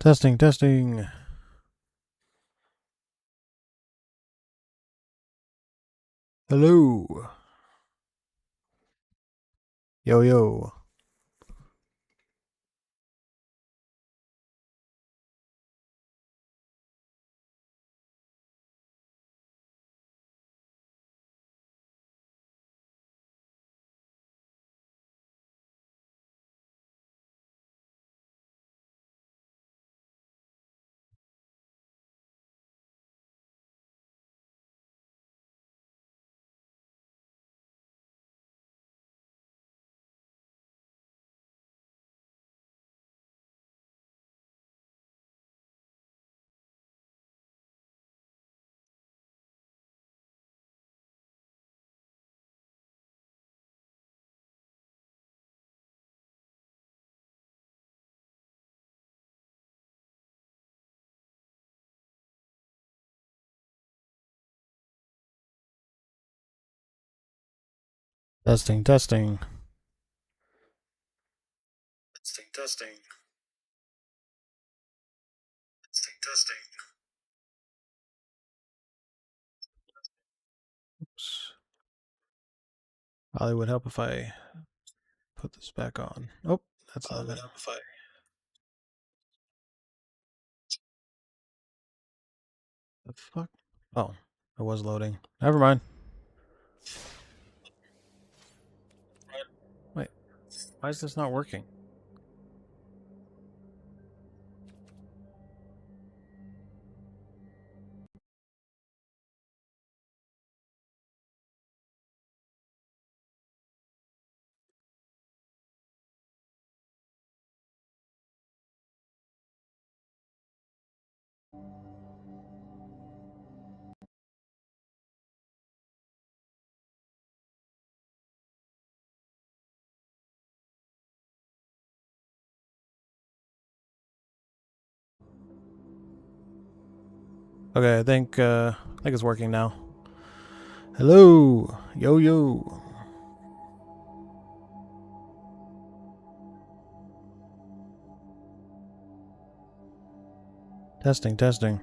Testing, testing. Hello. Yo, yo. Testing, testing. Testing, testing. Testing, testing. Oops. Probably would help if I put this back on. Oh, that's not it. The fuck? Oh, it was loading. Never mind. Wait, why is this not working? Okay, I think it's working now. Hello. Yo, yo. Testing, testing.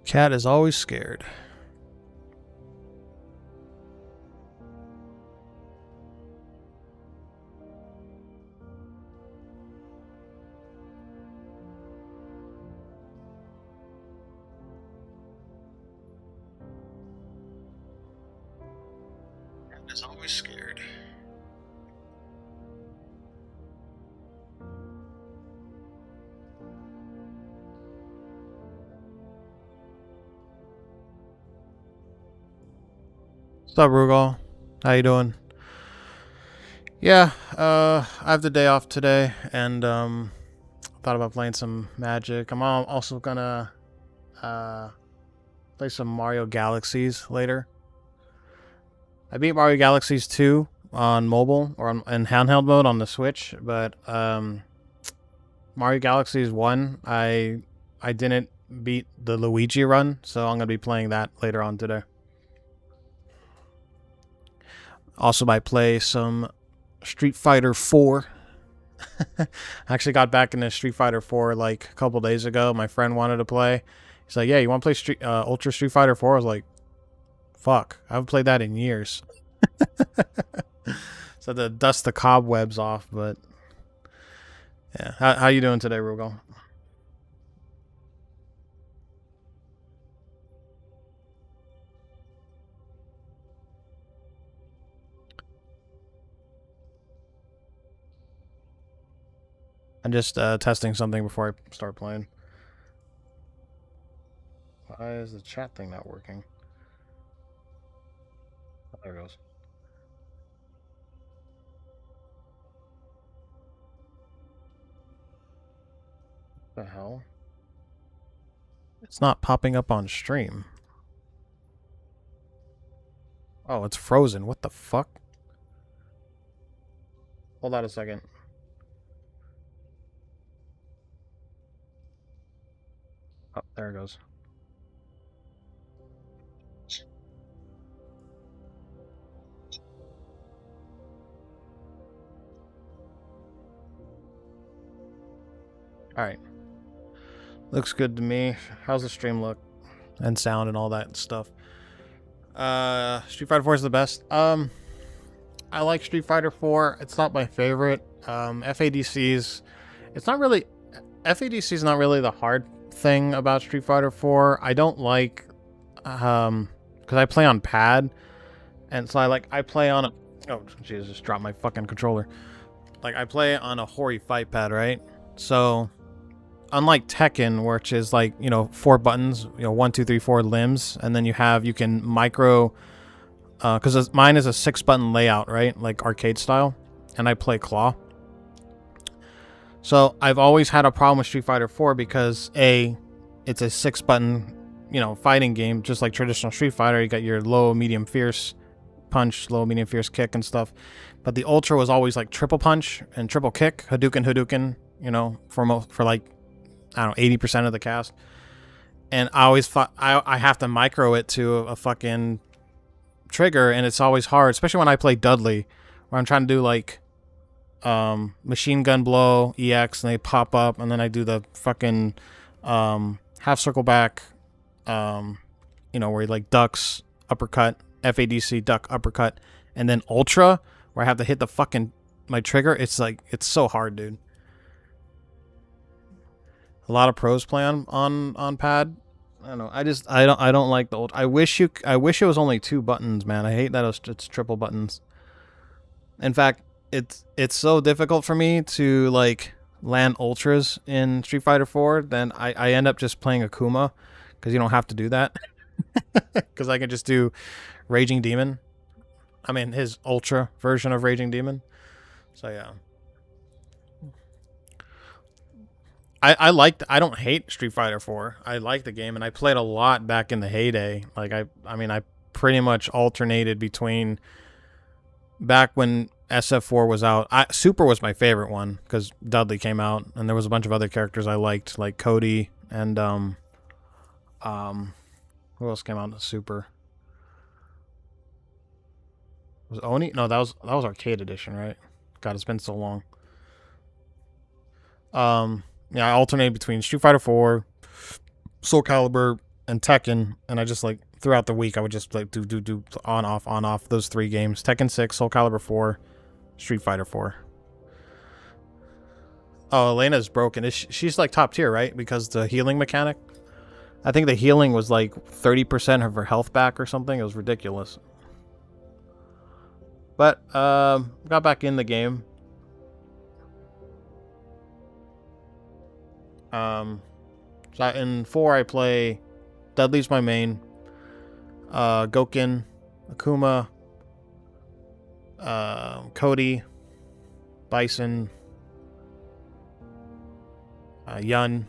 Cat is always scared. Cat is always scared. What's up, Rugal? How you doing? Yeah, I have the day off today, and thought about playing some Magic. I'm also gonna uh play some Mario Galaxies later. I beat Mario Galaxies 2 on mobile or in handheld mode on the Switch, but Mario Galaxies 1, I didn't beat the Luigi run, so I'm gonna be playing that later on today. Also, might play some Street Fighter 4. I actually got back into Street Fighter 4 like a couple days ago. My friend wanted to play. He's like, "Yeah, you want to play Ultra Street Fighter 4?" I was like, "Fuck, I haven't played that in years." So to dust the cobwebs off, but yeah. How you doing today, Rugal? I'm just testing something before I start playing. Why is the chat thing not working? Oh, there it goes. What the hell? It's not popping up on stream. Oh, it's frozen. What the fuck? Hold on a second. Oh, there it goes. Alright. Looks good to me. How's the stream look? And sound and all that stuff. Street Fighter 4 is the best. I like Street Fighter 4. It's not my favorite. FADC's... It's not really... FADC is not really the hard thing about Street Fighter 4. I don't like... Because I play on pad. And so I play on a... Oh, Jesus, just dropped my fucking controller. Like, I play on a Hori fight pad, right? So... Unlike Tekken, which is like, you know, 4 buttons, you know, 1, 2, 3, 4 limbs, and then you can micro, because mine is a 6-button layout, right, like arcade style, and I play claw. So I've always had a problem with Street Fighter 4 because it's a 6-button, you know, fighting game, just like traditional Street Fighter. You got your low, medium, fierce punch, low, medium, fierce kick and stuff, but the Ultra was always like triple punch and triple kick, Hadouken, you know, for like, I don't know, 80% of the cast. And I always thought I have to micro it to a fucking trigger, and it's always hard, especially when I play Dudley, where I'm trying to do like machine gun blow, EX, and they pop up, and then I do the fucking half circle back, you know, where he like ducks, uppercut, FADC, duck, uppercut, and then Ultra, where I have to hit the fucking my trigger. It's like, it's so hard, dude. A lot of pros play on pad. I don't know. I don't like the old. I wish it was only 2 buttons, man. I hate that it's triple buttons. In fact, it's so difficult for me to like land ultras in Street Fighter 4. Then I end up just playing Akuma, because you don't have to do that. Because I can just do Raging Demon. I mean, his ultra version of Raging Demon. So yeah. I don't hate Street Fighter 4. I like the game, and I played a lot back in the heyday. Like I mean I pretty much alternated between back when SF4 was out. Super was my favorite one because Dudley came out, and there was a bunch of other characters I liked, like Cody and who else came out in Super? Was Oni? No, that was Arcade Edition, right? God, it's been so long. Yeah, I alternated between Street Fighter 4, Soul Calibur, and Tekken, and I just like throughout the week I would just like do on off those 3 games: Tekken 6, Soul Calibur 4, Street Fighter 4. Oh, Elena's broken. She's like top tier, right? Because the healing mechanic. I think the healing was like 30% of her health back or something. It was ridiculous. But got back in the game. So in 4 I play Dudley's my main, Gouken, Akuma, Cody, Bison, Yun,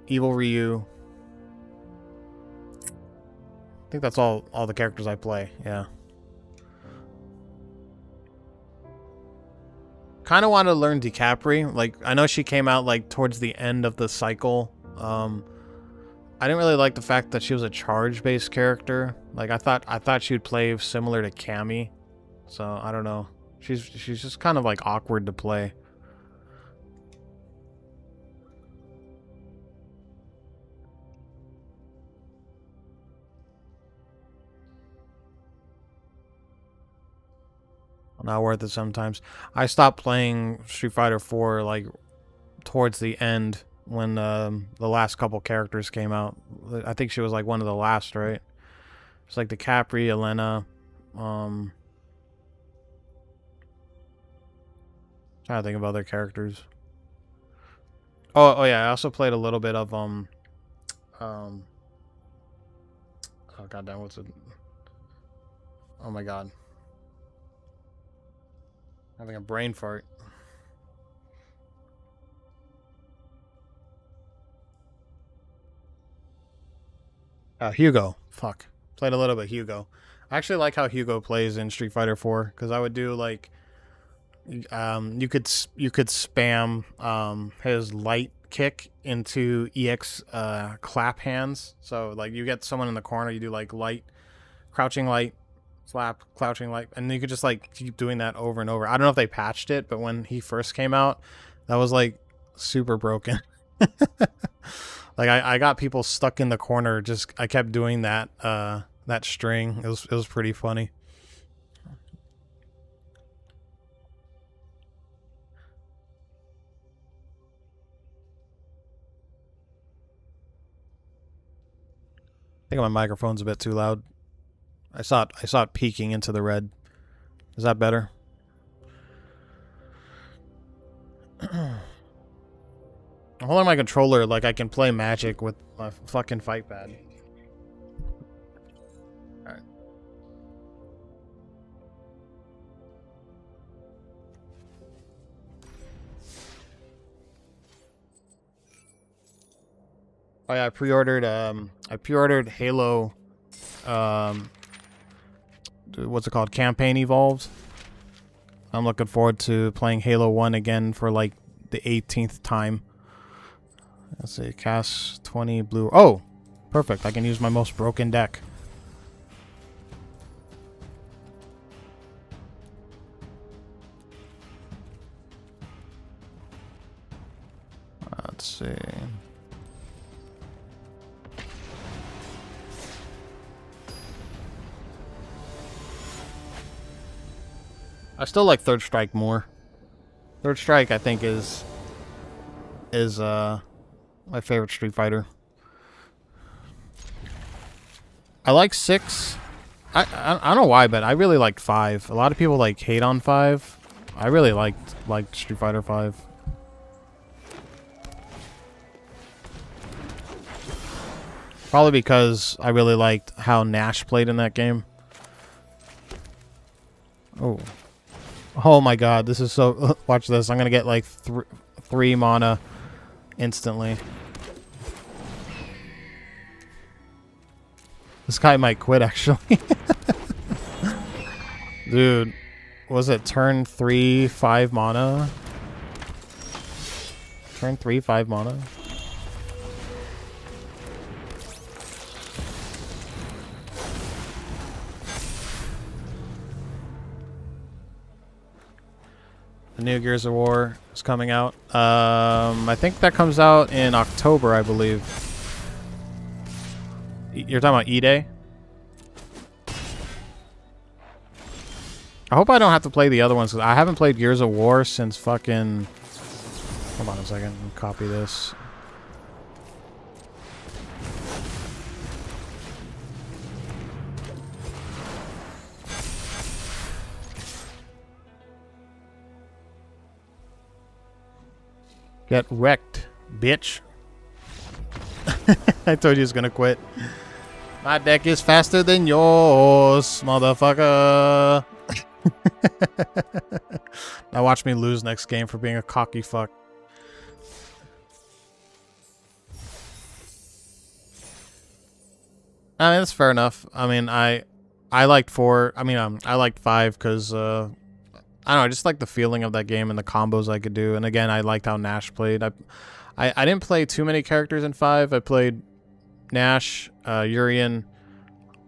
Evil Ryu. I think that's all the characters I play. Yeah. Kind of wanted to learn DiCapri. Like, I know she came out like towards the end of the cycle. I didn't really like the fact that she was a charge-based character. Like, I thought she would play similar to Cammy. So I don't know. She's just kind of like awkward to play. Not worth it sometimes. I stopped playing Street Fighter 4 like towards the end when the last couple characters came out. I think she was like one of the last, right? It's like DiCapri, Elena, Trying to think of other characters. Oh yeah, I also played a little bit of oh goddamn, what's it? Oh my god, having a brain fart. Hugo. Fuck. Played a little bit Hugo. I actually like how Hugo plays in Street Fighter 4 because I would do like you could spam his light kick into EX clap hands. So like you get someone in the corner, you do like light, crouching light, slap, crouching light, and you could just like keep doing that over and over. I don't know if they patched it, but when he first came out, that was like super broken. Like I got people stuck in the corner. Just I kept doing that that string. It was pretty funny. I think my microphone's a bit too loud. I saw it peeking into the red. Is that better? I'm holding my controller like I can play Magic with my fucking fight pad. Alright. Oh yeah, I pre-ordered Halo what's it called? Campaign Evolved. I'm looking forward to playing Halo 1 again for like the 18th time. Let's see, cast 20 blue. Oh, perfect. I can use my most broken deck. Let's see. I still like Third Strike more. Third Strike, I think, is my favorite Street Fighter. I like 6. I don't know why, but I really like 5. A lot of people like hate on 5. I really liked Street Fighter 5. Probably because I really liked how Nash played in that game. Oh. Oh my god, this is so... Watch this. I'm going to get like 3 mana instantly. This guy might quit, actually. Dude, was it turn 3, 5 mana? Turn 3, 5 mana? The new Gears of War is coming out. I think that comes out in October, I believe. You're talking about E-Day? I hope I don't have to play the other ones, because I haven't played Gears of War since fucking... Hold on a second. Let me copy this. Get wrecked, bitch. I told you he's gonna quit. My deck is faster than yours, motherfucker. Now watch me lose next game for being a cocky fuck. I mean, that's fair enough. I mean, I liked 4. I mean, I liked 5 because I don't know, I just like the feeling of that game and the combos I could do. And again, I liked how Nash played. I didn't play too many characters in 5. I played Nash, Urian.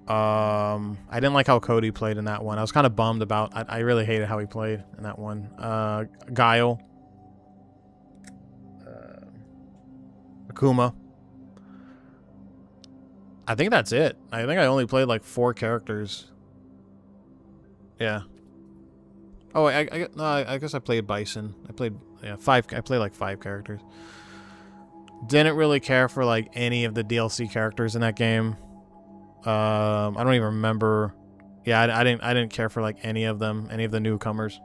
I didn't like how Cody played in that one. I was kind of bummed about. I really hated how he played in that one. Guile, Akuma. I think that's it. I think I only played like 4 characters. Yeah. Oh, I guess I played Bison. I played 5. I played like 5 characters. Didn't really care for like any of the DLC characters in that game. I don't even remember. Yeah, I didn't care for like any of them, any of the newcomers.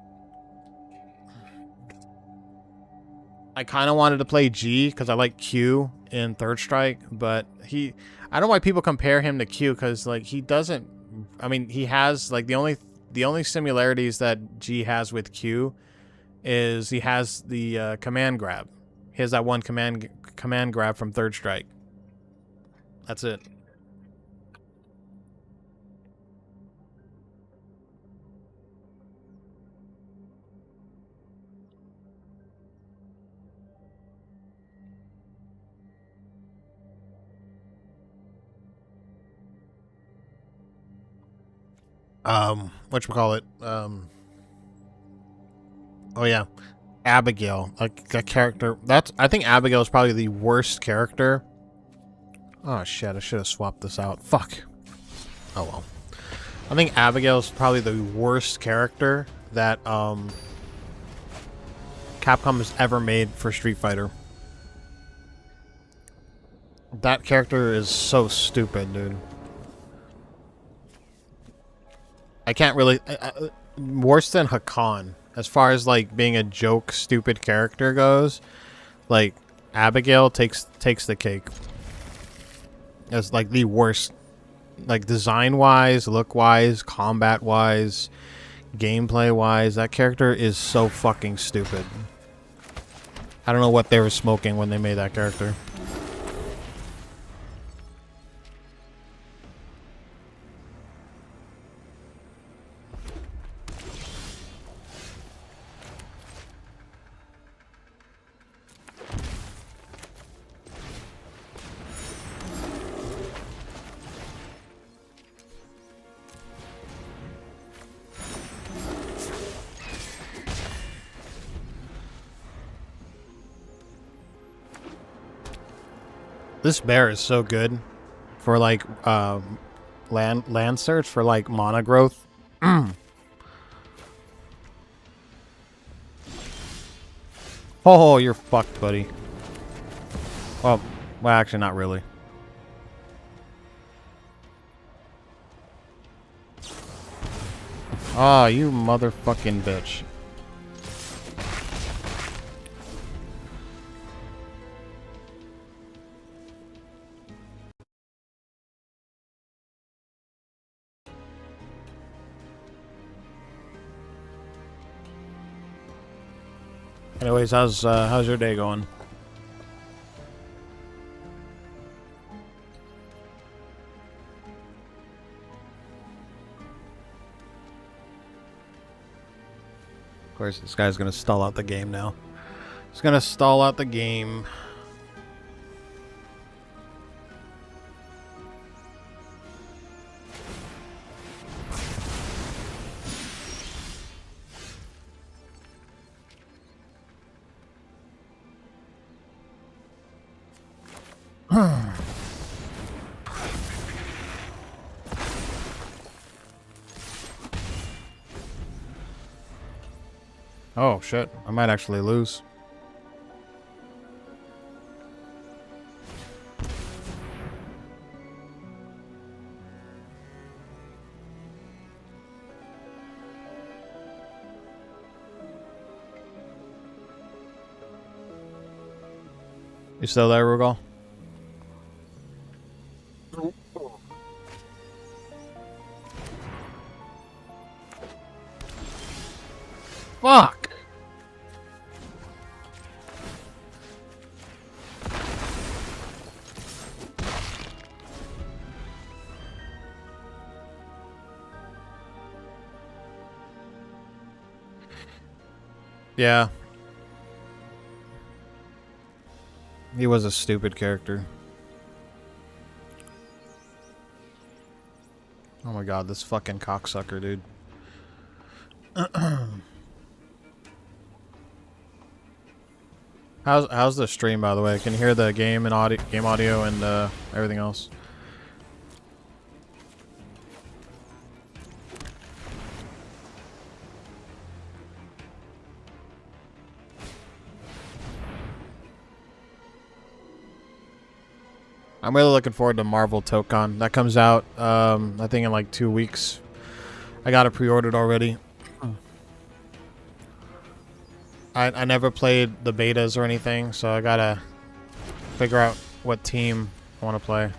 I kind of wanted to play G because I like Q in Third Strike, but I don't know why people compare him to Q because like he doesn't. I mean, he has like the only similarities that G has with Q is he has the command grab. He has that one command grab from Third Strike. That's it. Whatchamacallit? Oh yeah, Abigail. Like that character. I think Abigail is probably the worst character. Oh shit! I should have swapped this out. Fuck. Oh well. I think Abigail is probably the worst character that Capcom has ever made for Street Fighter. That character is so stupid, dude. I can't really... worse than Hakan. As far as, like, being a joke, stupid character goes, like, Abigail takes the cake. As, like, the worst. Like, design-wise, look-wise, combat-wise, gameplay-wise, that character is so fucking stupid. I don't know what they were smoking when they made that character. This bear is so good for like land search for like mana growth. Oh, you're fucked, buddy. Well, actually, not really. Oh, you motherfucking bitch. Anyways, how's your day going? Of course, this guy's gonna stall out the game now. He's gonna stall out the game. Oh shit, I might actually lose. You still there, Rugal? Fuck! Yeah. He was a stupid character. Oh my god, this fucking cocksucker, dude. How's the stream, by the way? Can you hear the game audio and everything else? I'm really looking forward to Marvel Tokon. That comes out, I think in like 2 weeks. I got it pre-ordered already. I never played the betas or anything, so I gotta figure out what team I want to play.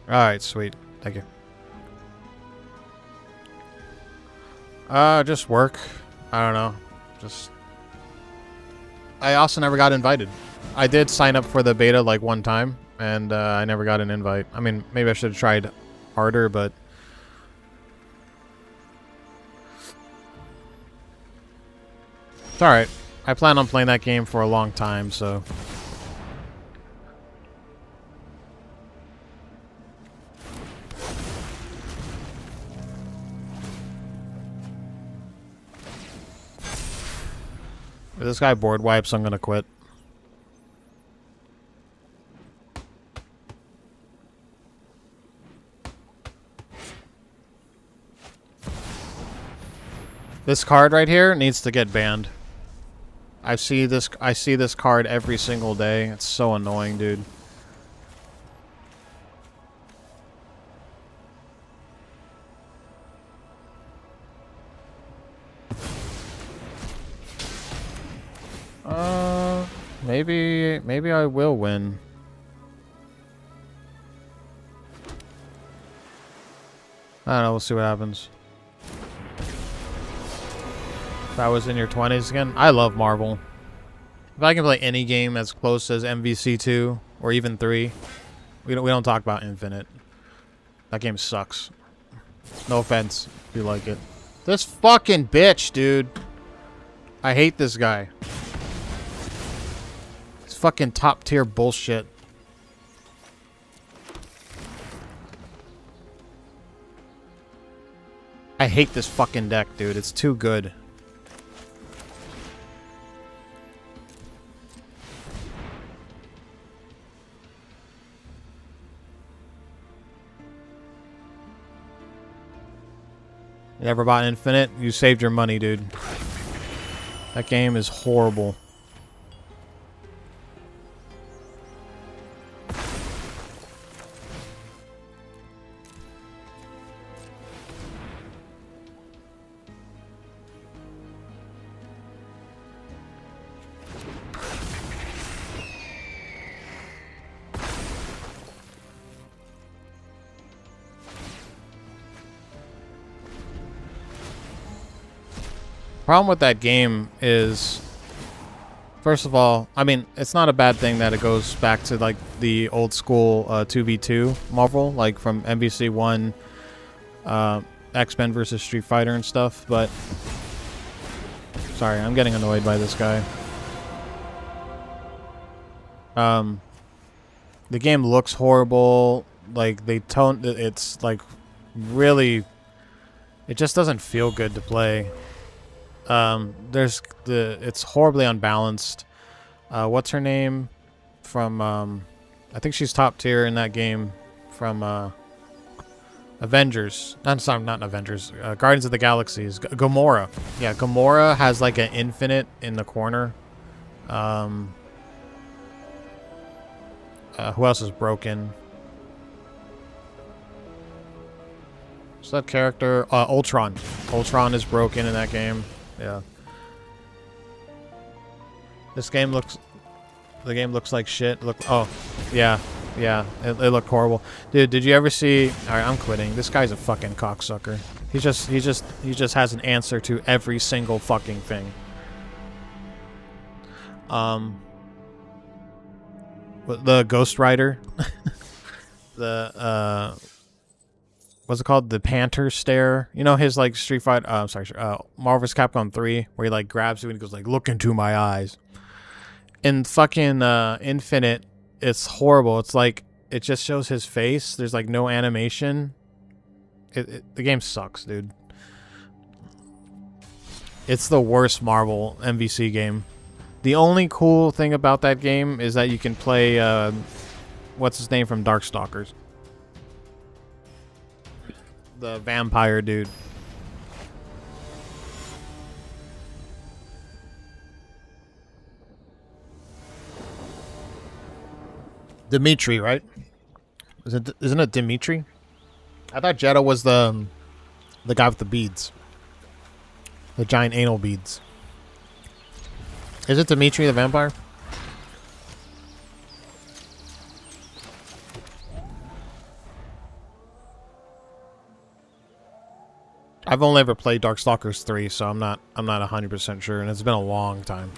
Alright, sweet. Thank you. Just work. I don't know. I also never got invited. I did sign up for the beta like one time, and I never got an invite. I mean, maybe I should have tried harder, but... It's alright. I plan on playing that game for a long time, so... If this guy board wipes, I'm gonna quit. This card right here needs to get banned. I see this card every single day. It's so annoying, dude. Maybe I will win. I don't know, we'll see what happens. If I was in your 20s again, I love Marvel. If I can play any game as close as MVC2 or even 3, we don't talk about Infinite. That game sucks. No offense if you like it. This fucking bitch, dude. I hate this guy. It's fucking top tier bullshit. I hate this fucking deck, dude. It's too good. You ever bought Infinite? You saved your money, dude. That game is horrible. Problem with that game is, first of all, I mean, it's not a bad thing that it goes back to like the old school 2v2 Marvel, like from MVC1, X-Men versus Street Fighter and stuff, but sorry, I'm getting annoyed by this guy. The game looks horrible. Like it's like really, it just doesn't feel good to play. It's horribly unbalanced. What's her name from, I think she's top tier in that game from, Avengers. Not Avengers. Guardians of the Galaxies. Gamora. Yeah, Gamora has like an infinite in the corner. Who else is broken? What's that character? Ultron. Ultron is broken in that game. Yeah. The game looks like shit. Oh, yeah. Yeah, it looked horrible. Dude, did you ever see... Alright, I'm quitting. This guy's a fucking cocksucker. He just has an answer to every single fucking thing. The Ghost Rider. What's it called? The Panther Stare. You know his like Street Fighter... Marvel vs. Capcom 3, where he like grabs you and he goes like, "Look into my eyes." In fucking Infinite, it's horrible. It's like, it just shows his face. There's like no animation. The game sucks, dude. It's the worst Marvel MVC game. The only cool thing about that game is that you can play, what's his name from Darkstalkers? The vampire dude. Dimitri, right? Isn't it Dimitri? I thought Jeddah was the guy with the beads. The giant anal beads. Is it Dimitri the vampire? I've only ever played Darkstalkers 3, so I'm not 100% sure, and it's been a long time.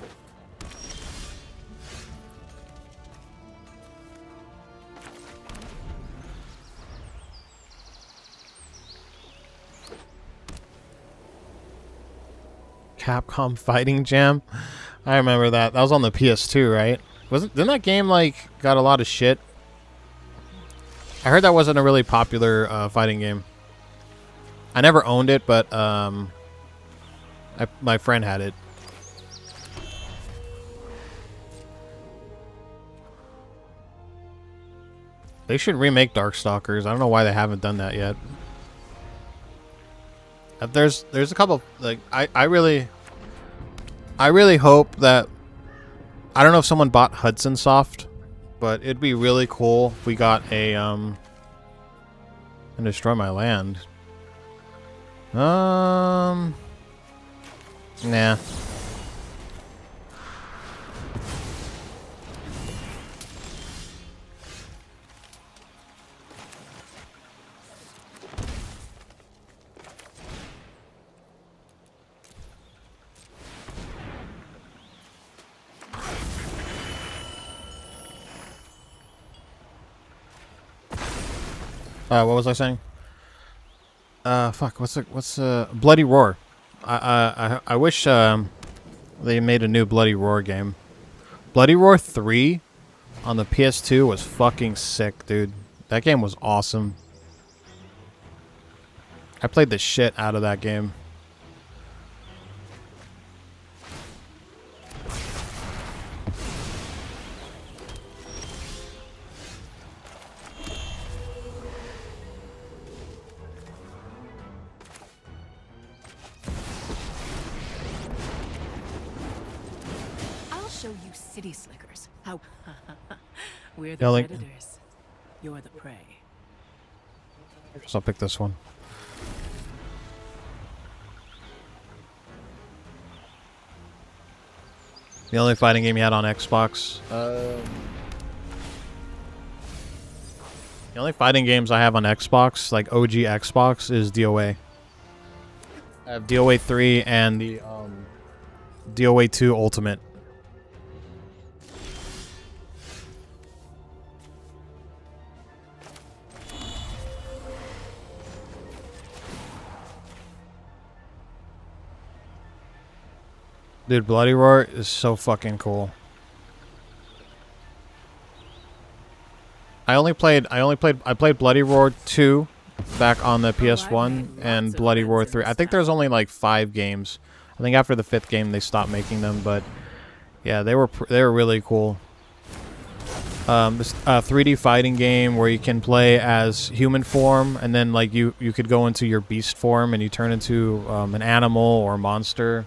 Capcom Fighting Jam. I remember that. That was on the PS2, right? Didn't that game like got a lot of shit? I heard that wasn't a really popular fighting game. I never owned it, but my friend had it. They should remake Darkstalkers. I don't know why they haven't done that yet. There's a couple, like, I really hope that, I don't know if someone bought Hudson Soft, but it'd be really cool if we got a and destroy my land. Nah. What was I saying? Fuck. What's Bloody Roar? I wish they made a new Bloody Roar game. Bloody Roar 3 on the PS2 was fucking sick, dude. That game was awesome. I played the shit out of that game. City slickers. How we're the predators. You're the prey. So I'll pick this one. The only fighting game you had on Xbox. The only fighting games I have on Xbox, like OG Xbox, is DOA. I have DOA 3 and the DOA 2 Ultimate. Dude, Bloody Roar is so fucking cool. I played Bloody Roar 2 back on the PS1 and Bloody Roar 3. I think there's only like 5 games. I think after the 5th game they stopped making them, but yeah, they were really cool. This 3D fighting game where you can play as human form, and then like you could go into your beast form and you turn into an animal or a monster.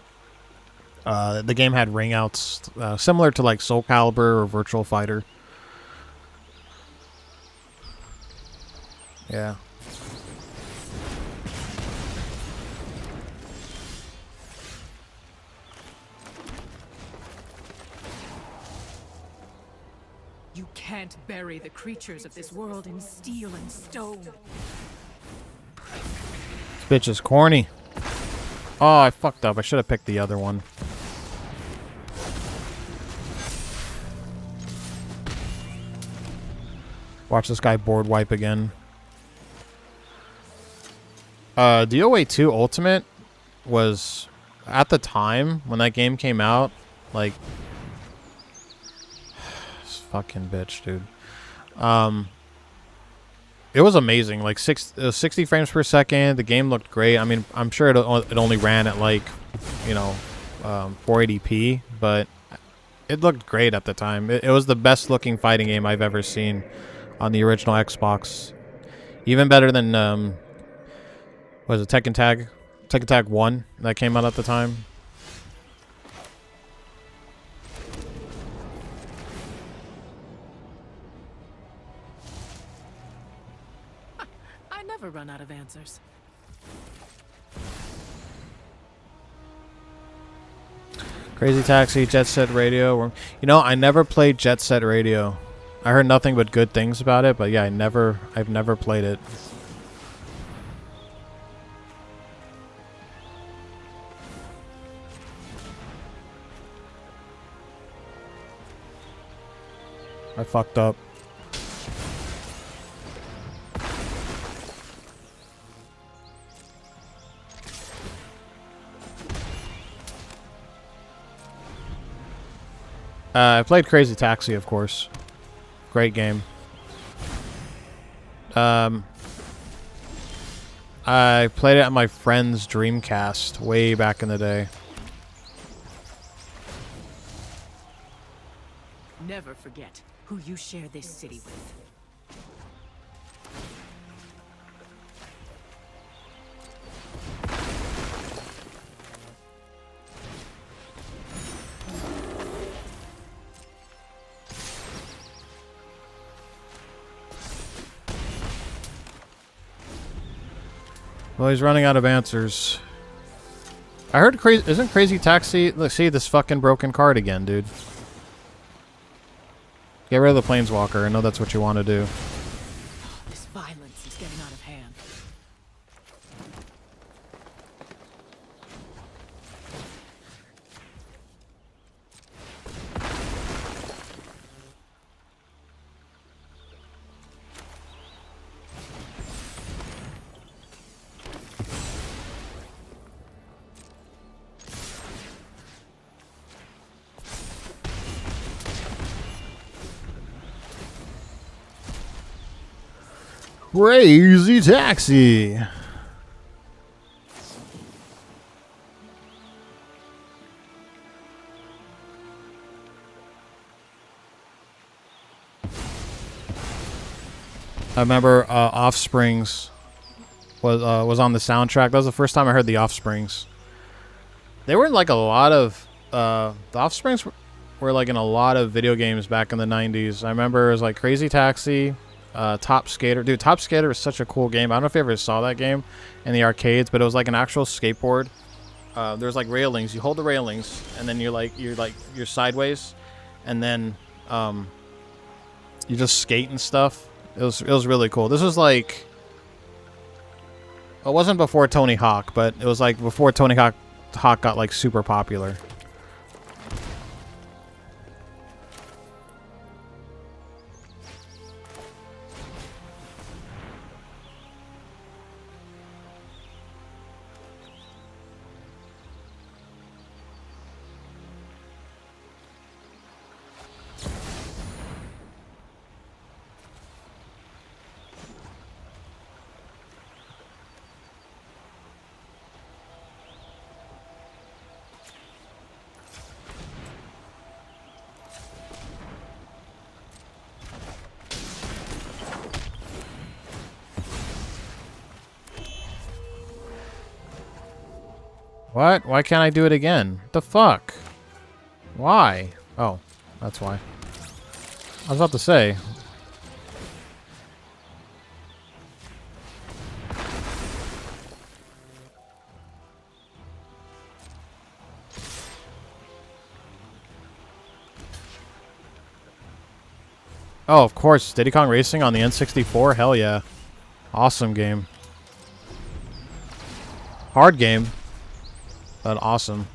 The game had ring outs, similar to like Soul Calibur or Virtual Fighter. Yeah. You can't bury the creatures of this world in steel and stone. This bitch is corny. Oh, I fucked up. I should have picked the other one. Watch this guy board wipe again. DOA 2 Ultimate was, at the time when that game came out, like, this fucking bitch, dude. It was amazing. Like 60 frames per second. The game looked great. I mean, I'm sure it only ran at like, 480p, but it looked great at the time. It was the best looking fighting game I've ever seen on the original Xbox. Even better than what was it, Tekken Tag 1 that came out at the time. never run out of answers. Crazy Taxi, Jet Set Radio. You know, I never played Jet Set Radio. I heard nothing but good things about it, but yeah, I've never played it. I fucked up. I played Crazy Taxi, of course. Great game. I played it on my friend's Dreamcast way back in the day. Never forget who you share this city with. Well, he's running out of answers. I heard isn't Crazy Taxi... Look, see this fucking broken card again, dude. Get rid of the Planeswalker. I know that's what you want to do. This violence is getting out of hand. Crazy Taxi. I remember Offsprings was on the soundtrack. That was the first time I heard the Offsprings. They were in like a lot of the Offsprings were like in a lot of video games back in the 90s. I remember it was like Crazy Taxi, Top Skater. Dude, Top Skater is such a cool game. I don't know if you ever saw that game in the arcades, but it was like an actual skateboard. There's like railings. You hold the railings, and then you're sideways, and then you just skate and stuff. It was really cool. This was like, it wasn't before Tony Hawk, but it was like before Tony Hawk got like super popular. What? Why can't I do it again? The fuck? Why? Oh, that's why. I was about to say. Oh, of course. Diddy Kong Racing on the N64? Hell yeah. Awesome game. Hard game. But awesome.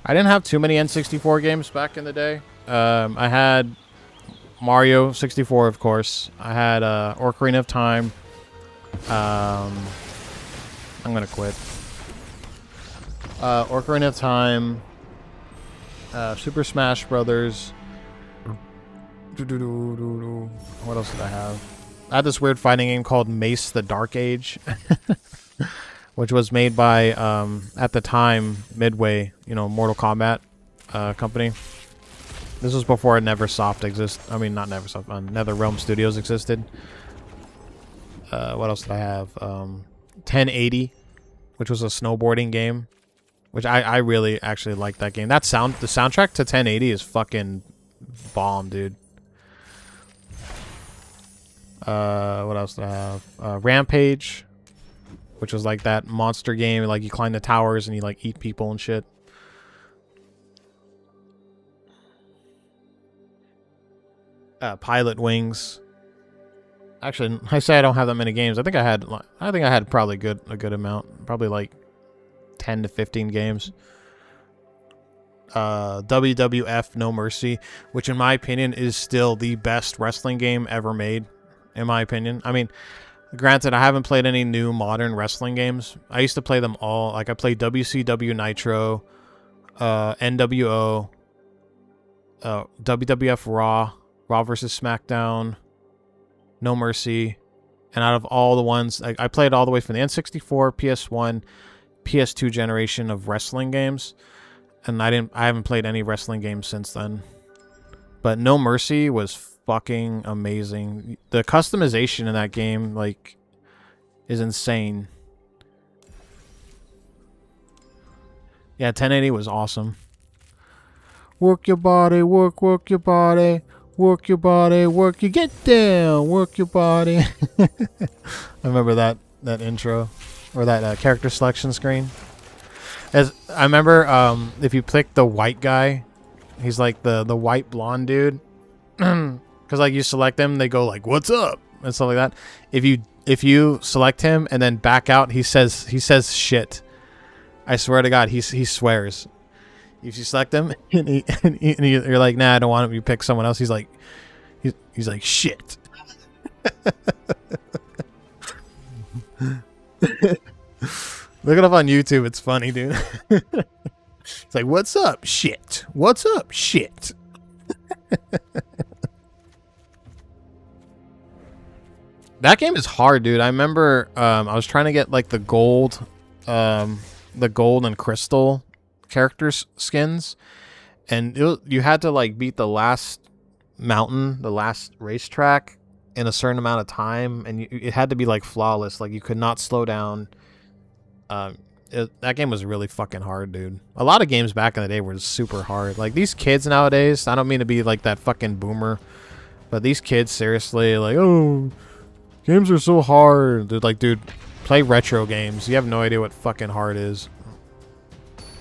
I didn't have too many N64 games back in the day. I had Mario 64, of course. I had Ocarina of Time. I'm gonna quit. Ocarina of Time. Super Smash Brothers. What else did I have? I had this weird fighting game called Mace the Dark Age, which was made by, at the time, Midway, you know, Mortal Kombat company. This was before Neversoft existed. I mean, not Neversoft, NetherRealm Studios existed. What else did I have? 1080, which was a snowboarding game, which I really actually liked that game. The soundtrack to 1080 is fucking bomb, dude. What else do I have? Rampage, which was like that monster game. Like you climb the towers and you like eat people and shit. Pilot Wings. Actually, I say I don't have that many games. I think I had probably a good amount. Probably like 10 to 15 games. WWF No Mercy, which in my opinion is still the best wrestling game ever made. In my opinion. I mean, granted, I haven't played any new modern wrestling games. I used to play them all. Like I played WCW Nitro, NWO, WWF Raw versus SmackDown, No Mercy, and out of all the ones, I played all the way from the N64, PS1, PS2 generation of wrestling games, and I haven't played any wrestling games since then. But No Mercy was fucking amazing. The customization in that game, like, is insane. Yeah, 1080 was awesome. Work your body, work your body. Work your body, work you get down, work your body. I remember that intro, or that character selection screen. As I remember, if you pick the white guy, he's like the white blonde dude. Because like you select them, they go like, "What's up?" and stuff like that. If you select him and then back out, he says shit. I swear to God, he swears. If you select him and you're like, nah, I don't want him. You pick someone else. He's like shit. Look it up on YouTube. It's funny, dude. It's like, what's up, shit? What's up, shit? That game is hard, dude. I remember I was trying to get like the gold and crystal characters skins, and you had to like beat the last mountain, the last racetrack in a certain amount of time, and it had to be like flawless. Like you could not slow down. That game was really fucking hard, dude. A lot of games back in the day were super hard. Like these kids nowadays, I don't mean to be like that fucking boomer, but these kids seriously like, oh, games are so hard. They're like, dude, play retro games. You have no idea what fucking hard is.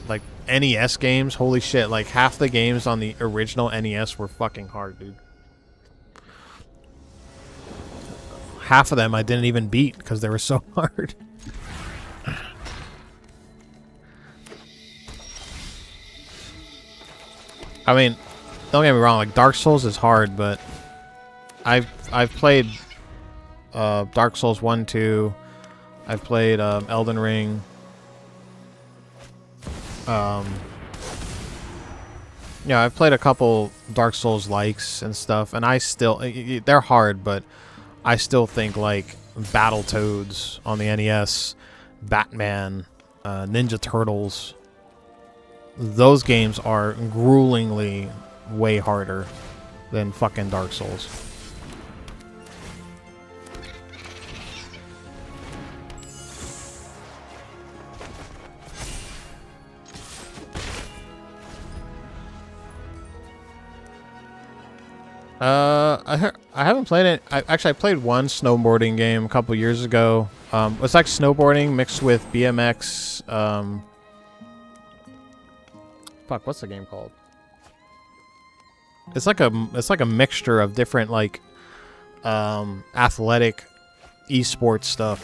Like NES games, holy shit, like half the games on the original NES were fucking hard, dude. Half of them I didn't even beat because they were so hard. I mean, don't get me wrong, like Dark Souls is hard, but I've played Dark Souls 1, 2. I've played Elden Ring. Yeah, I've played a couple Dark Souls likes and stuff, and I still, they're hard, but I still think like Battletoads on the NES, Batman, Ninja Turtles, those games are gruelingly way harder than fucking Dark Souls. I haven't played it. I played one snowboarding game a couple years ago. It's like snowboarding mixed with BMX. Fuck, what's the game called? It's like a mixture of different like athletic esports stuff.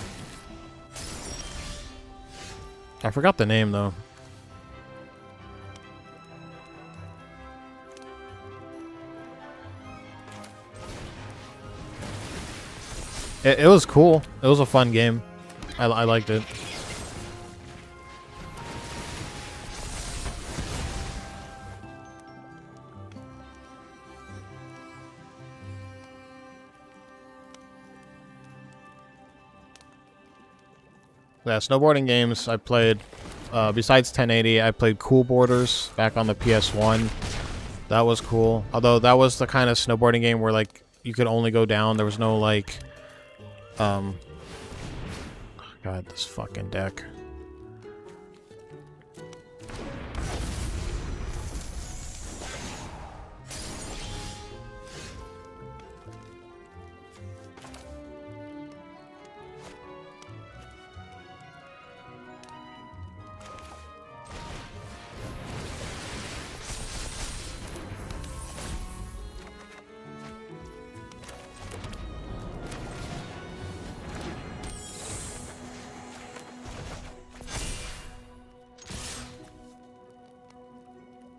I forgot the name though. It was cool. It was a fun game. I liked it. Yeah, snowboarding games I played. Besides 1080, I played Cool Borders back on the PS1. That was cool. Although that was the kind of snowboarding game where like you could only go down. There was no like God, this fucking deck.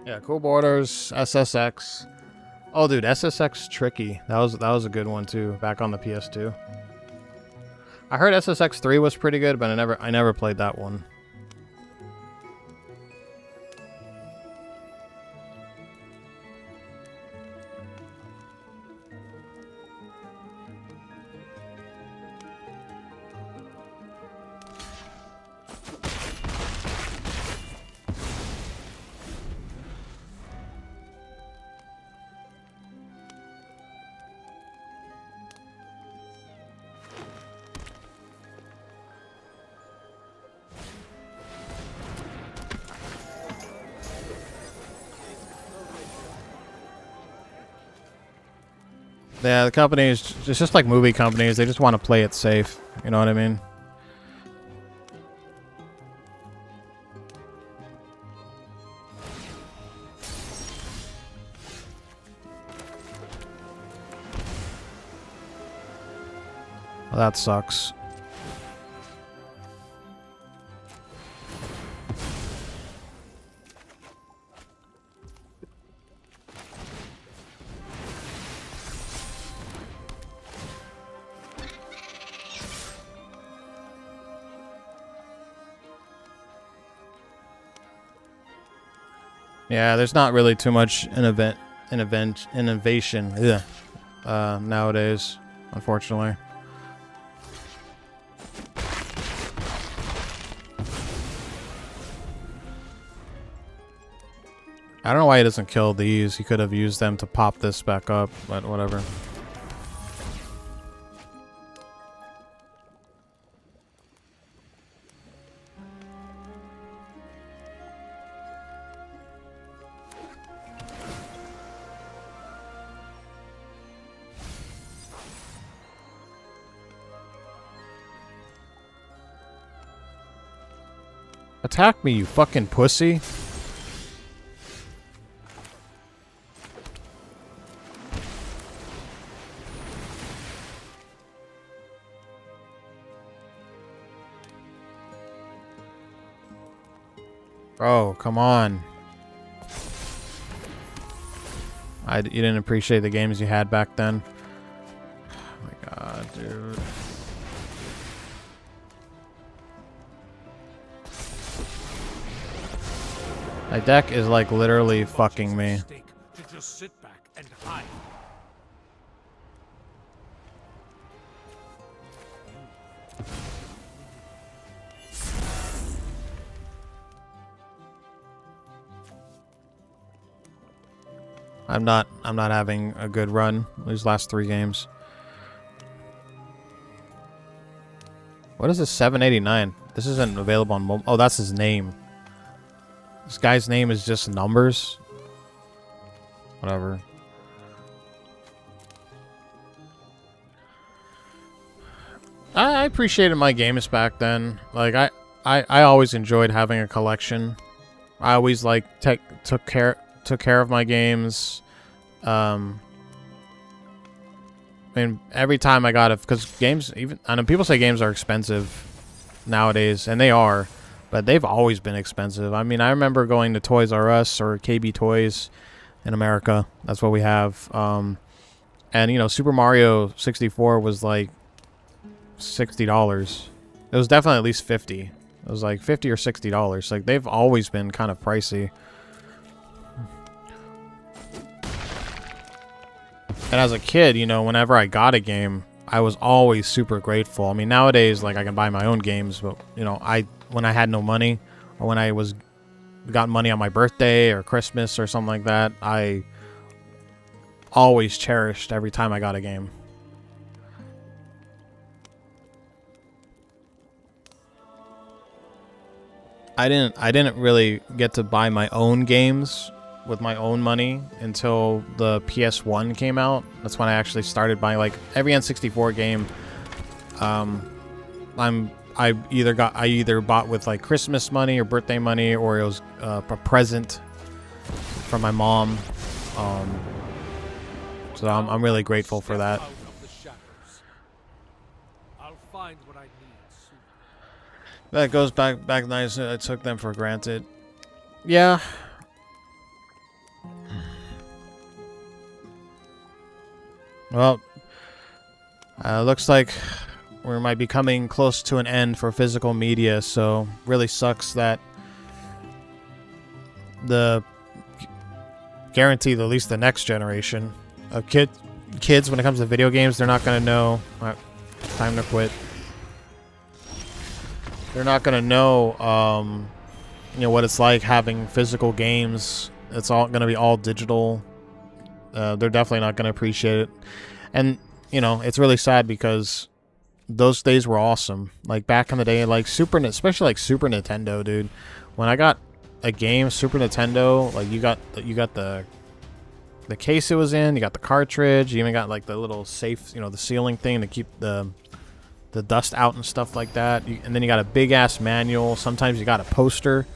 Yeah, cool borders, SSX. Oh, dude, SSX Tricky. That was a good one too. Back on the PS2. I heard SSX 3 was pretty good, but I never played that one. Yeah, the companies, it's just like movie companies. They just want to play it safe. You know what I mean? Well, that sucks. Yeah, there's not really too much innovation nowadays, unfortunately. I don't know why he doesn't kill these. He could have used them to pop this back up, but whatever. Attack me, you fucking pussy. Bro, come on. You didn't appreciate the games you had back then? Oh my god, dude. My deck is like literally fucking me. To just sit back and hide. I'm not having a good run these last 3 games. What is this 789? This isn't available on mobile. Oh, that's his name. This guy's name is just numbers. Whatever. I appreciated my games back then. Like I always enjoyed having a collection. I always like took care of my games. I mean, every time I got it, because games, I know people say games are expensive nowadays, and they are, but they've always been expensive. I mean, I remember going to Toys R Us or KB Toys in America. That's what we have. And you know, Super Mario 64 was like $60. It was definitely at least 50. It was like $50 or $60. Like, they've always been kind of pricey. And as a kid, you know, whenever I got a game, I was always super grateful. I mean, nowadays, like, I can buy my own games, but, you know, when I had no money, or when I got money on my birthday or Christmas or something like that, I always cherished every time I got a game. I didn't really get to buy my own games with my own money until the PS1 came out. That's when I actually started buying, like, every N64 game. I either bought with like Christmas money or birthday money, or it was a present from my mom. So I'm really grateful for that. That goes back nice. I took them for granted. Yeah. Well, looks like we might be coming close to an end for physical media, so really sucks that the guaranteed at least the next generation of kids when it comes to video games, they're not gonna know. Time to quit. They're not gonna know, you know, what it's like having physical games. It's all gonna be all digital. They're definitely not gonna appreciate it, and you know, it's really sad because those days were awesome. Like back in the day, like especially like Super Nintendo, dude. When I got a game, Super Nintendo, like you got the case it was in, you got the cartridge, you even got like the little safe, you know, the sealing thing to keep the dust out and stuff like that. And then you got a big ass manual. Sometimes you got a poster.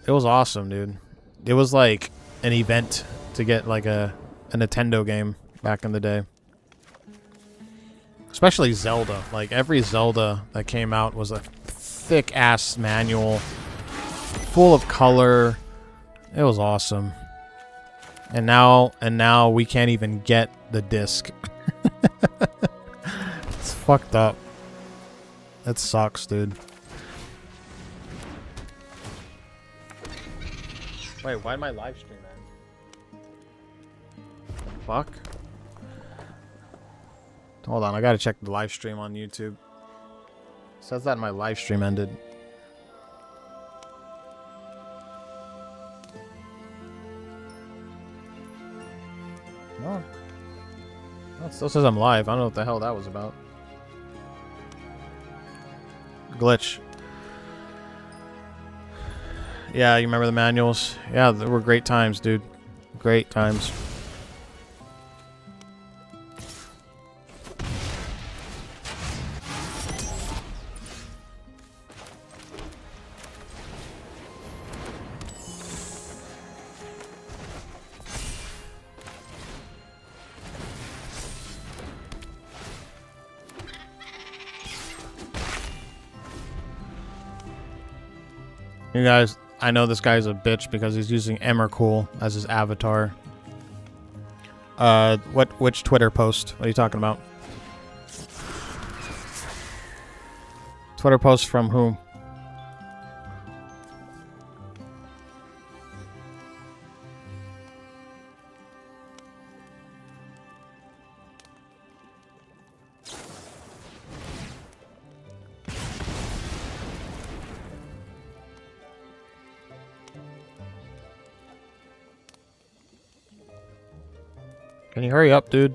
It was awesome, dude. It was like an event to get like a Nintendo game back in the day. Especially Zelda. Like every Zelda that came out was a thick ass manual, full of color. It was awesome. And now we can't even get the disc. It's fucked up. That sucks, dude. Wait, why did my live stream end? Fuck. Hold on, I gotta check the live stream on YouTube. It says that my live stream ended. No. It still says I'm live. I don't know what the hell that was about. Glitch. Yeah, you remember the manuals? Yeah, they were great times, dude. Great times. You guys, I know this guy's a bitch because he's using Emmercool as his avatar. Which Twitter post? What are you talking about? Twitter post from whom? Can you hurry up, dude?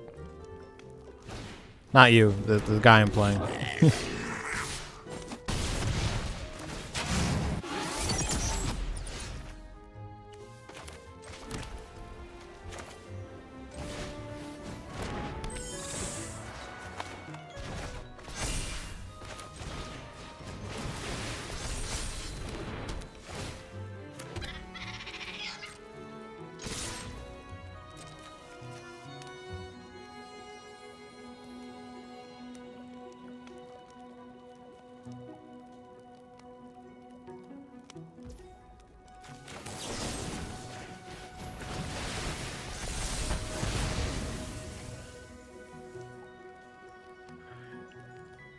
Not you, the guy I'm playing.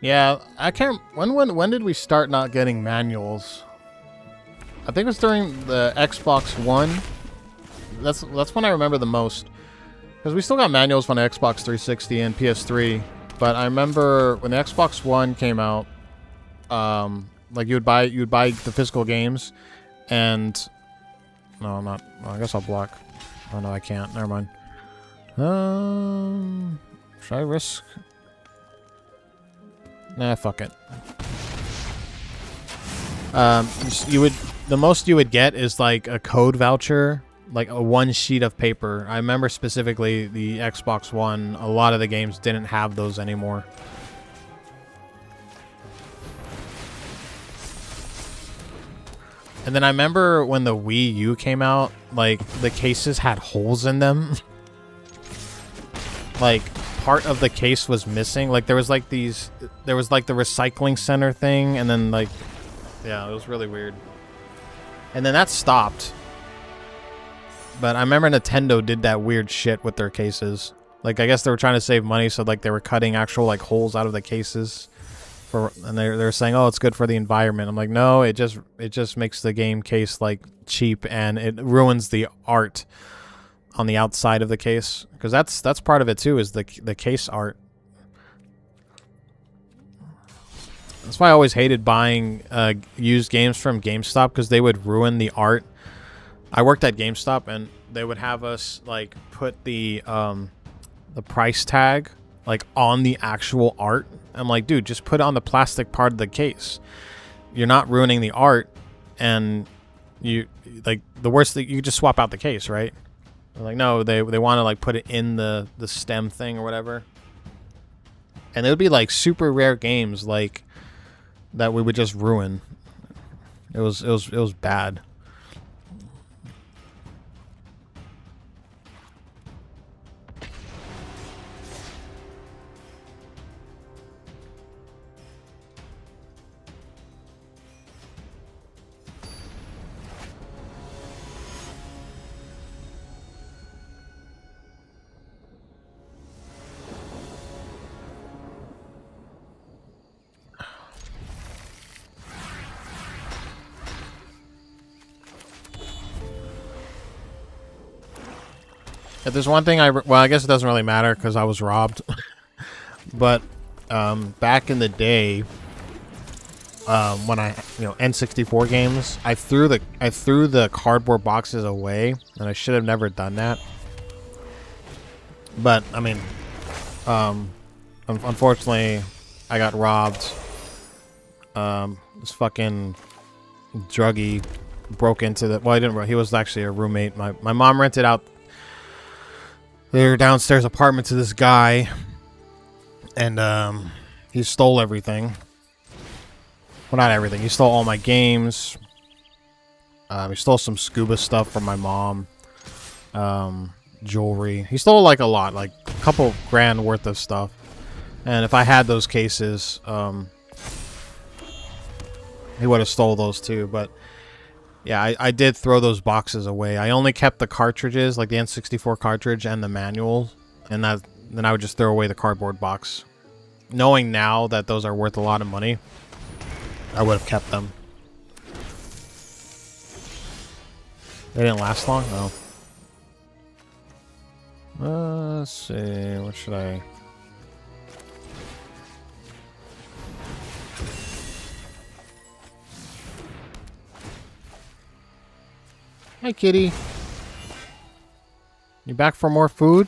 Yeah, I can't. When did we start not getting manuals? I think it was during the Xbox One. That's when I remember the most, because we still got manuals on the Xbox 360 and PS3. But I remember when the Xbox One came out, like you'd buy the physical games, and no, I'm not. Well, I guess I'll block. Oh no, I can't. Never mind. Should I risk? Nah, fuck it. The most you would get is like a code voucher, like a one sheet of paper. I remember specifically the Xbox One, a lot of the games didn't have those anymore. And then I remember when the Wii U came out, like the cases had holes in them. Like part of the case was missing. Like there was like the recycling center thing, and then like, yeah, it was really weird. And then that stopped. But I remember Nintendo did that weird shit with their cases. Like, I guess they were trying to save money, so like they were cutting actual like holes out of the cases for, and they're saying, oh, it's good for the environment. I'm like, no, it just makes the game case like cheap, and it ruins the art on the outside of the case, because that's part of it too, is the case art. That's why I always hated buying used games from GameStop, because they would ruin the art. I worked at GameStop, and they would have us like put the price tag like on the actual art. I'm like, dude, just put it on the plastic part of the case. You're not ruining the art, and you like the worst thing, you just swap out the case, right? They're like, no, they want to like put it in the stem thing or whatever. And it would be like super rare games like that we would just ruin. It was bad. If there's one thing well, I guess it doesn't really matter because I was robbed. But back in the day, when I, N64 games, I threw the cardboard boxes away, and I should have never done that. But I mean, unfortunately, I got robbed. This fucking druggie broke into the. Well, I didn't. He was actually a roommate. My mom rented out their downstairs apartment to this guy, and he stole everything. Well, not everything. He stole all my games. He stole some scuba stuff from my mom. Jewelry. He stole like a lot, like a couple grand worth of stuff. And if I had those cases, he would have stole those too. But yeah, I did throw those boxes away. I only kept the cartridges, like the N64 cartridge and the manual, and then I would just throw away the cardboard box. Knowing now that those are worth a lot of money, I would have kept them. They didn't last long? No. Let's see. What should I... Hey, kitty. You back for more food?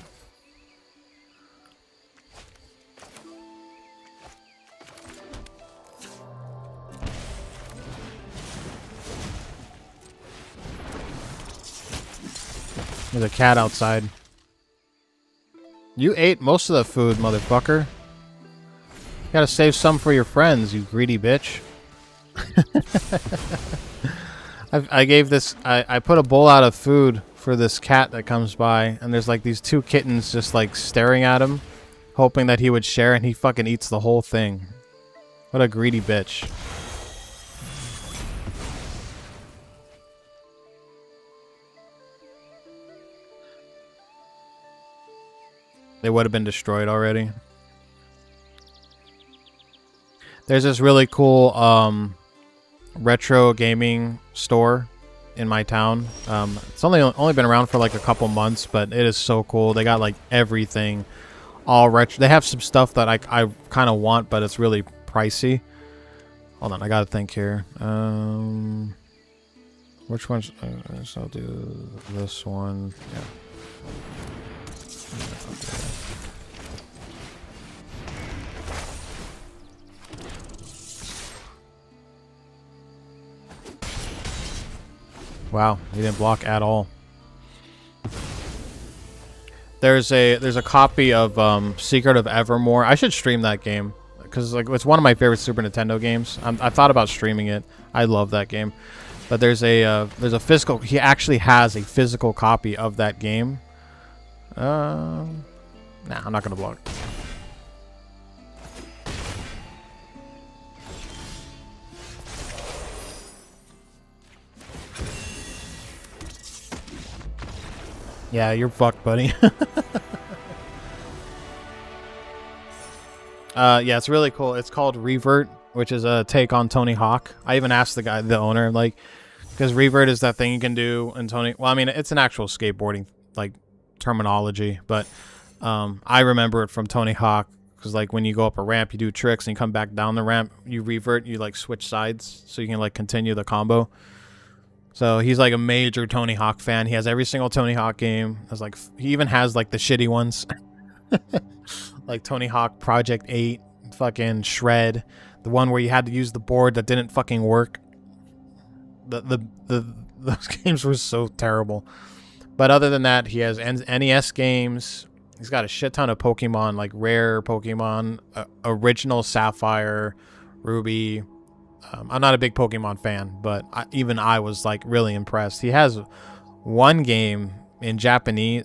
There's a cat outside. You ate most of the food, motherfucker. You gotta save some for your friends, you greedy bitch. I gave this... I put a bowl out of food for this cat that comes by, and there's like these two kittens just like staring at him, hoping that he would share, and he fucking eats the whole thing. What a greedy bitch. They would have been destroyed already. There's this really cool retro gaming store in my town. It's only been around for like a couple months, but it is so cool. They got like everything, all retro. They have some stuff that I kind of want, but it's really pricey. Hold on, I gotta think here. Which one's? So I'll do this one. Yeah. Wow, he didn't block at all. There's a copy of Secret of Evermore. I should stream that game because like it's one of my favorite Super Nintendo games. I thought about streaming it. I love that game. But there's a physical. He actually has a physical copy of that game. Nah, I'm not gonna block. Yeah, you're fucked, buddy. Yeah, it's really cool. It's called Revert, which is a take on Tony Hawk. I even asked the owner, like, because Revert is that thing you can do in Tony. Well, I mean, it's an actual skateboarding like terminology, but I remember it from Tony Hawk because like when you go up a ramp, you do tricks, and you come back down the ramp, you revert, you like switch sides so you can like continue the combo. So he's like a major Tony Hawk fan. He has every single Tony Hawk game. He even has like the shitty ones. Like Tony Hawk Project 8, fucking Shred, the one where you had to use the board that didn't fucking work. Those games were so terrible. But other than that, he has NES games. He's got a shit ton of Pokemon, like rare Pokemon, original Sapphire, Ruby. I'm not a big Pokemon fan, but even I was like really impressed. He has one game in Japanese,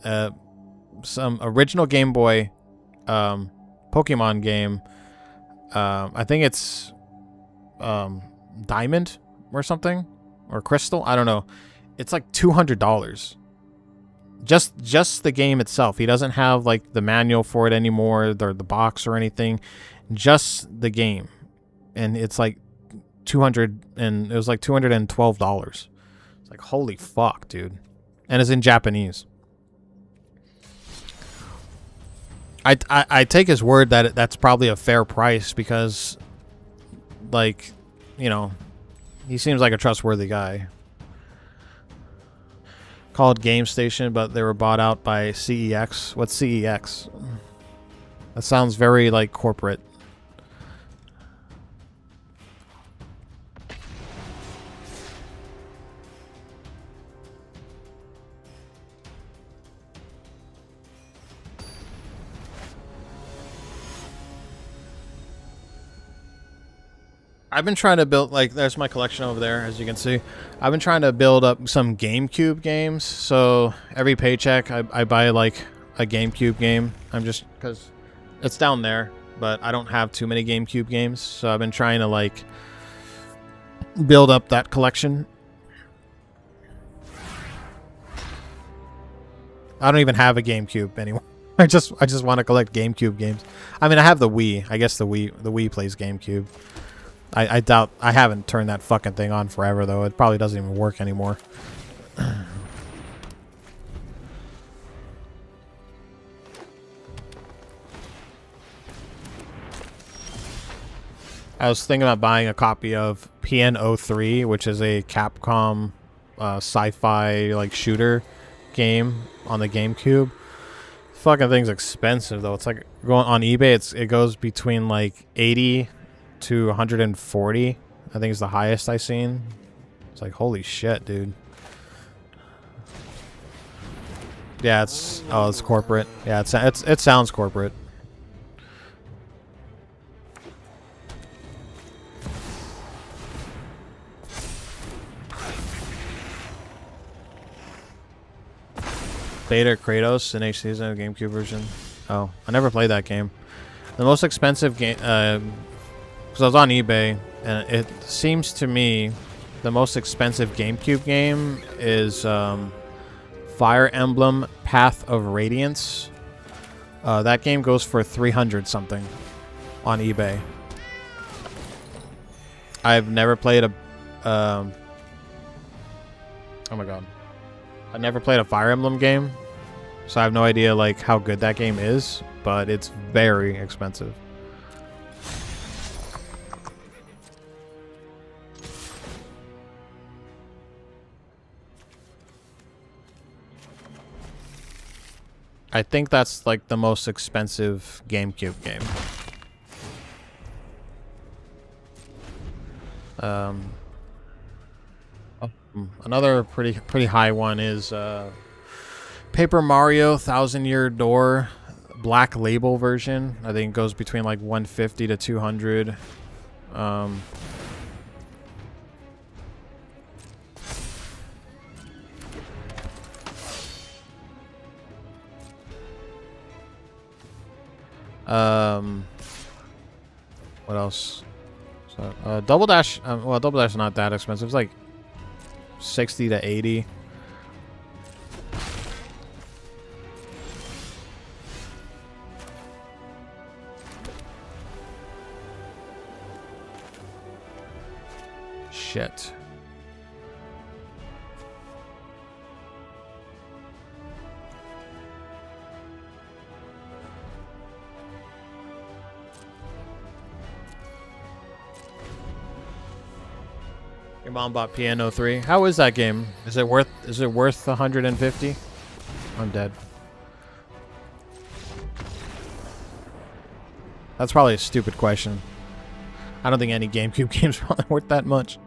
some original Game Boy Pokemon game. I think it's Diamond or something, or Crystal. I don't know. It's like $200. Just the game itself. He doesn't have like the manual for it anymore, or the box or anything. Just the game, and it's like it was like $212. It's like, holy fuck, dude. And it's in Japanese. I take his word that that's probably a fair price because, like, you know, he seems like a trustworthy guy. Called Game Station, but they were bought out by CEX. What's CEX? That sounds very like corporate. I've been trying to build, like, there's my collection over there, as you can see. I've been trying to build up some GameCube games. So every paycheck, I buy, like, a GameCube game. I'm just, because it's down there, but I don't have too many GameCube games. So I've been trying to, like, build up that collection. I don't even have a GameCube anymore. I just want to collect GameCube games. I mean, I have the Wii. I guess the Wii plays GameCube. I doubt, I haven't turned that fucking thing on forever, though. It probably doesn't even work anymore. I was thinking about buying a copy of PN03, which is a Capcom sci-fi like shooter game on the GameCube. Fucking thing's expensive, though. It's like going on eBay. It goes between like 80 to 140, I think is the highest I've seen. It's like, holy shit, dude. Yeah, it's corporate. Yeah, it sounds corporate. Beta Kratos in each season of GameCube version. Oh, I never played that game. The most expensive game, because I was on eBay, and it seems to me the most expensive GameCube game is Fire Emblem Path of Radiance. That game goes for 300 something on eBay. I've never played a oh my god, I never played a Fire Emblem game, so I have no idea like how good that game is, but it's very expensive. I think that's like the most expensive GameCube game. Another pretty high one is Paper Mario Thousand Year Door Black Label version. I think it goes between like 150 to 200. What else? So, Double Dash. Well, Double Dash is not that expensive. It's like 60 to 80. shit. Your mom bought Piano 3. How is that game? Is it worth 150? I'm dead. That's probably a stupid question. I don't think any GameCube game's probably worth that much.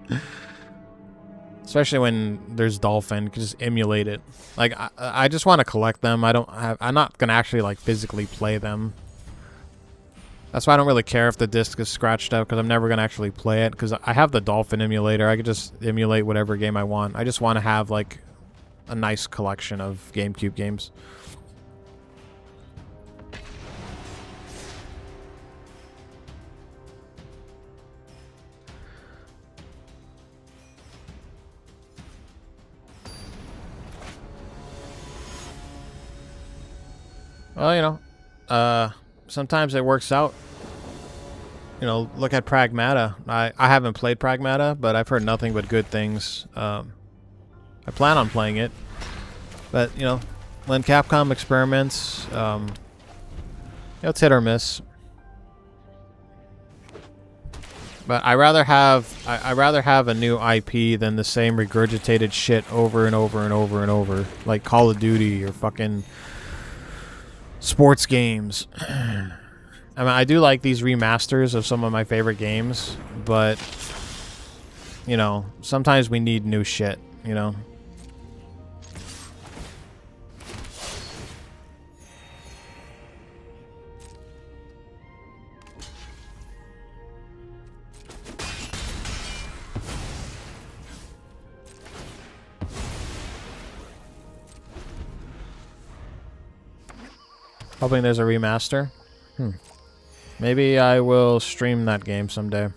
Especially when there's Dolphin, you can just emulate it. Like I just want to collect them. I'm not gonna actually like physically play them. That's why I don't really care if the disc is scratched out, because I'm never gonna actually play it, because I have the Dolphin emulator. I could just emulate whatever game I want. I just want to have like a nice collection of GameCube games. Well, you know, sometimes it works out. You know, look at Pragmata. I haven't played Pragmata, but I've heard nothing but good things. I plan on playing it. But, you know, when Capcom experiments, you know, it's hit or miss. But I rather have a new IP than the same regurgitated shit over and over and over and over, like Call of Duty or fucking sports games. I mean, I do like these remasters of some of my favorite games, but you know, sometimes we need new shit, you know. Hoping there's a remaster. Maybe I will stream that game someday.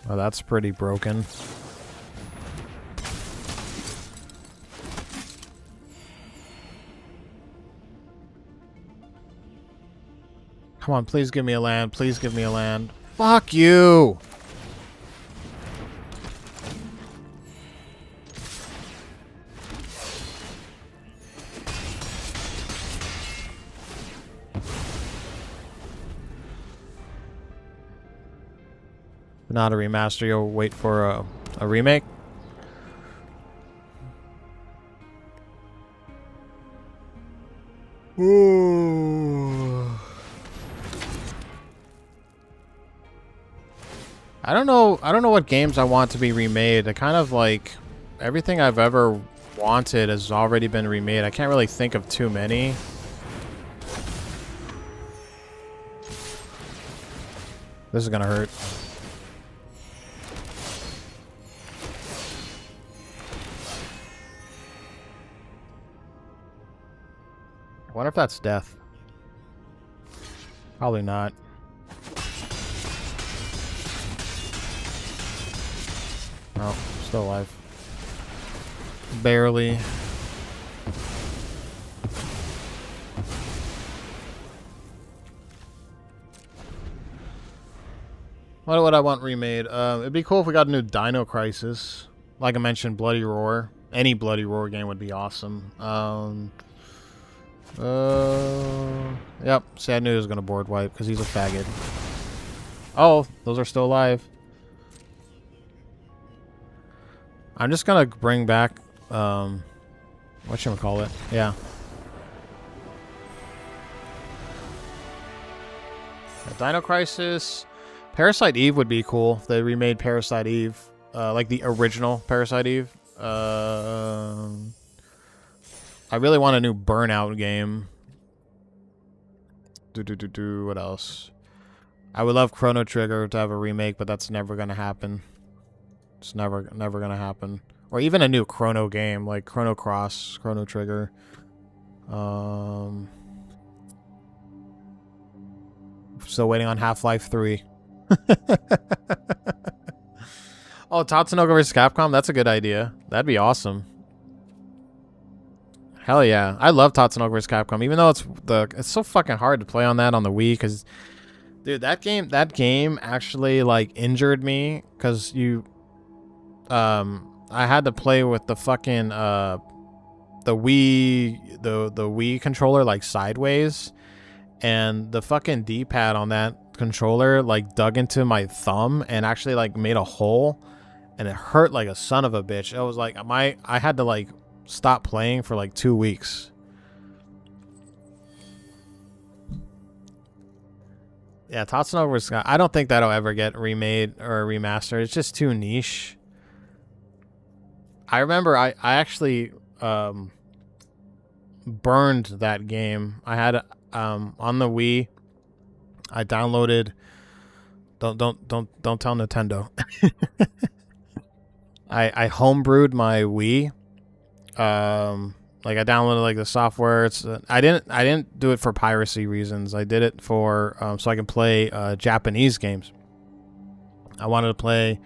Oh, that's pretty broken. Come on, please give me a land. Please give me a land. Fuck you! Not a remaster. You'll wait for a remake? Ooh. I don't know what games I want to be remade. I kind of like everything I've ever wanted has already been remade. I can't really think of too many. This is gonna hurt. I wonder if that's death. Probably not. Oh, still alive. Barely. What would I want remade? It'd be cool if we got a new Dino Crisis. Like I mentioned, Bloody Roar. Any Bloody Roar game would be awesome. Yep. See, I knew he was gonna board wipe because he's a faggot. Oh, those are still alive. I'm just gonna bring back, whatchamacallit? Yeah. Dino Crisis. Parasite Eve would be cool if they remade Parasite Eve. Like the original Parasite Eve. I really want a new Burnout game. What else? I would love Chrono Trigger to have a remake, but that's never gonna happen. It's never gonna happen. Or even a new Chrono game, like Chrono Cross, Chrono Trigger. Still waiting on Half-Life 3. Oh, Tatsunoko vs. Capcom? That's a good idea. That'd be awesome. Hell yeah. I love Tatsunoko vs. Capcom, even though it's so fucking hard to play on that on the Wii, because dude, that game actually like injured me, because I had to play with the fucking the Wii controller like sideways, and the fucking D-pad on that controller like dug into my thumb and actually like made a hole, and it hurt like a son of a bitch. It was like I had to like stop playing for like 2 weeks. Yeah, Tatsunoko vs. I don't think that'll ever get remade or remastered. It's just too niche. I remember I actually burned that game. I had on the Wii. I downloaded. Don't tell Nintendo. I homebrewed my Wii. Like I downloaded like the software. I didn't do it for piracy reasons. I did it for so I can play Japanese games. I wanted to play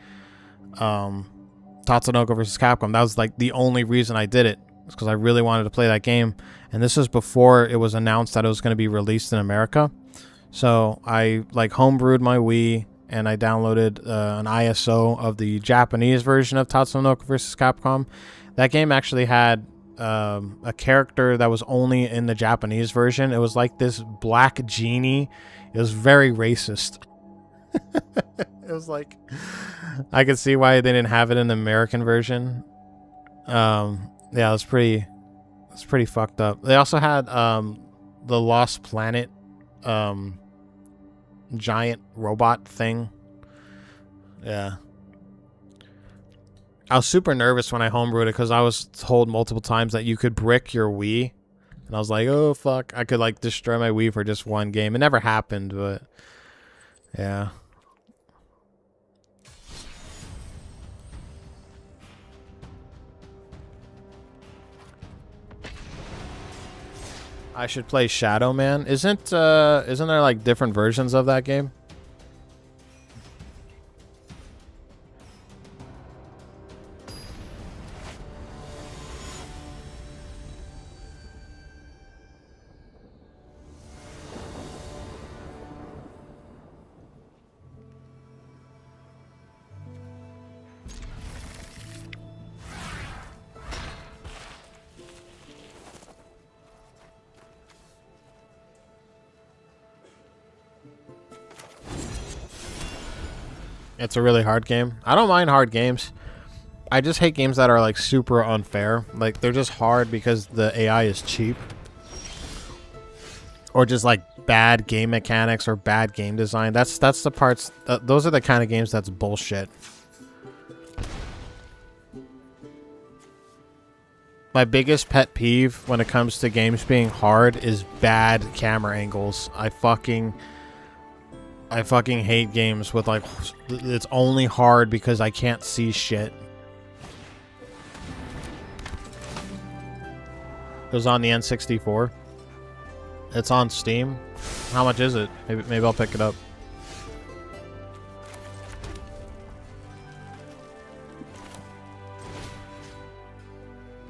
Tatsunoko vs. Capcom. That was like the only reason I did it. It's because I really wanted to play that game. And this was before it was announced that it was going to be released in America. So I like homebrewed my Wii, and I downloaded an ISO of the Japanese version of Tatsunoko vs. Capcom. That game actually had a character that was only in the Japanese version. It was like this black genie. It was very racist. It was like, I could see why they didn't have it in the American version. Yeah, it was pretty fucked up. They also had the Lost Planet giant robot thing. Yeah. I was super nervous when I homebrewed it, because I was told multiple times that you could brick your Wii. And I was like, oh, fuck. I could, like, destroy my Wii for just one game. It never happened, but... yeah. I should play Shadow Man. Isn't there, like, different versions of that game? It's a really hard game. I don't mind hard games. I just hate games that are like super unfair. Like they're just hard because the AI is cheap. Or just like bad game mechanics or bad game design. That's the parts. Those are the kind of games that's bullshit. My biggest pet peeve when it comes to games being hard is bad camera angles. I fucking hate games with like, it's only hard because I can't see shit. It was on the N64. It's on Steam. How much is it? Maybe I'll pick it up.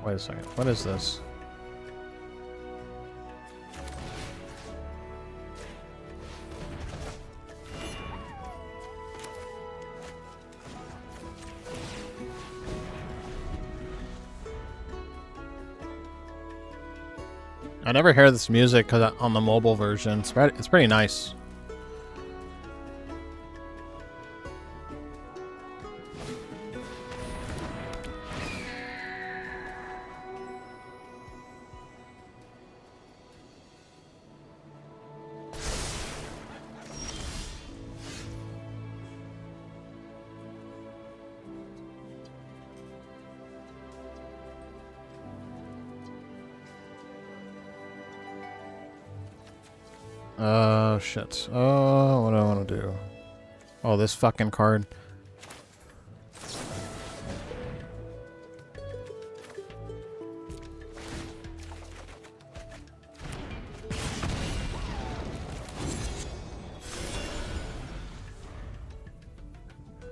Wait a second. What is this? I never hear this music because on the mobile version, it's pretty nice. Oh, shit. Oh, what do I want to do? Oh, this fucking card.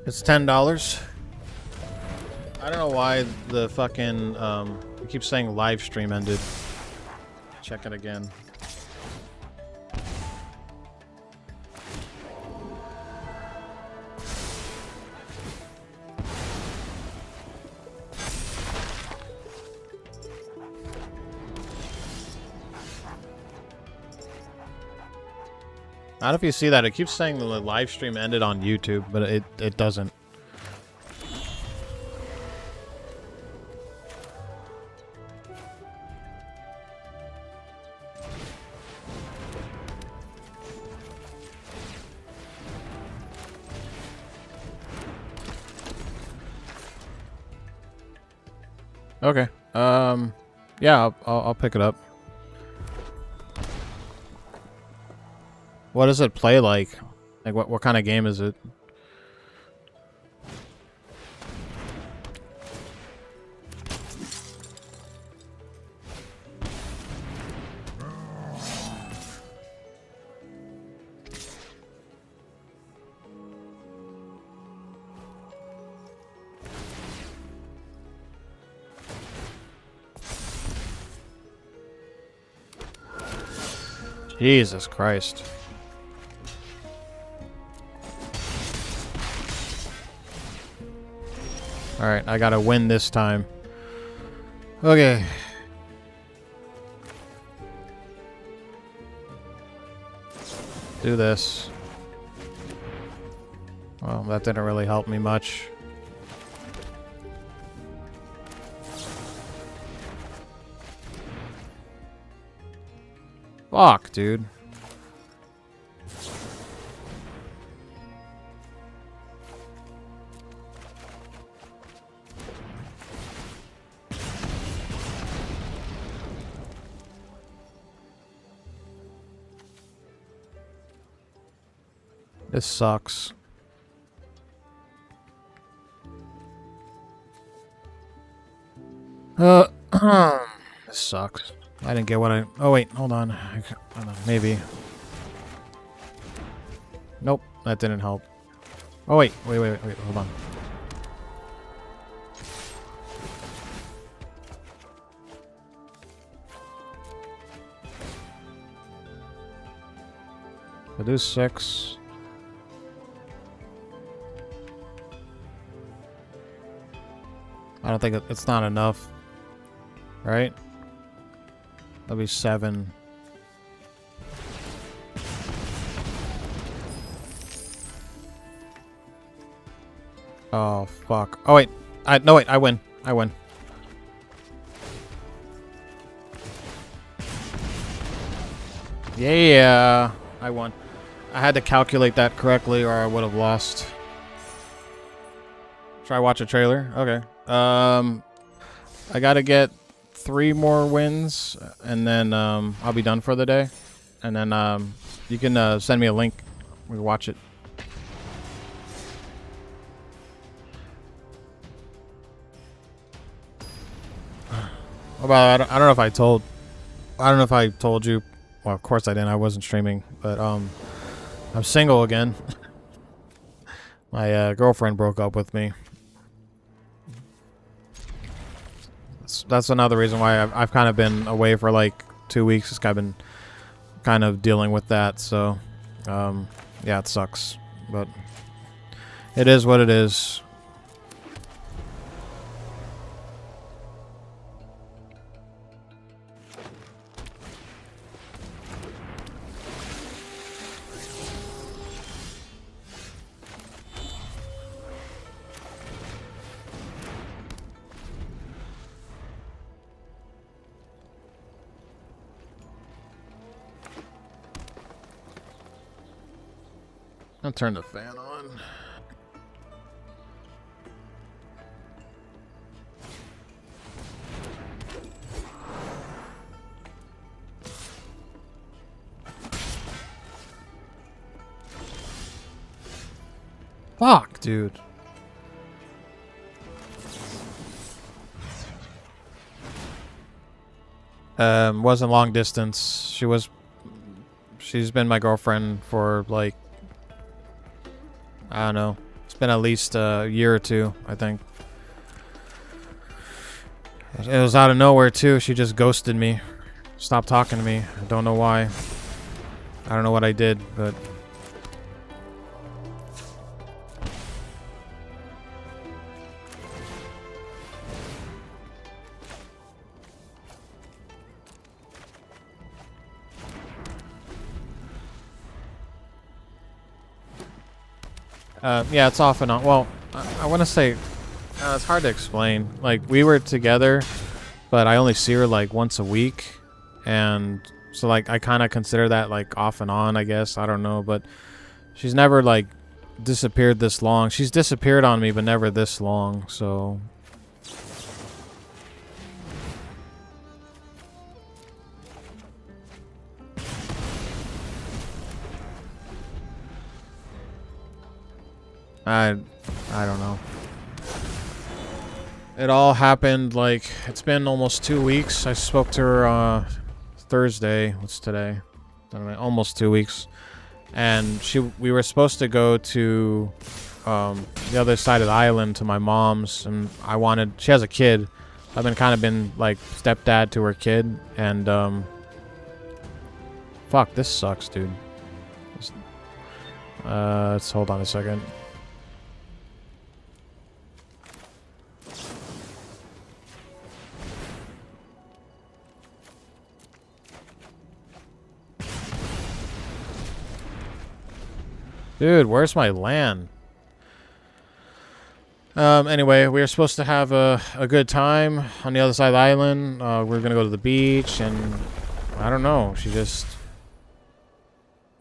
It's $10. don't know why the fucking it keeps saying live stream ended. Check it again. I don't know if you see that. It keeps saying the live stream ended on YouTube, but it doesn't. Okay. Yeah, I'll pick it up. What does it play like? Like what kind of game is it? Jesus Christ. Alright, I gotta win this time. Okay. Do this. Well, that didn't really help me much. Fuck, dude. This sucks. This sucks. I didn't get what I... Oh, wait. Hold on. Hold on. Maybe. Nope. That didn't help. Oh, wait. Wait. Hold on. I'll do 6. I don't think it's not enough. Right? That'll be 7. Oh, fuck. Oh, wait. No, wait. I win. I win. Yeah. I won. I had to calculate that correctly or I would have lost. Should I watch a trailer? Okay. I gotta get 3 more wins, and then I'll be done for the day. And then you can send me a link. We can watch it. About I don't know if I told. I don't know if I told you. Well, of course I didn't. I wasn't streaming, but I'm single again. My girlfriend broke up with me. That's another reason why I've kind of been away for like 2 weeks. I've been kind of dealing with that. So, yeah, it sucks, but it is what it is. I'll turn the fan on. Fuck, dude. Wasn't long distance. She's been my girlfriend for like, I don't know. It's been at least a year or 2, I think. It was out of nowhere too. She just ghosted me. Stopped talking to me. I don't know why. I don't know what I did, but yeah, it's off and on. Well, I want to say it's hard to explain. Like, we were together, but I only see her like once a week, and so like I kind of consider that like off and on, I guess. I don't know, but she's never like disappeared this long. She's disappeared on me, but never this long. So I don't know. It all happened like, it's been almost 2 weeks. I spoke to her Thursday. What's today? I don't know, almost 2 weeks. And we were supposed to go to the other side of the island to my mom's, and she has a kid. I've been like stepdad to her kid, and fuck, this sucks, dude. Let's hold on a second. Dude, where's my LAN? Anyway, we were supposed to have a good time on the other side of the island. We were gonna go to the beach, and I don't know.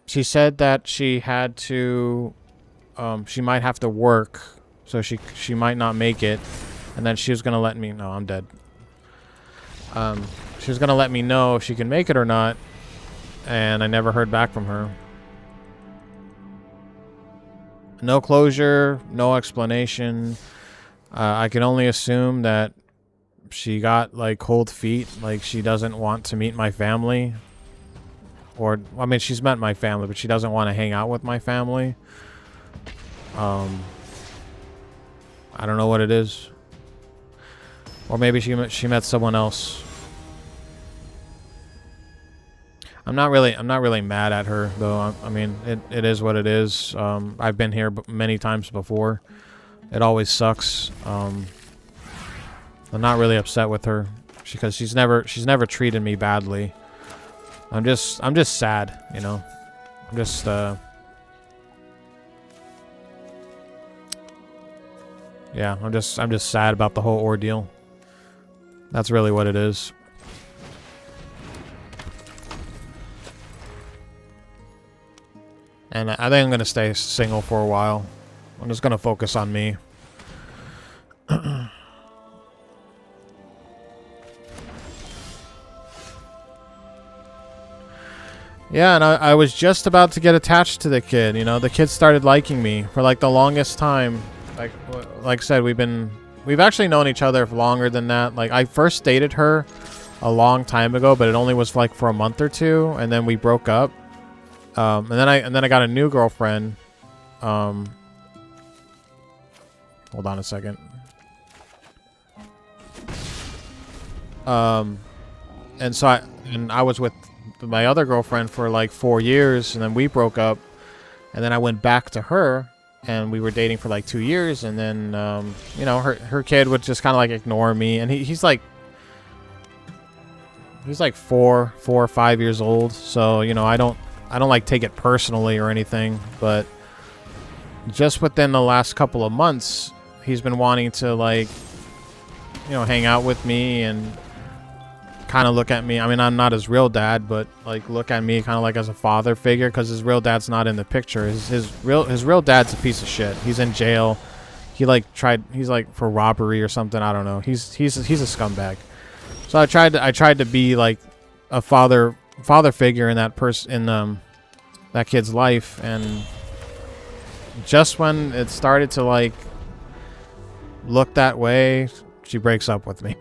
She said that she had to, she might have to work, so she might not make it, and then she was gonna let me. No, I'm dead. She was gonna let me know if she can make it or not, and I never heard back from her. No closure, no explanation. I can only assume that she got like cold feet, like she doesn't want to meet my family. Or, I mean, she's met my family, but she doesn't want to hang out with my family. I don't know what it is. Or maybe she met someone else. I'm not really mad at her, though. I mean, it is what it is. I've been here many times before. It always sucks. I'm not really upset with her because she's never treated me badly. I'm just sad, you know. I'm just yeah, I'm just sad about the whole ordeal. That's really what it is. And I think I'm going to stay single for a while. I'm just going to focus on me. Yeah, and I was just about to get attached to the kid. You know, the kid started liking me for like the longest time. Like I said, we've actually known each other for longer than that. Like, I first dated her a long time ago, but it only was like for a month or two, and then we broke up. And then I got a new girlfriend. Hold on a second. And so I was with my other girlfriend for like 4 years, and then we broke up, and then I went back to her, and we were dating for like 2 years, and then you know, her kid would just kind of like ignore me, and he's like 4 or 5 years old, so you know, I don't like take it personally or anything, but just within the last couple of months, he's been wanting to, like, you know, hang out with me and kind of look at me. I mean, I'm not his real dad, but like look at me kind of like as a father figure, because his real dad's not in the picture. His real dad's a piece of shit. He's in jail. He's like for robbery or something. I don't know. He's a scumbag. So I tried to be like a father figure in that kid's life, and just when it started to like look that way, she breaks up with me.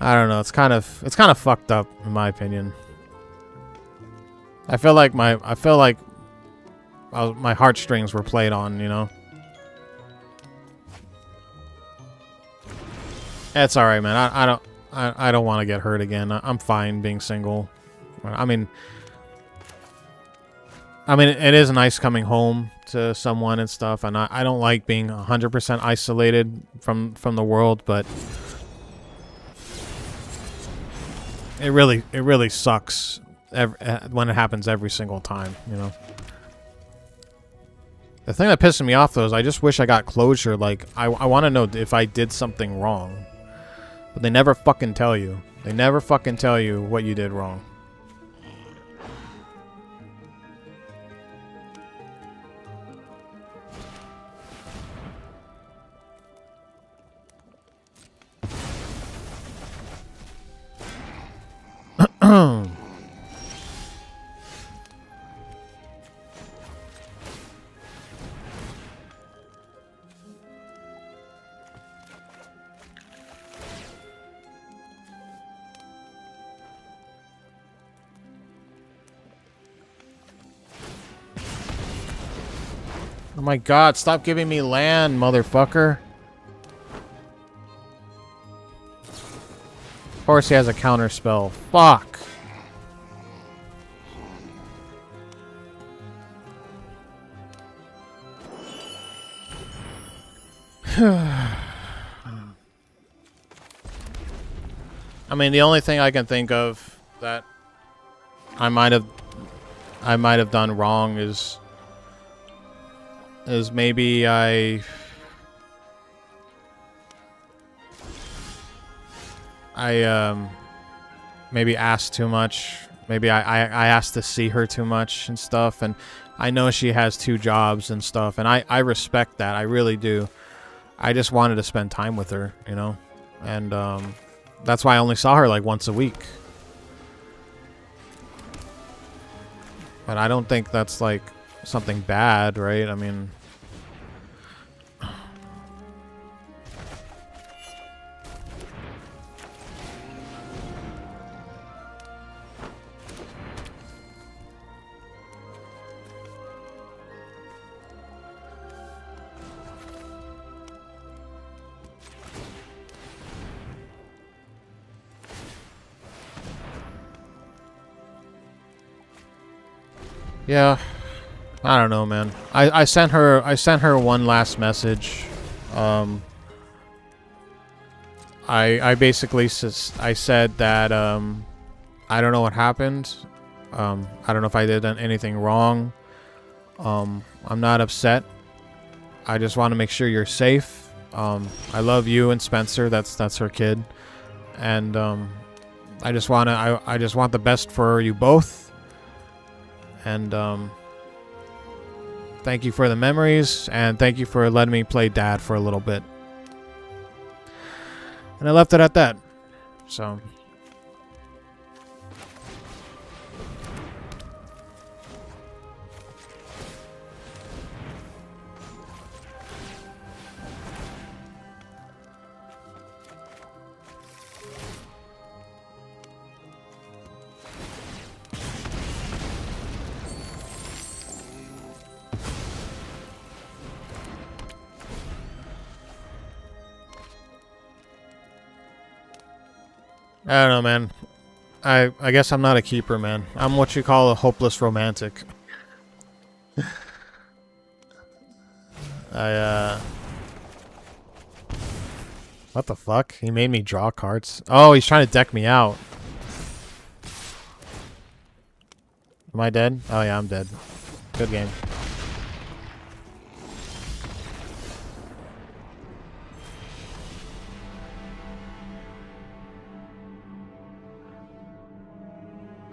I don't know. It's kind of fucked up in my opinion. I feel like my heartstrings were played on, you know. It's all right, man. I don't want to get hurt again. I'm fine being single. I mean, it is nice coming home to someone and stuff, and I don't like being 100% isolated from the world, but it really sucks when it happens every single time, you know. The thing that pisses me off though is I just wish I got closure. Like I want to know if I did something wrong, but they never fucking tell you. They never fucking tell you what you did wrong. Oh my god, stop giving me land, motherfucker. Of course he has a counter spell. Fuck. I mean, the only thing I can think of that I might have done wrong is maybe maybe asked too much. Maybe I asked to see her too much and stuff, and I know she has 2 jobs and stuff, and I respect that. I really do. I just wanted to spend time with her, you know, and that's why I only saw her like once a week. But I don't think that's like something bad, right? I mean, yeah. I don't know, man. I sent her one last message. I basically I said that I don't know what happened. I don't know if I did anything wrong. I'm not upset. I just want to make sure you're safe. I love you and Spencer. That's her kid, and I just want the best for you both. And thank you for the memories, and thank you for letting me play dad for a little bit. And I left it at that. So. I don't know, man. I guess I'm not a keeper, man. I'm what you call a hopeless romantic. What the fuck? He made me draw cards. Oh, he's trying to deck me out. Am I dead? Oh yeah, I'm dead. Good game.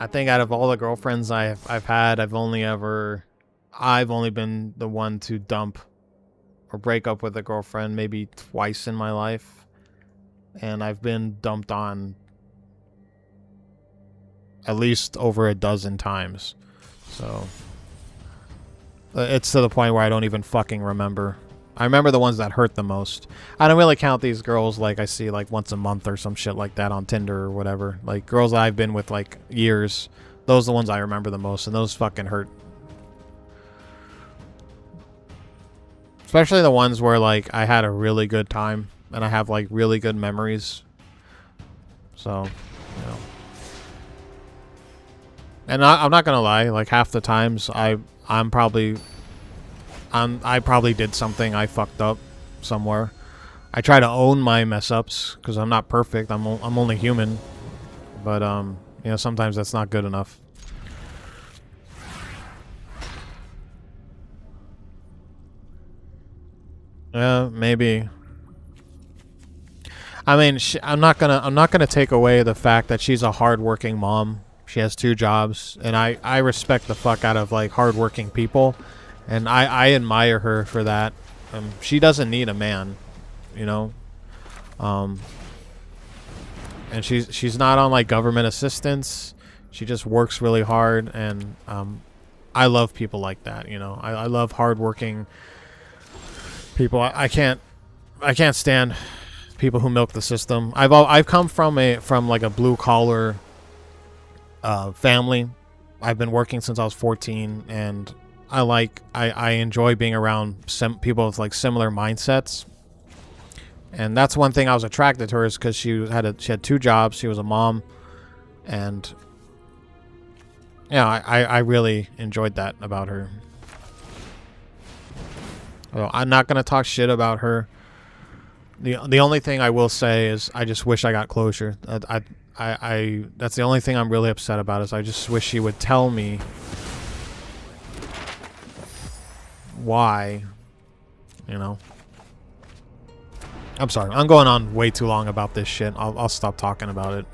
I think out of all the girlfriends I've had, I've only been the one to dump or break up with a girlfriend maybe twice in my life, and I've been dumped on at least over a dozen times. So it's to the point where I don't even fucking remember. I remember the ones that hurt the most. I don't really count these girls like I see like once a month or some shit like that on Tinder or whatever. Like girls that I've been with like years. Those are the ones I remember the most, and those fucking hurt. Especially the ones where like I had a really good time and I have like really good memories. So, you know. And I'm not gonna lie, like half the times I probably did something, I fucked up somewhere. I try to own my mess ups because I'm not perfect. I'm only human. But you know, sometimes that's not good enough. Yeah, maybe. I mean, I'm not gonna take away the fact that she's a hardworking mom. She has 2 jobs, and I respect the fuck out of like hardworking people, and I admire her for that. She doesn't need a man, you know. And she's not on like government assistance. She just works really hard, and I love people like that. You know, I love hardworking people. I can't stand people who milk the system. I've come from like a blue collar family. I've been working since I was 14, and I enjoy being around people with like similar mindsets. And that's one thing I was attracted to her, is because she had 2 jobs. She was a mom, and yeah, I really enjoyed that about her. Well, I'm not gonna talk shit about her. The only thing I will say is I just wish I got closure. I that's the only thing I'm really upset about, is I just wish she would tell me why, you know. I'm sorry. I'm going on way too long about this shit. I'll stop talking about it.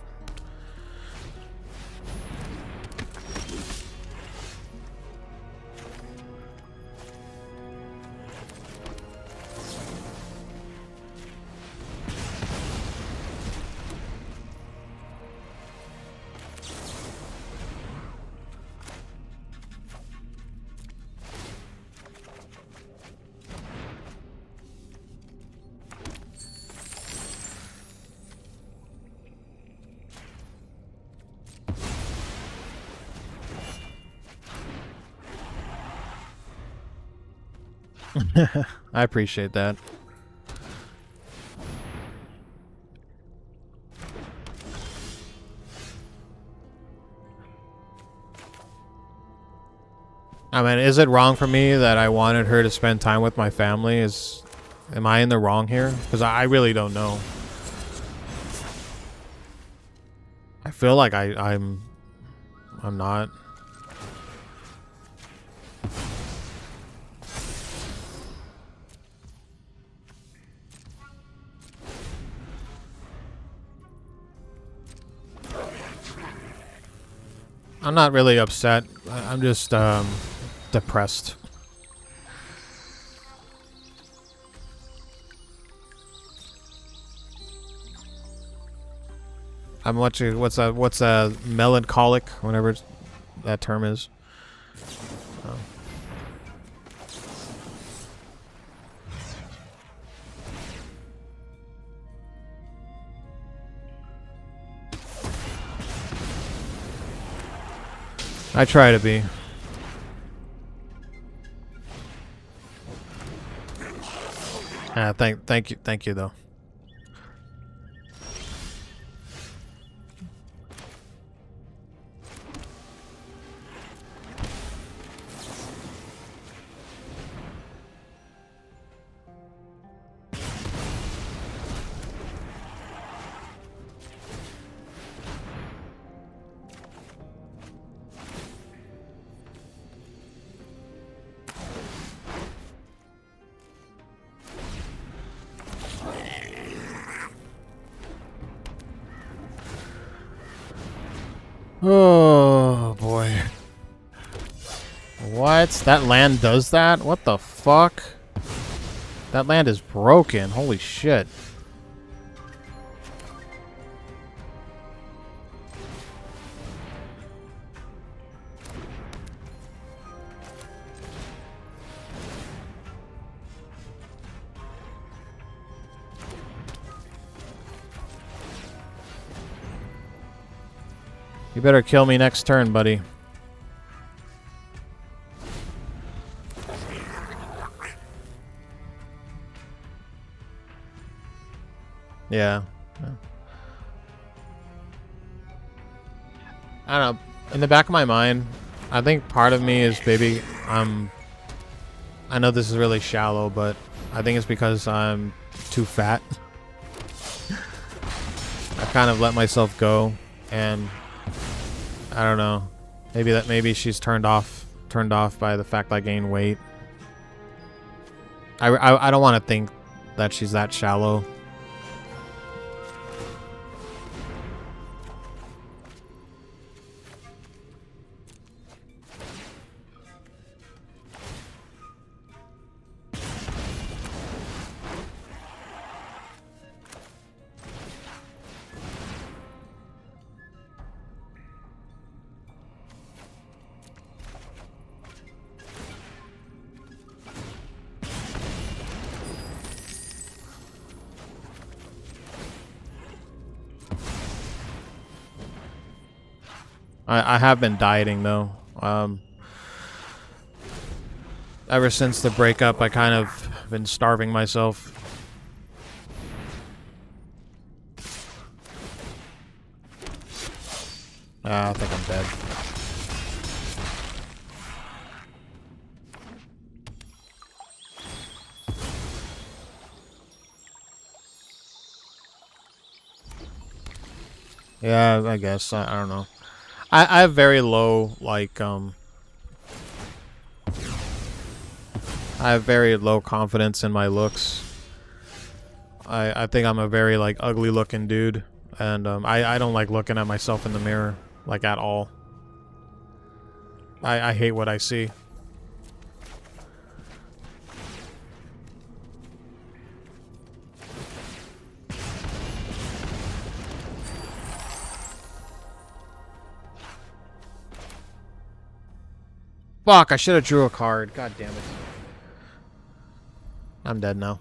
I appreciate that. I mean, is it wrong for me that I wanted her to spend time with my family? Am I in the wrong here? Because I really don't know. I feel like I'm not. I'm not really upset. I'm just depressed. I'm watching. What's a melancholic? Whatever that term is. Oh. I try to be. Thank you though. Oh boy. What? That land does that? What the fuck? That land is broken. Holy shit. You better kill me next turn, buddy. Yeah. I don't know. In the back of my mind, I think part of me is maybe I know this is really shallow, but I think it's because I'm too fat. I kind of let myself go, and I don't know. Maybe she's turned off by the fact I gained weight. I don't want to think that she's that shallow. I have been dieting though. Ever since the breakup, I kind of been starving myself. I think I'm dead. Yeah, I guess. I don't know. I have very low, like, I have very low confidence in my looks. I think I'm a very, like, ugly looking dude. And, I don't like looking at myself in the mirror, like, at all. I hate what I see. Fuck, I should have drew a card. God damn it. I'm dead now.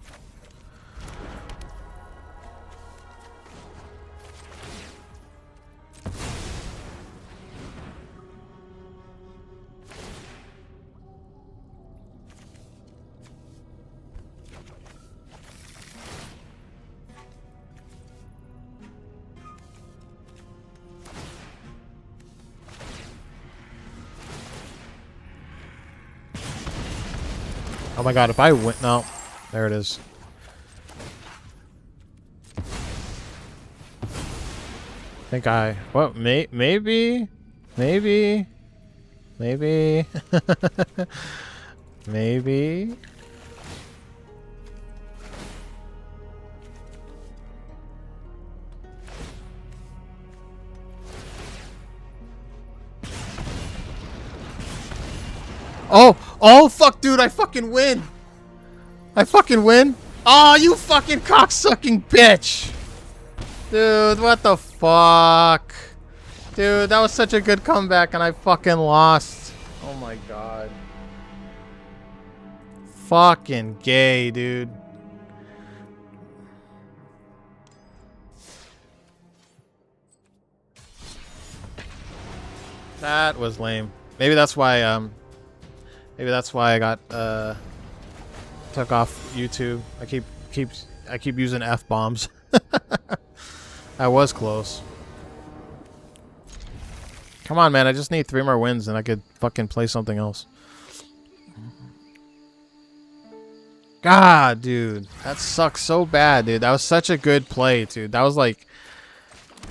Oh my god, if I win... No. There it is. I think I... What? Maybe? Maybe? Maybe? Maybe? Oh! Oh, fuck, dude, I fucking win! I fucking win? Oh, you fucking cocksucking bitch! Dude, what the fuck? Dude, that was such a good comeback and I fucking lost. Oh my god. Fucking gay, dude. That was lame. Maybe that's why I got took off YouTube. I keep using F-bombs. I was close. Come on, man. I just need 3 more wins and I could fucking play something else. God, dude. That sucks so bad, dude. That was such a good play, dude. That was like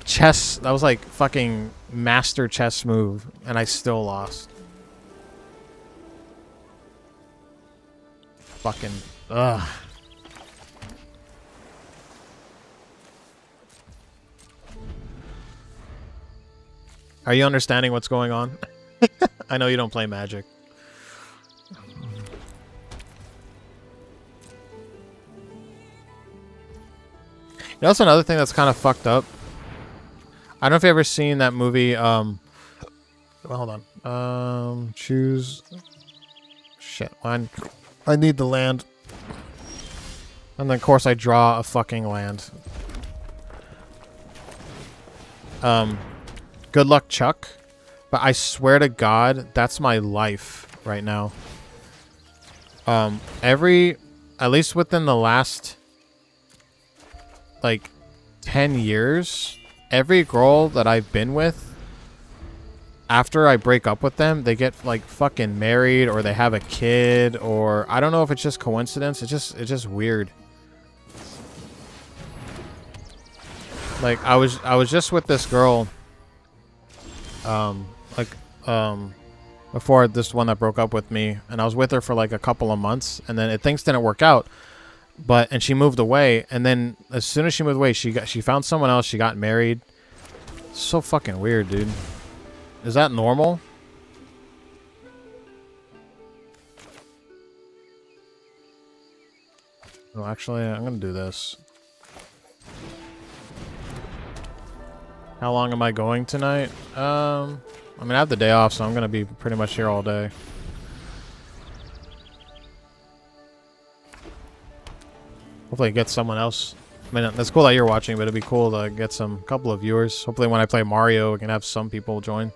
chess. That was like fucking master chess move. And I still lost. Fucking... Ugh. Are you understanding what's going on? I know you don't play Magic. You know, that's another thing that's kind of fucked up. I don't know if you've ever seen that movie, well, hold on. Choose... Shit, I need the land. And then, of course, I draw a fucking land. Good luck, Chuck. But I swear to God, that's my life right now. At least within the last, like, 10 years, every girl that I've been with, after I break up with them, they get like fucking married or they have a kid, or I don't know if it's just coincidence. It's just weird. Like I was just with this girl before this one that broke up with me, and I was with her for like a couple of months, and then things didn't work out. And she moved away, and then as soon as she moved away, she found someone else, she got married. So fucking weird, dude. Is that normal? Oh, actually, I'm gonna do this. How long am I going tonight? I mean, I have the day off, so I'm gonna be pretty much here all day. Hopefully get someone else. I mean, that's cool that you're watching, but it'd be cool to get some couple of viewers. Hopefully when I play Mario, I can have some people join.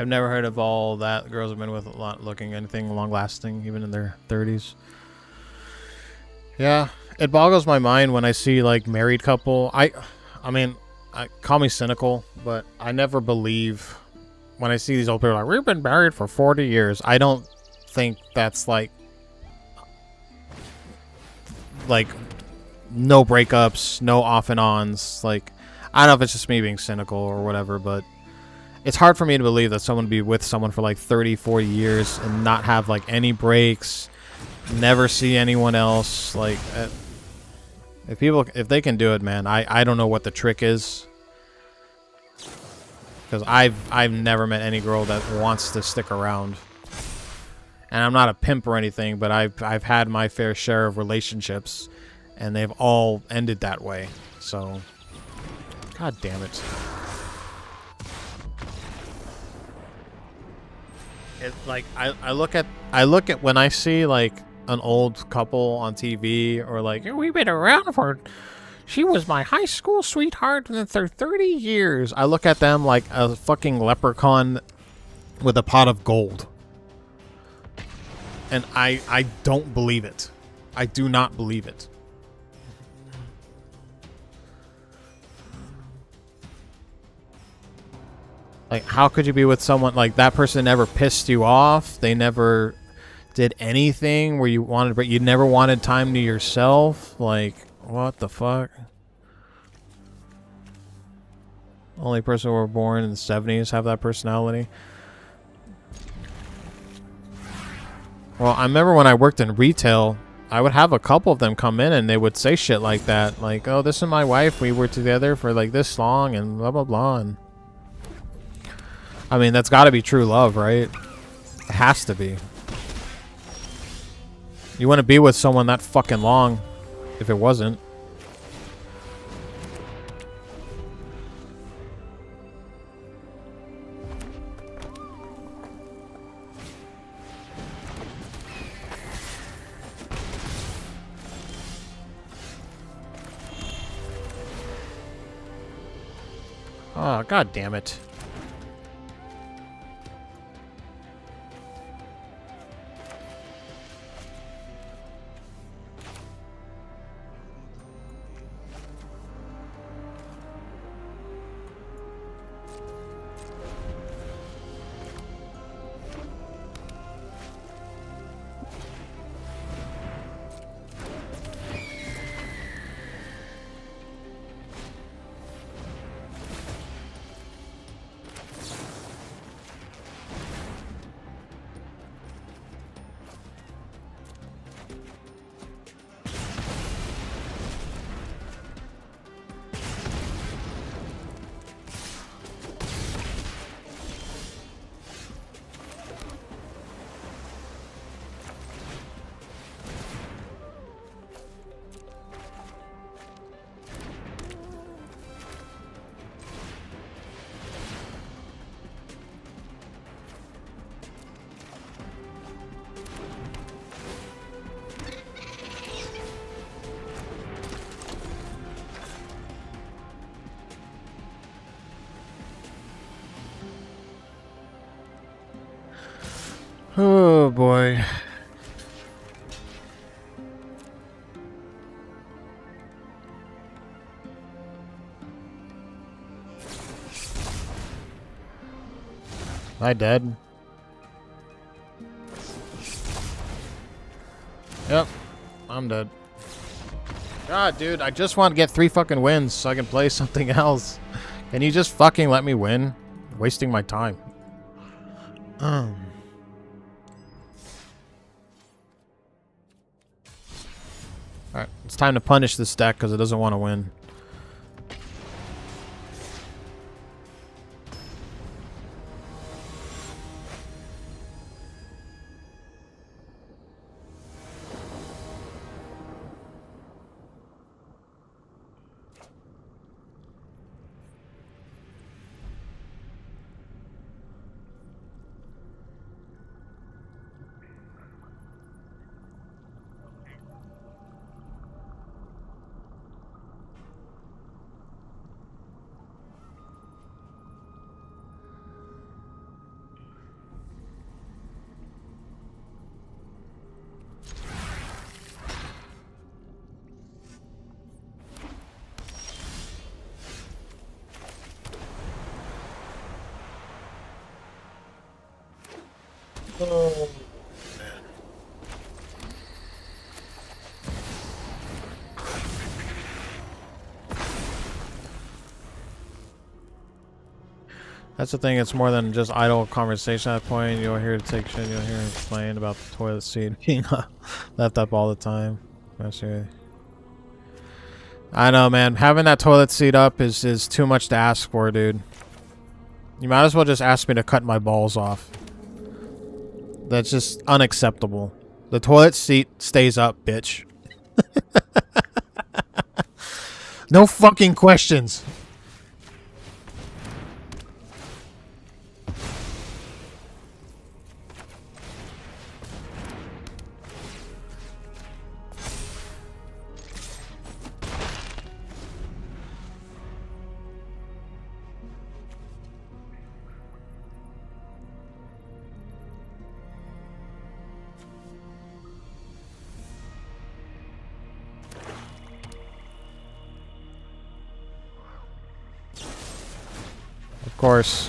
I've never heard of all that girls have been with a lot looking anything long lasting, even in their 30s. Yeah, it boggles my mind when I see like married couple. I mean, call me cynical, but I never believe when I see these old people like, we've been married for 40 years. I don't think that's like no breakups, no off and ons. Like, I don't know if it's just me being cynical or whatever, but it's hard for me to believe that someone would be with someone for like 30, 40 years and not have like any breaks, never see anyone else. Like, if they can do it, man, I don't know what the trick is, because I've never met any girl that wants to stick around. And I'm not a pimp or anything, but I've had my fair share of relationships, and they've all ended that way. So, god damn it. It's like I look at when I see like an old couple on TV, or like, we've been around for, she was my high school sweetheart for 30 years. I look at them like a fucking leprechaun with a pot of gold. And I don't believe it. I do not believe it. Like, how could you be with someone like that? Person never pissed you off. They never did anything where you wanted, but you never wanted time to yourself. Like, what the fuck? Only person who were born in the 70s have that personality. Well, I remember when I worked in retail, I would have a couple of them come in and they would say shit like that. Like, oh, this is my wife. We were together for like this long and blah, blah, blah. And I mean, that's got to be true love, right? It has to be. You wouldn't be with someone that fucking long if it wasn't. Oh, god damn it. Oh boy. Am I dead? Yep, I'm dead. God, dude, I just want to get 3 fucking wins so I can play something else. Can you just fucking let me win? Wasting my time. Alright, it's time to punish this deck because it doesn't want to win. Oh. That's the thing, it's more than just idle conversation at that point. You'll hear it take shit, you'll hear it explain about the toilet seat being left up all the time. I know, man. Having that toilet seat up is too much to ask for, dude. You might as well just ask me to cut my balls off. That's just unacceptable. The toilet seat stays up, bitch. No fucking questions. Of course.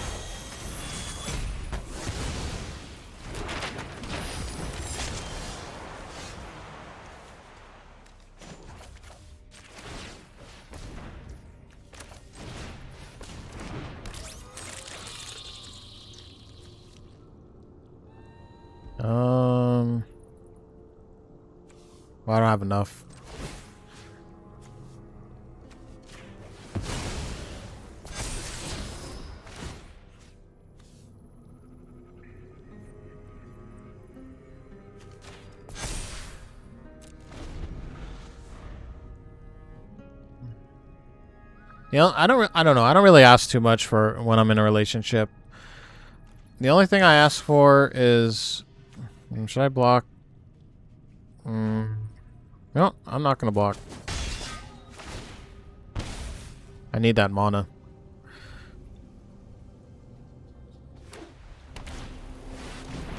Well, I don't have enough. You know, I don't know. I don't really ask too much for when I'm in a relationship. The only thing I ask for is, should I block? No, I'm not gonna block. I need that mana.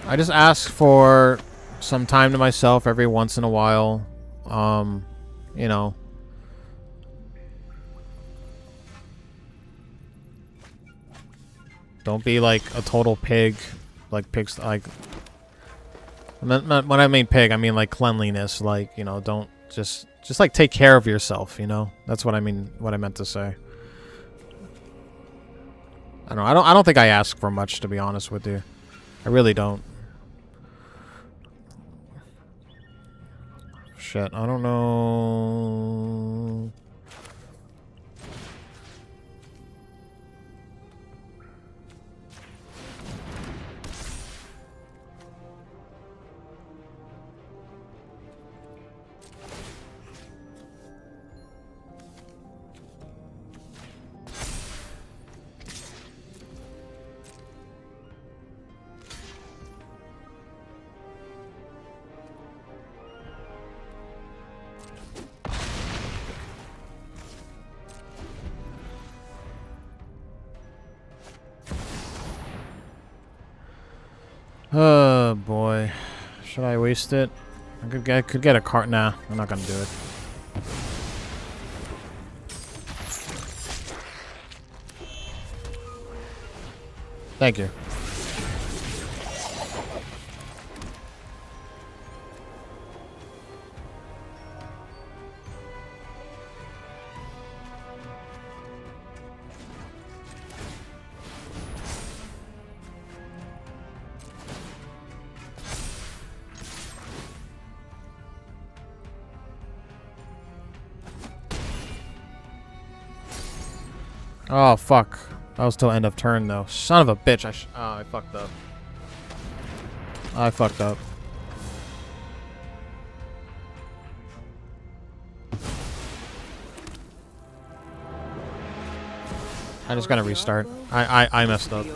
I just ask for some time to myself every once in a while. You know. Don't be like a total pig. Like pigs, like... When I mean pig, I mean like cleanliness. Like, you know, don't just like take care of yourself, you know? That's what I mean, what I meant to say. I don't think I ask for much, to be honest with you. I really don't. Shit, I don't know... Oh boy. waste it? I could get a card. Nah, I'm not gonna do it. Thank you. Oh, fuck. That was till end of turn, though. Son of a bitch. I fucked up. I fucked up. I'm just gonna restart. I messed up.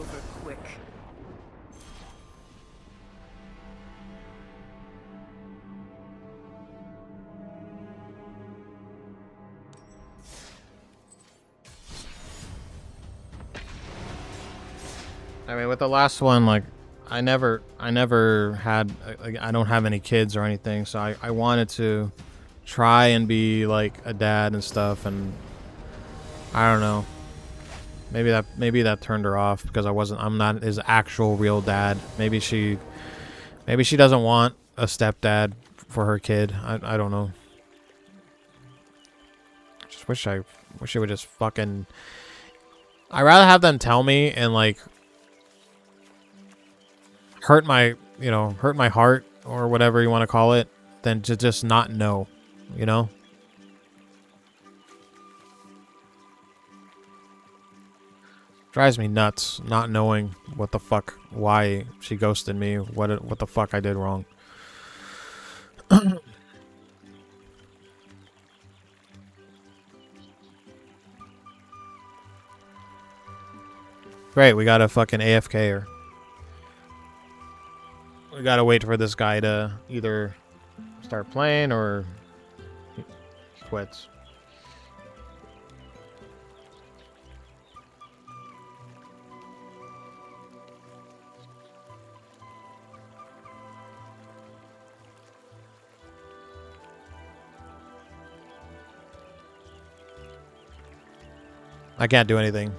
I mean, with the last one, like, I never had, like, I don't have any kids or anything, so I wanted to try and be, like, a dad and stuff, and I don't know. Maybe that turned her off because I'm not his actual real dad. Maybe she doesn't want a stepdad for her kid. I don't know. Just wish it would just fucking. I'd rather have them tell me and, like, hurt my heart or whatever you want to call it than to just not know, you know? Drives me nuts not knowing what the fuck, why she ghosted me, what the fuck I did wrong. Great, we got a fucking AFK her. We gotta wait for this guy to either start playing or he quits. I can't do anything.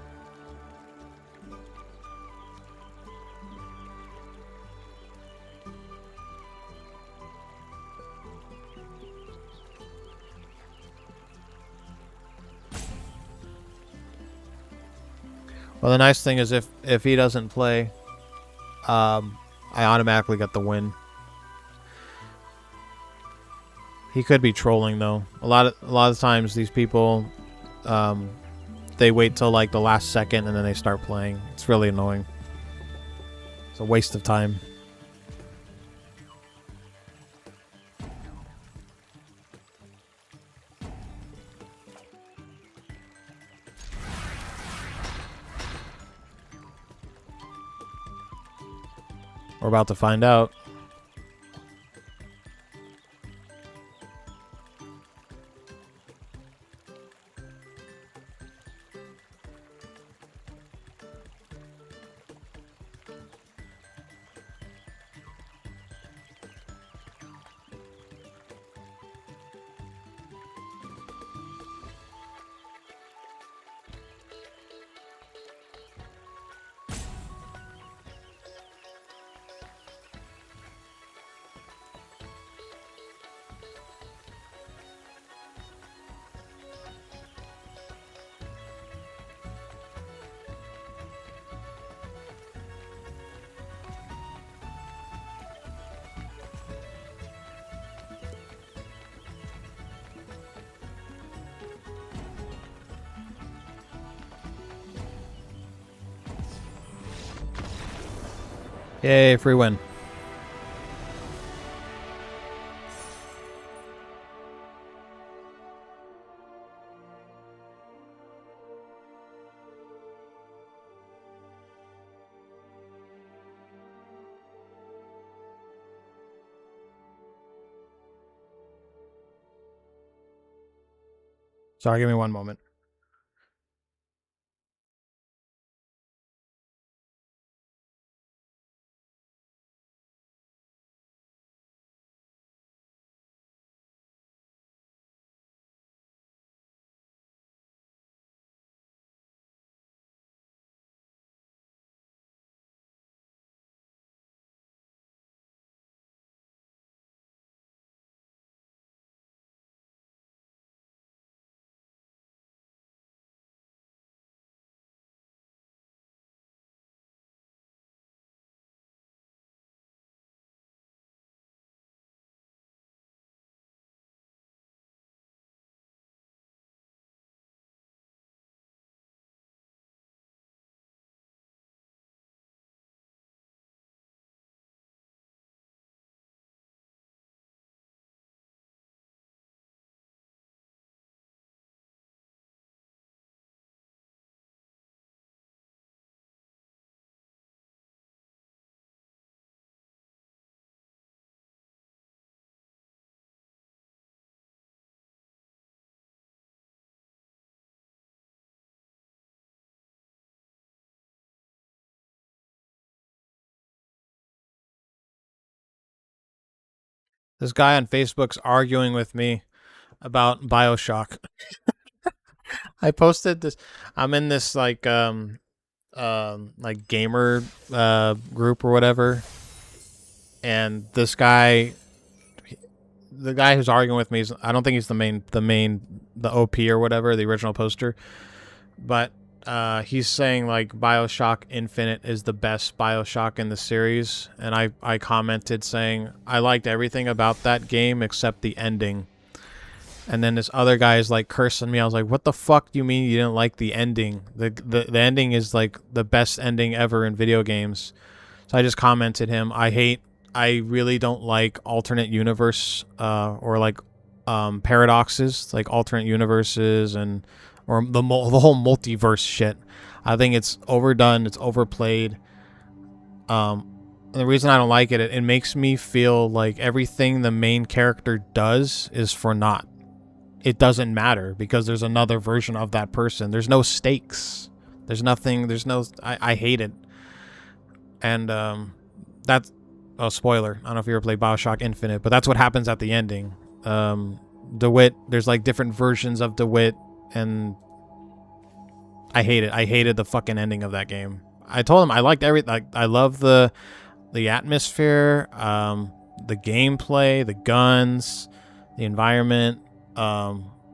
Well, the nice thing is if he doesn't play, I automatically get the win. He could be trolling though. A lot of times these people, they wait till like the last second and then they start playing. It's really annoying. It's a waste of time. We're about to find out. Yay, free win. Sorry, give me one moment. This guy on Facebook's arguing with me about BioShock. I posted this. I'm in this like gamer group or whatever, and this guy, the guy who's arguing with me, I don't think he's the OP or whatever, the original poster, but he's saying like BioShock Infinite is the best BioShock in the series, and I commented saying I liked everything about that game except the ending. And then this other guy is like cursing me. I was like, what the fuck do you mean you didn't like the ending? The ending is like the best ending ever in video games. So I just commented him, I really don't like alternate universe or like paradoxes, like alternate universes or the whole multiverse shit. I think it's overdone, it's overplayed. And the reason I don't like it, it makes me feel like everything the main character does is for naught. It doesn't matter because there's another version of that person. There's no stakes. There's nothing. There's no. I hate it. And that's a spoiler. I don't know if you ever played BioShock Infinite, but that's what happens at the ending. DeWitt. There's like different versions of DeWitt, and I hate it. I hated the fucking ending of that game. I told him I liked everything. Like, I love the atmosphere, the gameplay, the guns, the environment.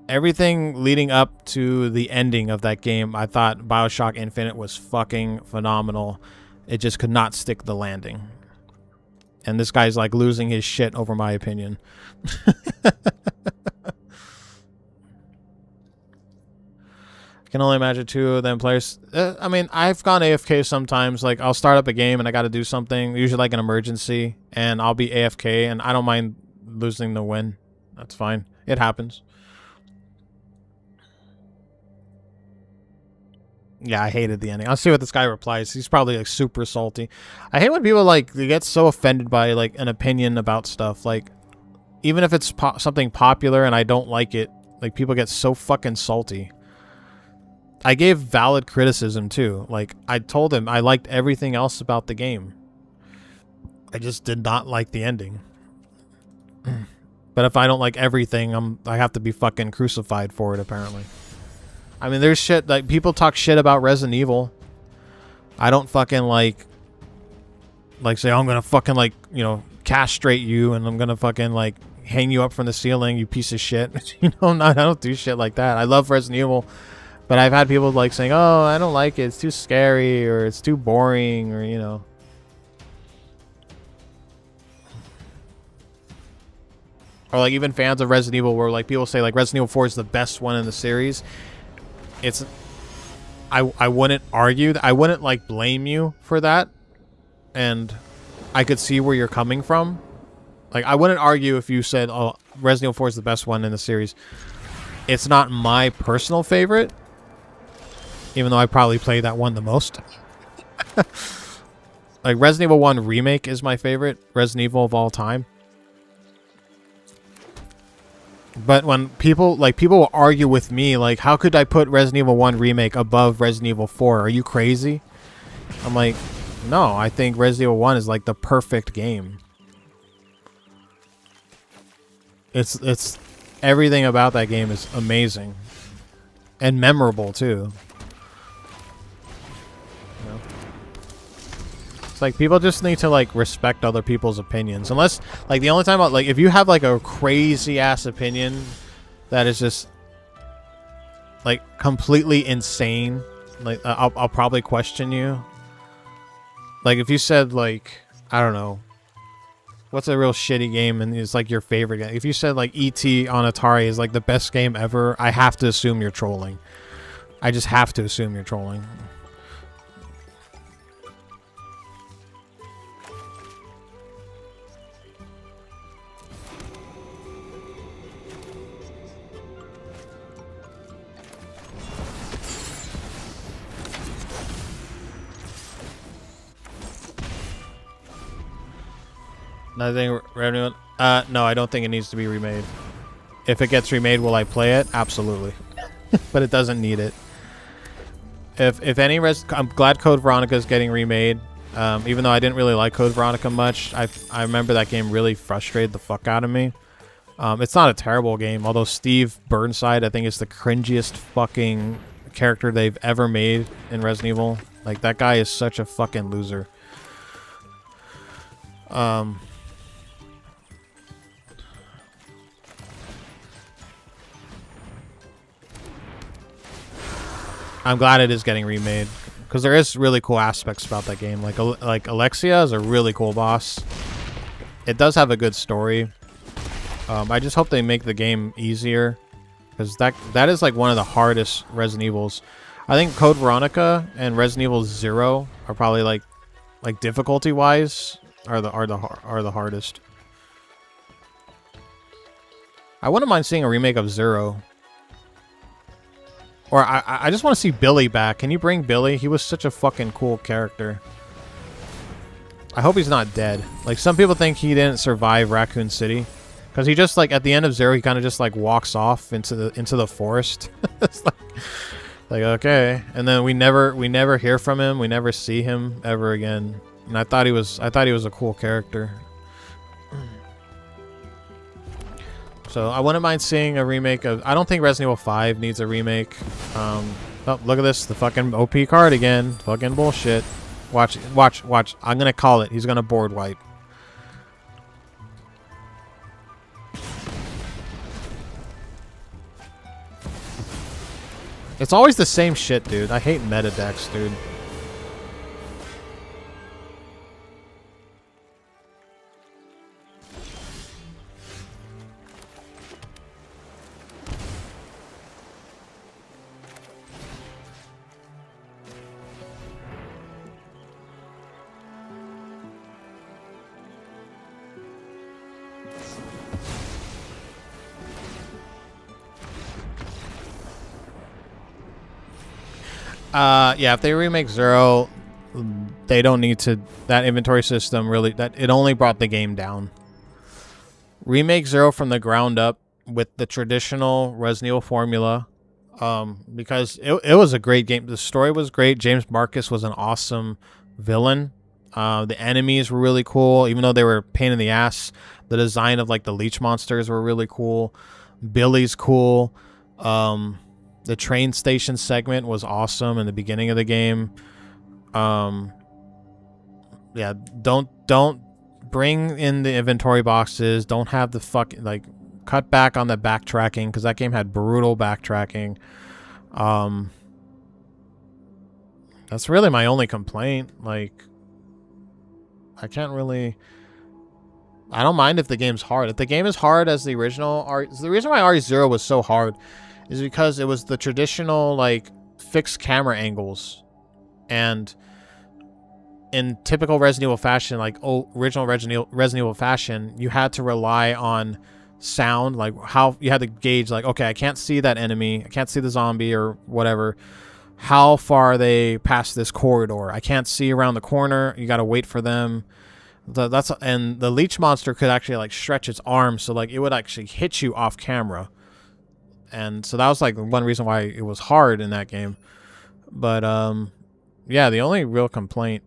Everything leading up to the ending of that game, I thought BioShock Infinite was fucking phenomenal. It just could not stick the landing. And this guy's like losing his shit over my opinion. Can only imagine two of them players. I mean, I've gone AFK sometimes. Like, I'll start up a game and I got to do something, usually like an emergency, and I'll be AFK, and I don't mind losing the win. That's fine. It happens. Yeah, I hated the ending. I'll see what this guy replies. He's probably like super salty. I hate when people like they get so offended by like an opinion about stuff. Like, even if it's something popular and I don't like it, like people get so fucking salty. I gave valid criticism too. Like, I told him I liked everything else about the game. I just did not like the ending. But if I don't like everything, I have to be fucking crucified for it, apparently. I mean, there's shit, like, people talk shit about Resident Evil. I don't fucking, like say, oh, I'm gonna fucking, like, you know, castrate you, and I'm gonna fucking, like, hang you up from the ceiling, you piece of shit. You know, I don't do shit like that. I love Resident Evil, but I've had people, like, saying, oh, I don't like it, it's too scary, or it's too boring, or, you know. Or like even fans of Resident Evil where like people say like Resident Evil 4 is the best one in the series. It's I wouldn't argue that. I wouldn't like blame you for that. And I could see where you're coming from. Like, I wouldn't argue if you said, oh, Resident Evil 4 is the best one in the series. It's not my personal favorite, even though I probably play that one the most. Like, Resident Evil 1 Remake is my favorite Resident Evil of all time. But when people will argue with me, like, how could I put Resident Evil 1 Remake above Resident Evil 4? Are you crazy? I'm like, no, I think Resident Evil 1 is like the perfect game. It's everything about that game is amazing. And memorable too. You know? It's like people just need to like respect other people's opinions. Unless like the only time like if you have like a crazy ass opinion that is just like completely insane, like I'll probably question you. Like if you said like, I don't know, what's a real shitty game and it's like your favorite game? If you said like E.T. on Atari is like the best game ever, I have to assume you're trolling. I just have to assume you're trolling. Nothing revenue. No, I don't think it needs to be remade. If it gets remade, will I play it? Absolutely. But it doesn't need it. If any I'm glad Code Veronica is getting remade. Even though I didn't really like Code Veronica much, I remember that game really frustrated the fuck out of me. It's not a terrible game, although Steve Burnside, I think, is the cringiest fucking character they've ever made in Resident Evil. Like, that guy is such a fucking loser. I'm glad it is getting remade, because there is really cool aspects about that game. Like Alexia is a really cool boss. It does have a good story. I just hope they make the game easier, because that is like one of the hardest Resident Evils. I think Code Veronica and Resident Evil 0 are probably like difficulty wise are the hardest. I wouldn't mind seeing a remake of 0. Or I just want to see Billy back. Can you bring Billy? He was such a fucking cool character. I hope he's not dead. Like, some people think he didn't survive Raccoon City, because he just, like, at the end of 0, he kind of just, like, walks off into the forest. It's like, okay. And then we never hear from him. We never see him ever again. And I thought he was a cool character. So I wouldn't mind seeing a remake of... I don't think Resident Evil 5 needs a remake. Oh, look at this. The fucking OP card again. Fucking bullshit. Watch. I'm going to call it. He's going to board wipe. It's always the same shit, dude. I hate meta decks, dude. Yeah, if they remake 0, they don't need to... That inventory system really... it only brought the game down. Remake 0 from the ground up with the traditional Resident Evil formula. Because it was a great game. The story was great. James Marcus was an awesome villain. The enemies were really cool, even though they were a pain in the ass. The design of, like, the leech monsters were really cool. Billy's cool. The train station segment was awesome in the beginning of the game. Yeah, don't bring in the inventory boxes. Don't have the fucking, like, cut back on the backtracking, because that game had brutal backtracking. That's really my only complaint. Like, I can't really... I don't mind if the game's hard. If the game is hard as the original... The reason why RE0 was so hard is because it was the traditional, like, fixed camera angles. And in typical Resident Evil fashion, like original Resident Evil fashion, you had to rely on sound, like how you had to gauge, like, okay, I can't see that enemy, I can't see the zombie or whatever. How far are they past this corridor? I can't see around the corner. You got to wait for them. And the leech monster could actually, like, stretch its arms, so, like, it would actually hit you off camera. And so that was, like, one reason why it was hard in that game. But yeah, the only real complaint,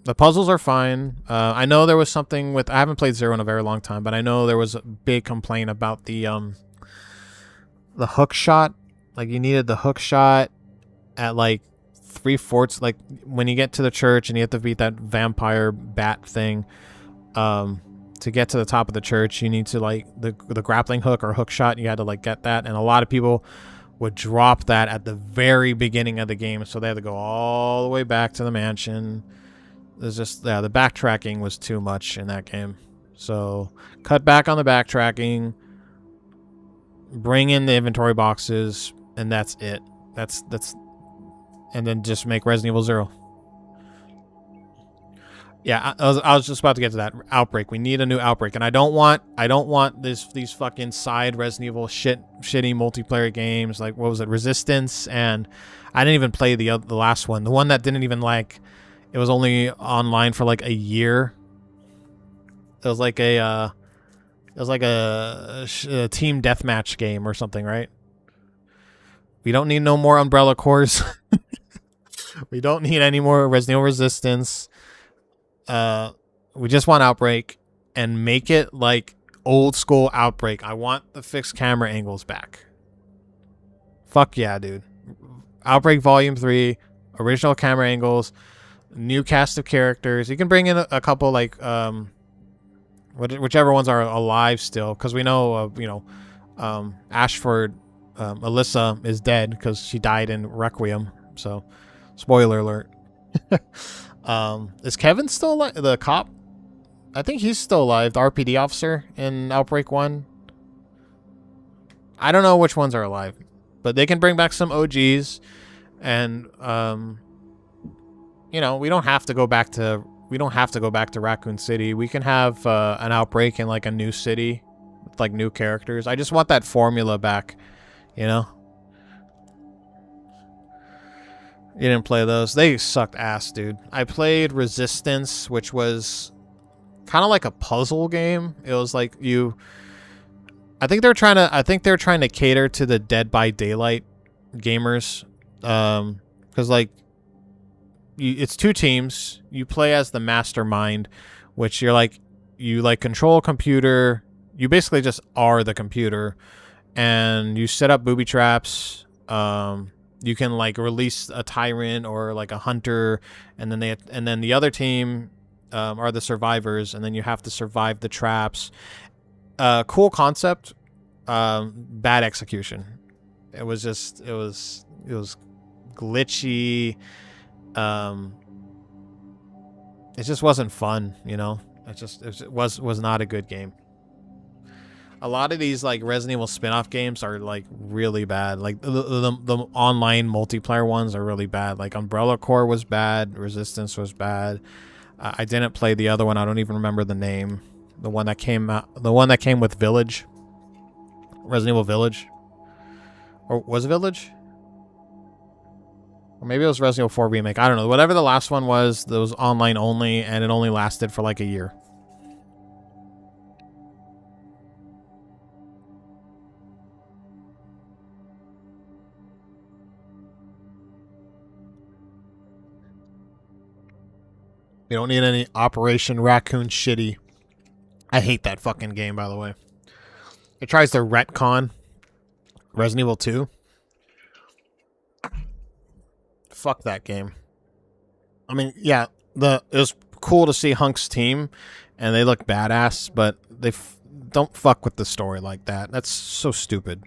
the puzzles are fine. I know there was something with... I haven't played 0 in a very long time, but I know there was a big complaint about the hook shot. Like, you needed the hook shot at, like, 3/4, like, when you get to the church and you have to beat that vampire bat thing. To get to the top of the church, you need to, like, the grappling hook or hook shot. You had to, like, get that, and a lot of people would drop that at the very beginning of the game, so they had to go all the way back to the mansion. There's just, yeah, the backtracking was too much in that game. So cut back on the backtracking, bring in the inventory boxes, and that's it. That's and then just make Resident Evil 0. Yeah, I was just about to get to that. Outbreak. We need a new Outbreak, and I don't want these fucking side Resident Evil shitty multiplayer games. Like, what was it, Resistance? And I didn't even play the last one, the one that didn't even, like, it was only online for like a year. It was like a team deathmatch game or something, right? We don't need no more Umbrella Corps. We don't need any more Resident Evil Resistance. We just want Outbreak and make it like old school Outbreak. I want the fixed camera angles back. Fuck yeah, dude. Outbreak Volume 3, original camera angles, new cast of characters. You can bring in a couple like whichever ones are alive still, because we know Ashford, Alyssa is dead because she died in Requiem. So, spoiler alert. Is Kevin still alive? The cop? I think he's still alive. The RPD officer in Outbreak 1. I don't know which ones are alive, but they can bring back some OGs, and we don't have to go back to Raccoon City. We can have an Outbreak in like a new city with like new characters. I just want that formula back, you know? You didn't play those. They sucked ass, dude. I played Resistance, which was kind of like a puzzle game. It was like I think they're trying to cater to the Dead by Daylight gamers, because like it's two teams. You play as the mastermind, which you control a computer. You basically just are the computer, and you set up booby traps. You can like release a tyrant or like a hunter, and then the other team are the survivors, and then you have to survive the traps. Cool concept, bad execution. It was glitchy. It just wasn't fun, you know. It was not a good game. A lot of these like Resident Evil spin-off games are like really bad. Like the online multiplayer ones are really bad. Like Umbrella Corps was bad. Resistance was bad. I didn't play the other one. I don't even remember the name. The one that came with Village. Resident Evil Village. Or was it Village? Or maybe it was Resident Evil 4 Remake. I don't know. Whatever the last one was, that was online only, and it only lasted for like a year. You don't need any Operation Raccoon Shitty. I hate that fucking game, by the way. It tries to retcon Resident Evil 2. Fuck that game. I mean, yeah, it was cool to see Hunk's team, and they look badass, but they don't fuck with the story like that. That's so stupid.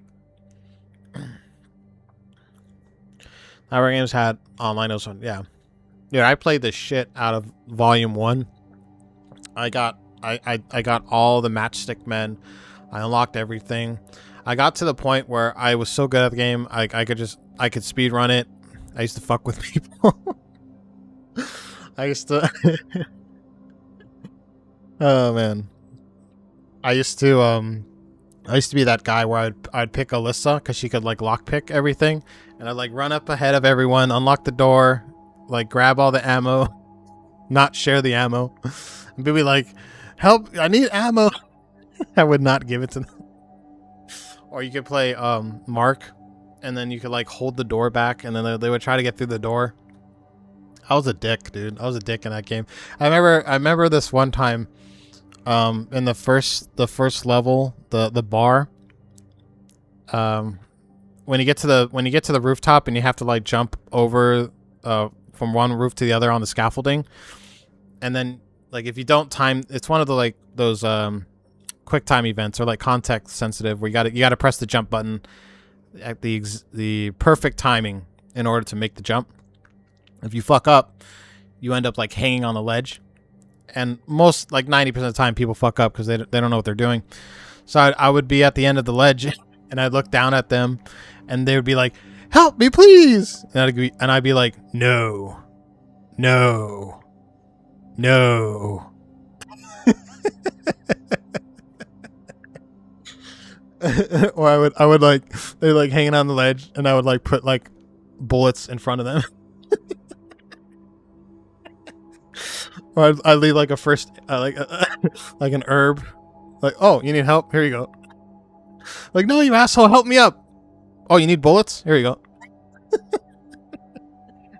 Our games had online. Yeah. Yeah, I played the shit out of Volume 1. I got all the Matchstick Men. I unlocked everything. I got to the point where I was so good at the game, I could speed run it. I used to fuck with people. I used to oh man. I used to be that guy where I'd pick Alyssa because she could like lockpick everything, and I'd like run up ahead of everyone, unlock the door, like grab all the ammo, not share the ammo, and be like, help, I need ammo. I would not give it to them. Or you could play Mark, and then you could like hold the door back, and then they would try to get through the door. I was a dick, dude. I was a dick in that game. I remember this one time, in the first level, the bar. When you get to the rooftop and you have to like jump over from one roof to the other on the scaffolding, and then like if you don't time, it's one of the like those quick time events or like context sensitive where you gotta press the jump button at the perfect timing in order to make the jump. If you fuck up, you end up like hanging on the ledge, and most like 90% of the time people fuck up because they don't know what they're doing. So I would be at the end of the ledge and I'd look down at them, and they would be like, help me please, and I'd be like, no. Or I would like, they're like hanging on the ledge, and I would like put like bullets in front of them. Or I'd leave like a first like an herb, like, oh, you need help, here you go. Like, no, you asshole, help me up. Oh, you need bullets, here you go.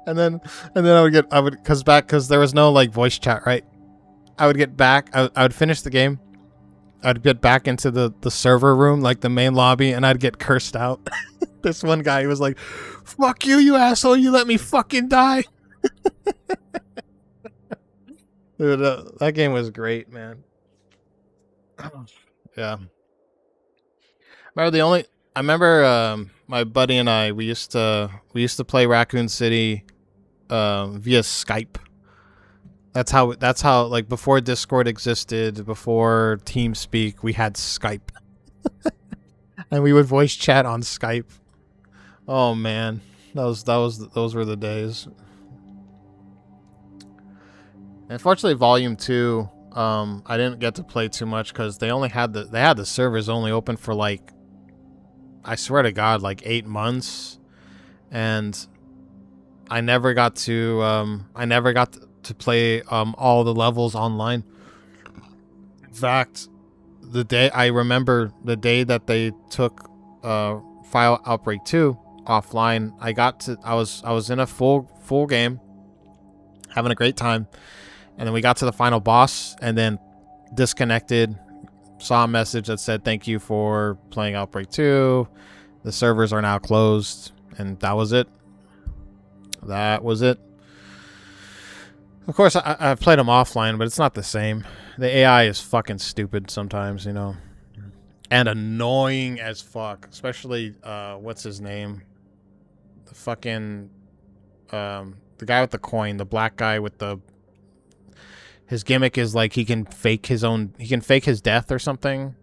and then I would because there was no like voice chat, right? I would get back. I would finish the game. I'd get back into the server room, like the main lobby, and I'd get cursed out. This one guy, he was like, "Fuck you, you asshole! You let me fucking die." Dude, that game was great, man. Yeah. I remember my buddy and I, we used to play Raccoon City via Skype. That's how like before Discord existed, before TeamSpeak, we had Skype. And we would voice chat on Skype. Oh man, those were the days. Unfortunately, Volume 2, I didn't get to play too much because they had the servers only open for like, I swear to God, like 8 months, and I never got to play all the levels online. In fact, I remember the day that they took File Outbreak 2 offline, I was in a full game, having a great time, and then we got to the final boss and then disconnected, saw a message that said thank you for playing Outbreak 2, the servers are now closed, and that was it. Of course, I've played them offline, but it's not the same. The AI is fucking stupid sometimes, you know, and annoying as fuck. Especially what's his name? The fucking the guy with the coin, the black guy with the. His gimmick is like he can fake his death or something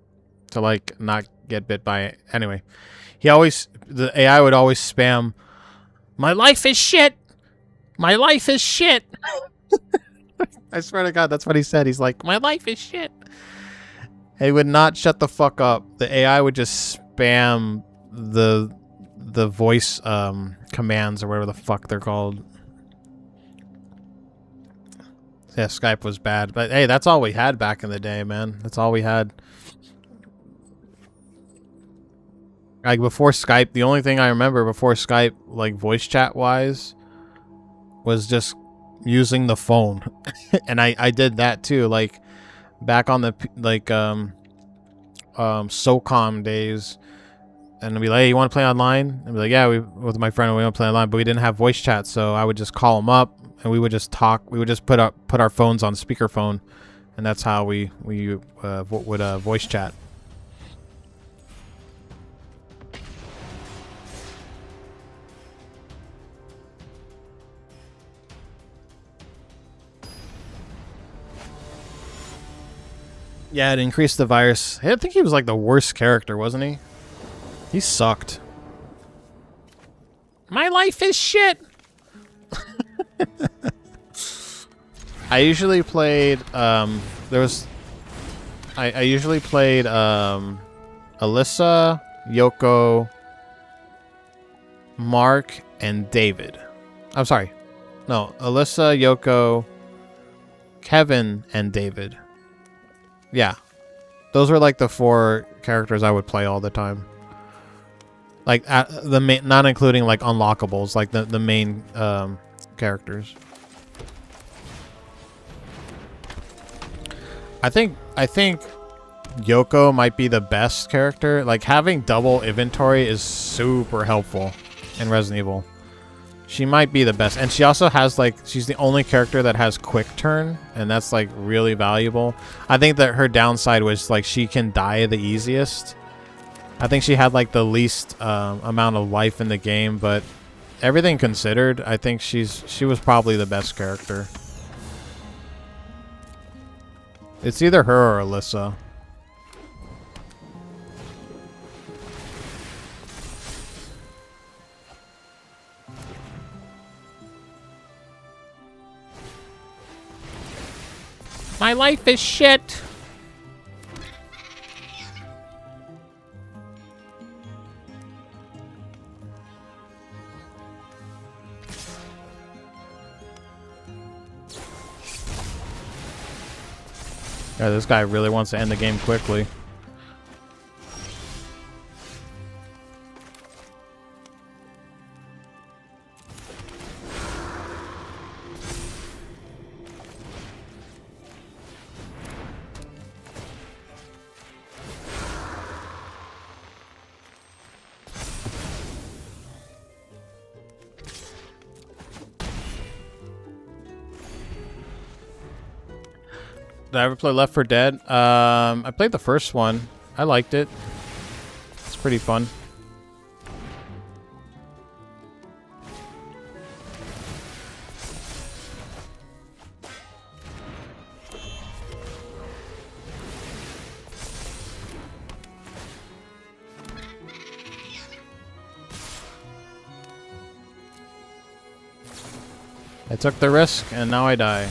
to like not get bit by it. Anyway, the AI would always spam, "My life is shit. My life is shit." I swear to God, that's what he said. He's like, "My life is shit." He would not shut the fuck up. The AI would just spam the voice commands or whatever the fuck they're called. Yeah, Skype was bad, but hey, that's all we had back in the day, man. That's all we had. Like before Skype, the only thing I remember before Skype, like voice chat wise, was just using the phone. And I did that too, like back on the SOCOM days, and I'd be like, "Hey, you want to play online?" I'd be like, "Yeah, with my friend, we want to play online," but we didn't have voice chat, so I would just call him up and we would just talk. We would just put our phones on speakerphone, and that's how we would voice chat. Yeah, it increased the virus. I think he was like the worst character, wasn't he? He sucked. My life is shit. I usually played I usually played Alyssa, Yoko, Mark, and David. I'm sorry. No, Alyssa, Yoko, Kevin, and David. Yeah. Those were like the 4 characters I would play all the time. Like not including like unlockables, like the main characters. I think Yoko might be the best character. Like having double inventory is super helpful in Resident Evil. She might be the best, and she also has like, she's the only character that has quick turn, and that's like really valuable. I think that her downside was like she can die the easiest. I think she had like the least amount of life in the game, but everything considered, I think she was probably the best character. It's either her or Alyssa. My life is shit. Yeah, this guy really wants to end the game quickly. Did I ever play Left 4 Dead? I played the first one. I liked it. It's pretty fun. I took the risk, and now I die.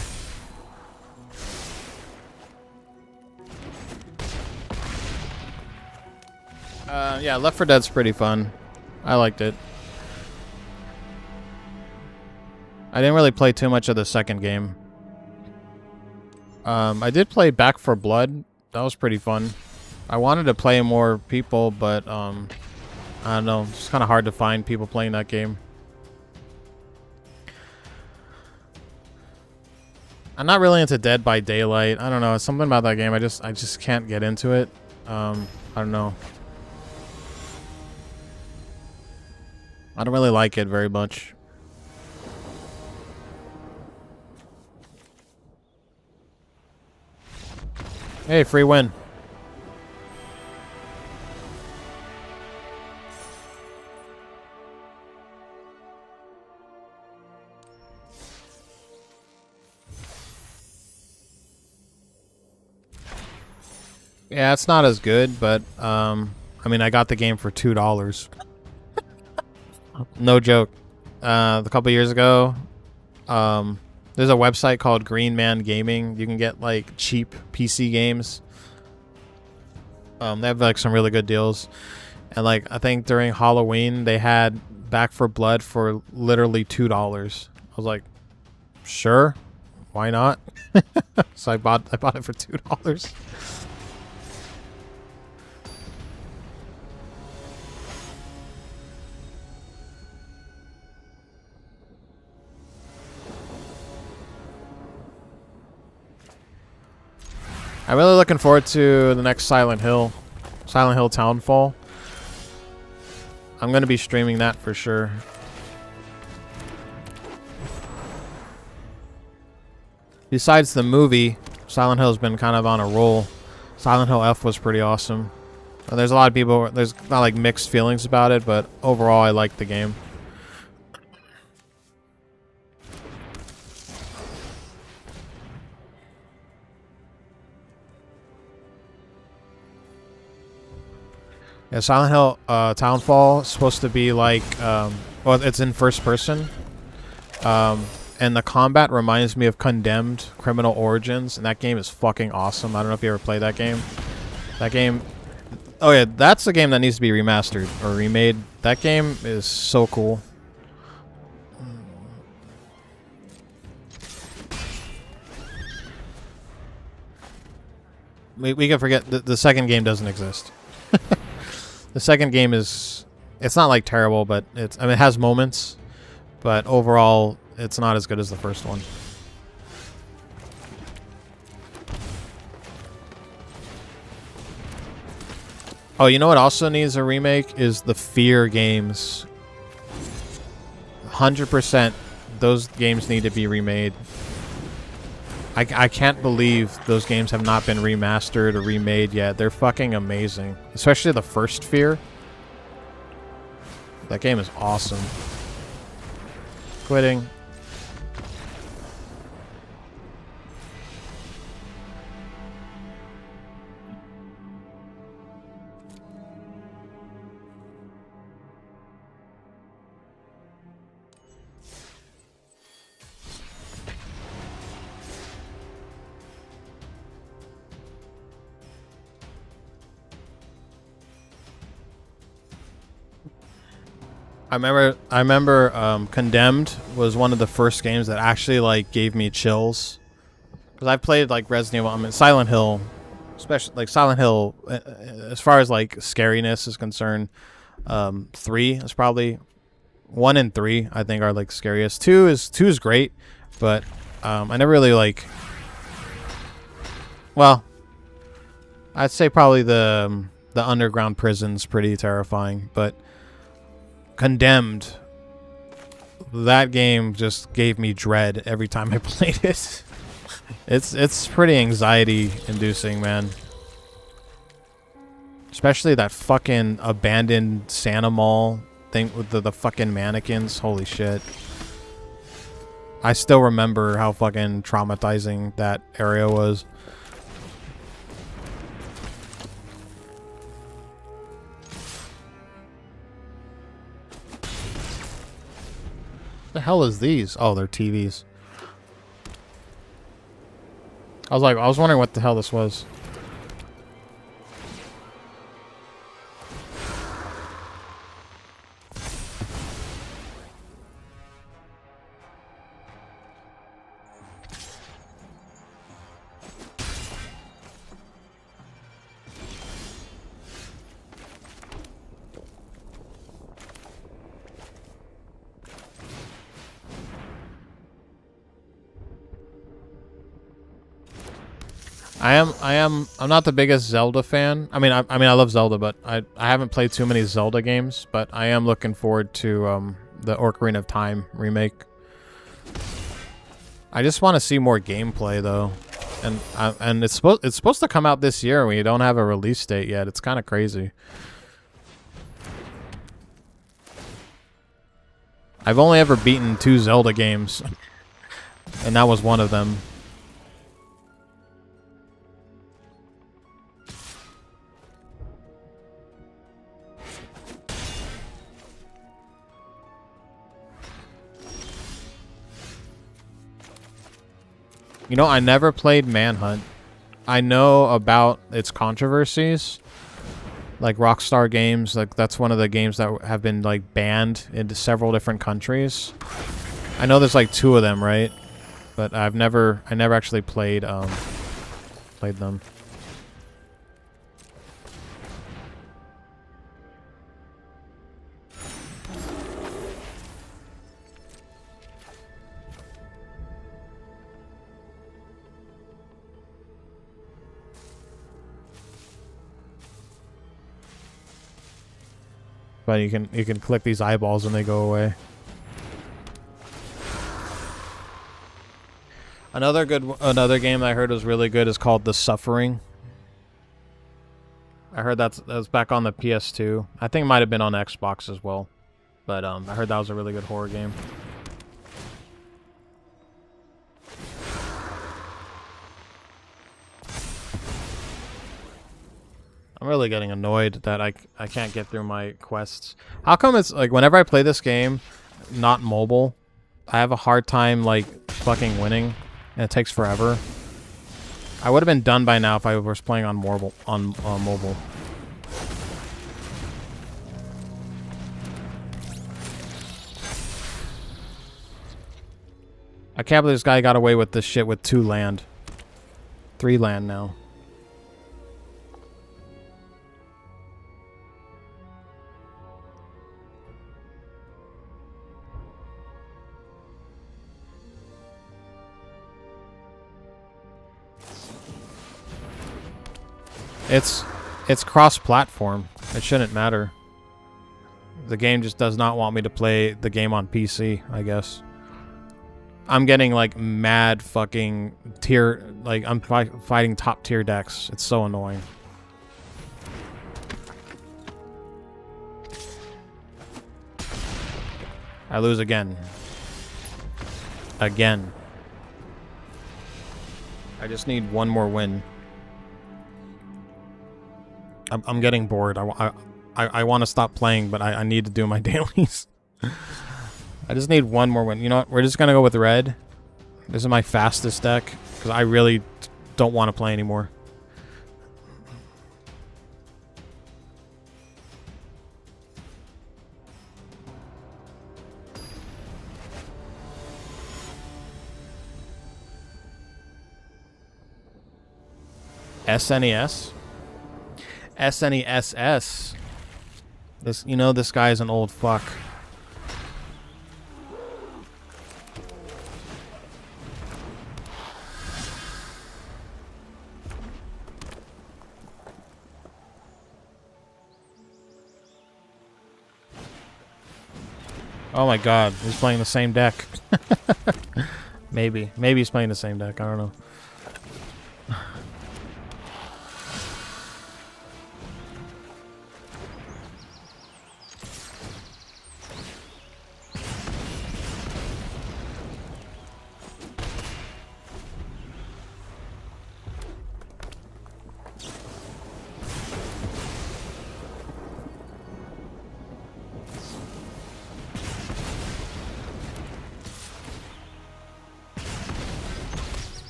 Yeah, Left 4 Dead's pretty fun. I liked it. I didn't really play too much of the second game. I did play Back 4 Blood. That was pretty fun. I wanted to play more people, but I don't know. It's kind of hard to find people playing that game. I'm not really into Dead by Daylight. I don't know. It's something about that game. I just can't get into it. I don't know. I don't really like it very much. Hey, free win. Yeah, it's not as good, but I mean, I got the game for $2. No joke. A couple years ago, there's a website called Green Man Gaming. You can get like cheap PC games. They have like some really good deals, and like I think during Halloween they had Back 4 Blood for literally $2. I was like, sure, why not? So I bought it for $2. I'm really looking forward to the next Silent Hill Townfall. I'm going to be streaming that for sure. Besides the movie, Silent Hill's been kind of on a roll. Silent Hill F was pretty awesome. There's a lot of people, there's not like mixed feelings about it, but overall I like the game. Yeah, Silent Hill Townfall is supposed to be like, well, it's in first person. And the combat reminds me of Condemned Criminal Origins, and that game is fucking awesome. I don't know if you ever played that game. That game... Oh yeah, that's a game that needs to be remastered or remade. That game is so cool. We can forget the second game doesn't exist. The second game is... It's not like terrible, but it's... I mean, it has moments, but overall, it's not as good as the first one. Oh, you know what also needs a remake is the Fear games. 100% those games need to be remade. I can't believe those games have not been remastered or remade yet. They're fucking amazing. Especially the first Fear. That game is awesome. Quitting. I remember Condemned was one of the first games that actually like gave me chills. Because I've played like Resident Evil, I mean Silent Hill, especially like Silent Hill as far as like scariness is concerned. 3 is probably 1 and 3 I think are like scariest. 2 is great, but I never really like, well, I'd say probably the underground prison's pretty terrifying, but Condemned, that game just gave me dread every time I played it. It's pretty anxiety inducing, man. Especially that fucking abandoned Santa Mall thing with the fucking mannequins. Holy shit. I still remember how fucking traumatizing that area was. What the hell is these? Oh, they're TVs. I was wondering what the hell this was. I'm not the biggest Zelda fan. I mean, I love Zelda, but I haven't played too many Zelda games. But I am looking forward to the Ocarina of Time remake. I just want to see more gameplay though, and it's supposed to come out this year. We don't have a release date yet. It's kind of crazy. I've only ever beaten 2 Zelda games, and that was one of them. You know, I never played Manhunt. I know about its controversies. Like Rockstar Games, like that's one of the games that have been like banned into several different countries. I know there's like 2 of them, right? But I never actually played them. But you can click these eyeballs and they go away. Another game I heard was really good is called The Suffering. I heard that was back on the PS2. I think it might have been on Xbox as well. But I heard that was a really good horror game. I'm really getting annoyed that I can't get through my quests. How come it's like whenever I play this game, not mobile, I have a hard time like fucking winning, and it takes forever. I would have been done by now if I was playing on mobile. Mobile. I can't believe this guy got away with this shit with 2 land. 3 land now. It's cross-platform. It shouldn't matter. The game just does not want me to play the game on PC, I guess. I'm getting like mad fucking tier, like I'm fighting top tier decks. It's so annoying. I lose again. Again. I just need one more win. I'm getting bored. I want to stop playing, but I need to do my dailies. I just need one more win. You know what? We're just going to go with red. This is my fastest deck, because I really don't want to play anymore. SNES? SNESS. This, you know, this guy's an old fuck. Oh my god, he's playing the same deck. Maybe he's playing the same deck. I don't know.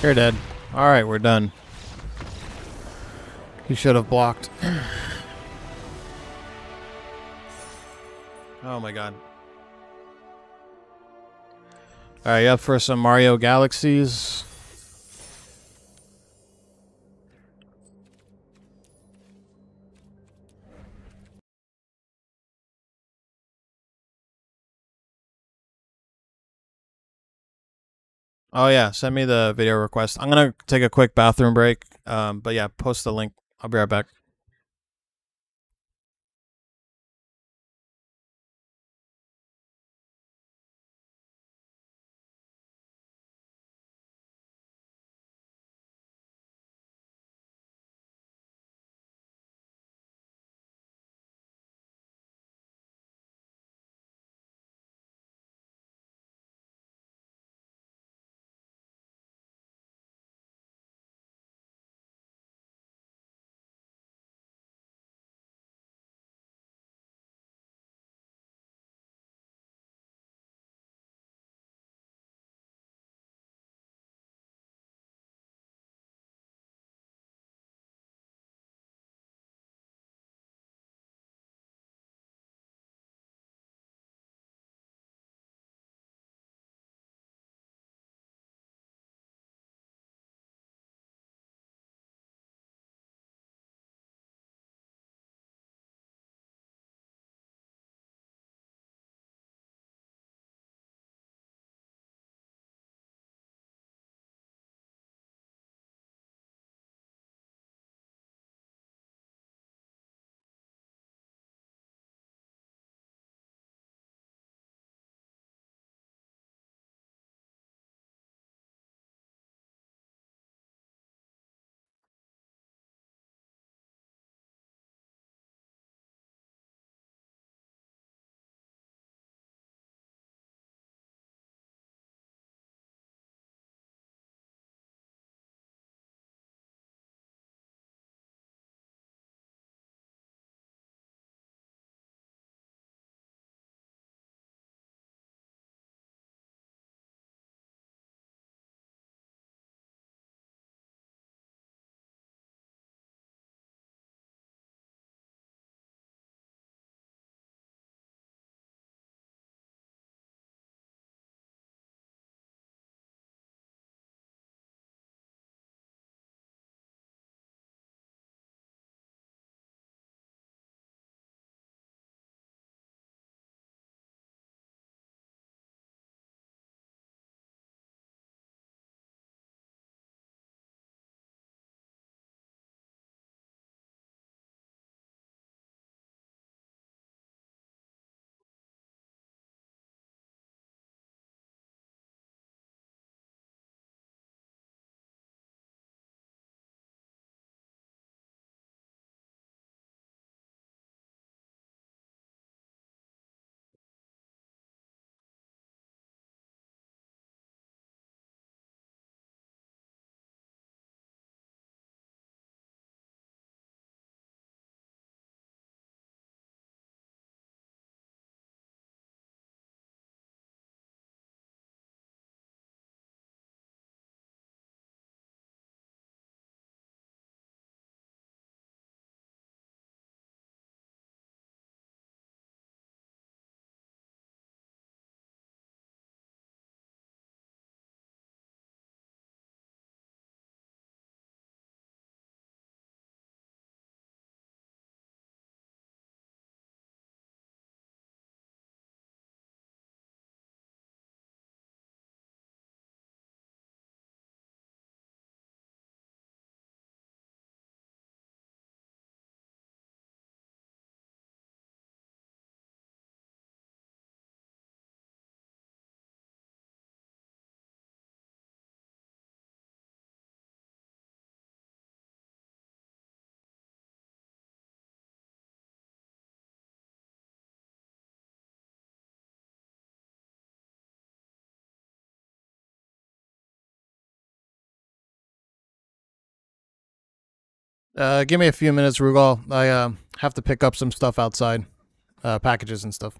You're dead. Alright, we're done. He should have blocked. Oh my god. Alright, you up for some Mario Galaxies? Oh yeah, send me the video request. I'm gonna take a quick bathroom break. But yeah, post the link. I'll be right back. Give me a few minutes, Rugal. I have to pick up some stuff outside, packages and stuff.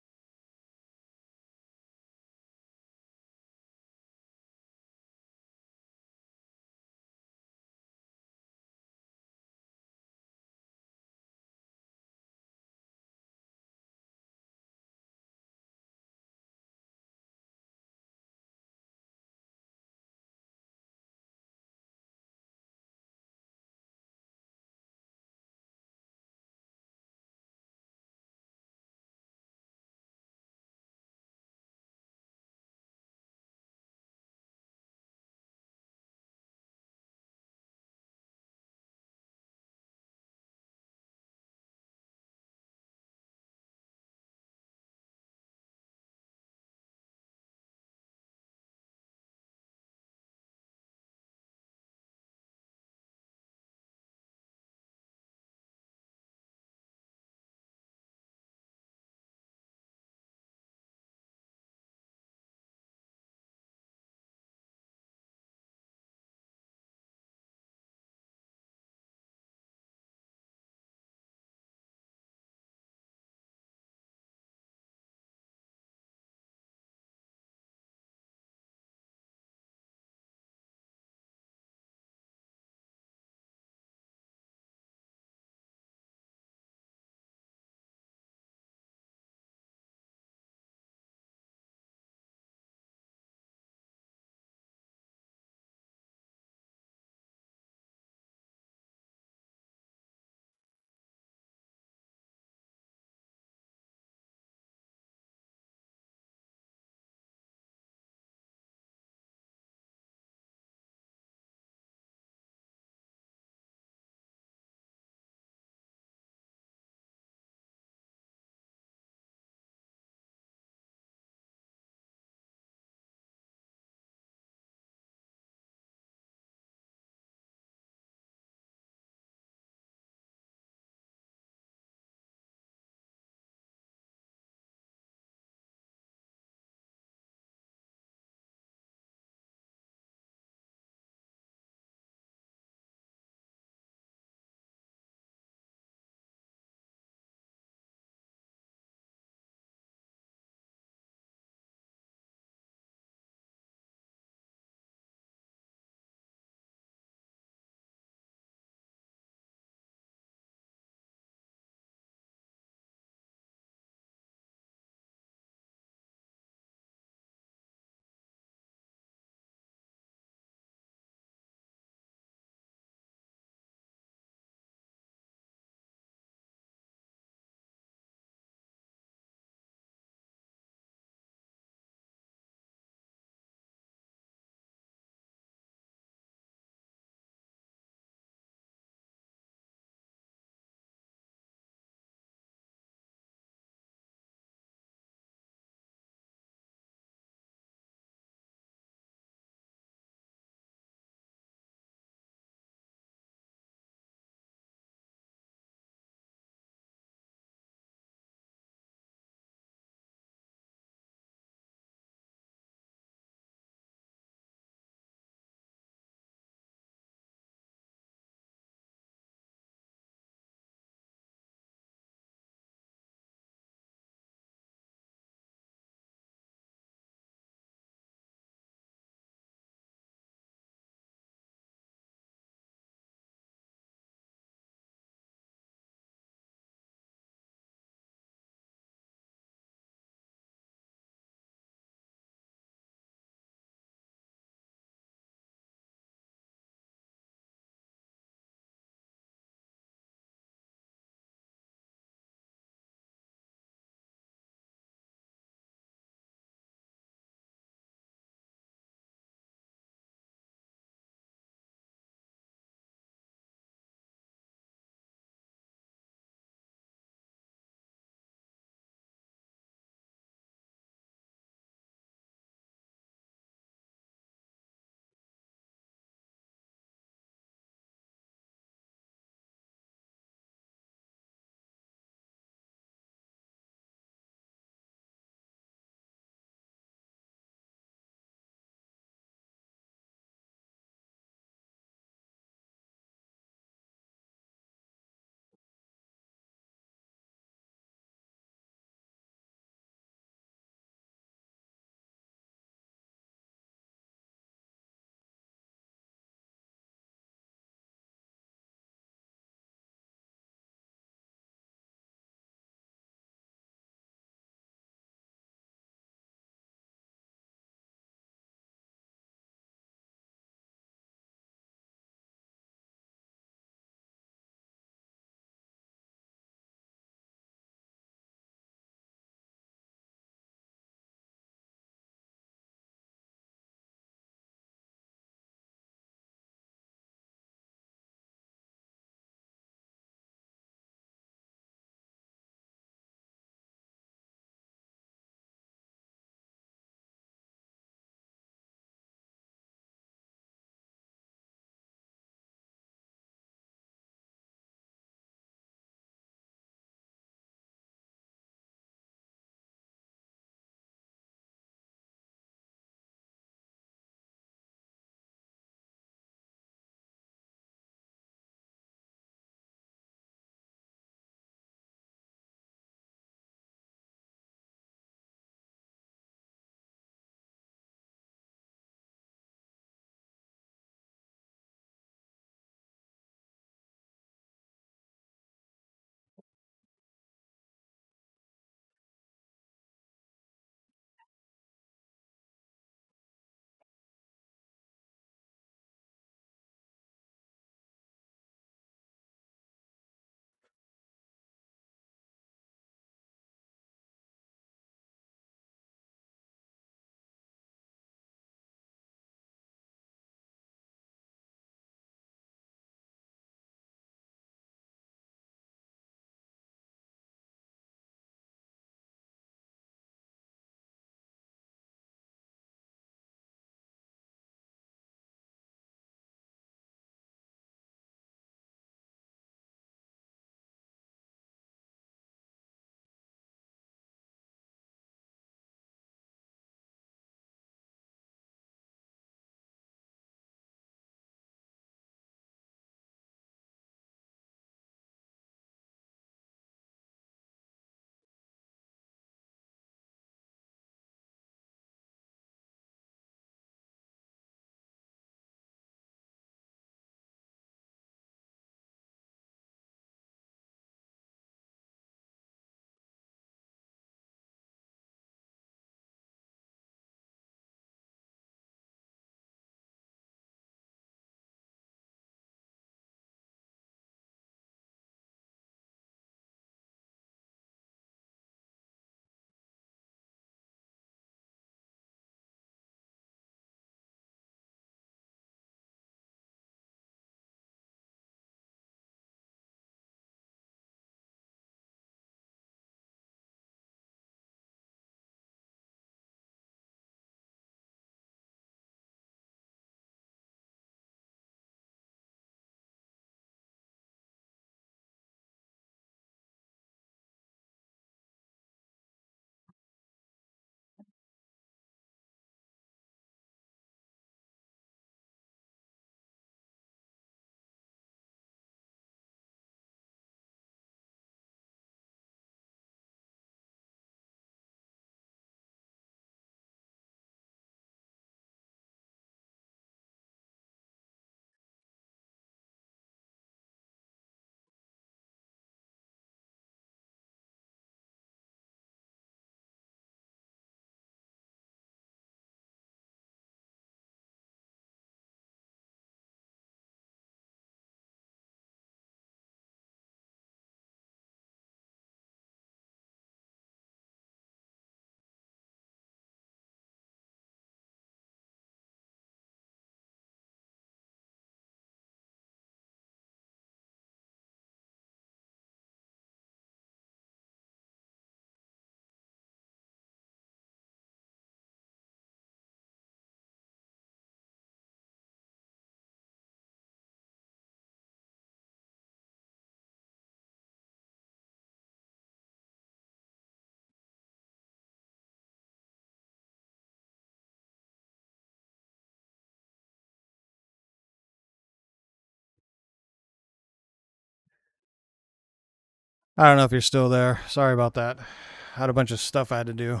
I don't know if you're still there. Sorry about that. I had a bunch of stuff I had to do.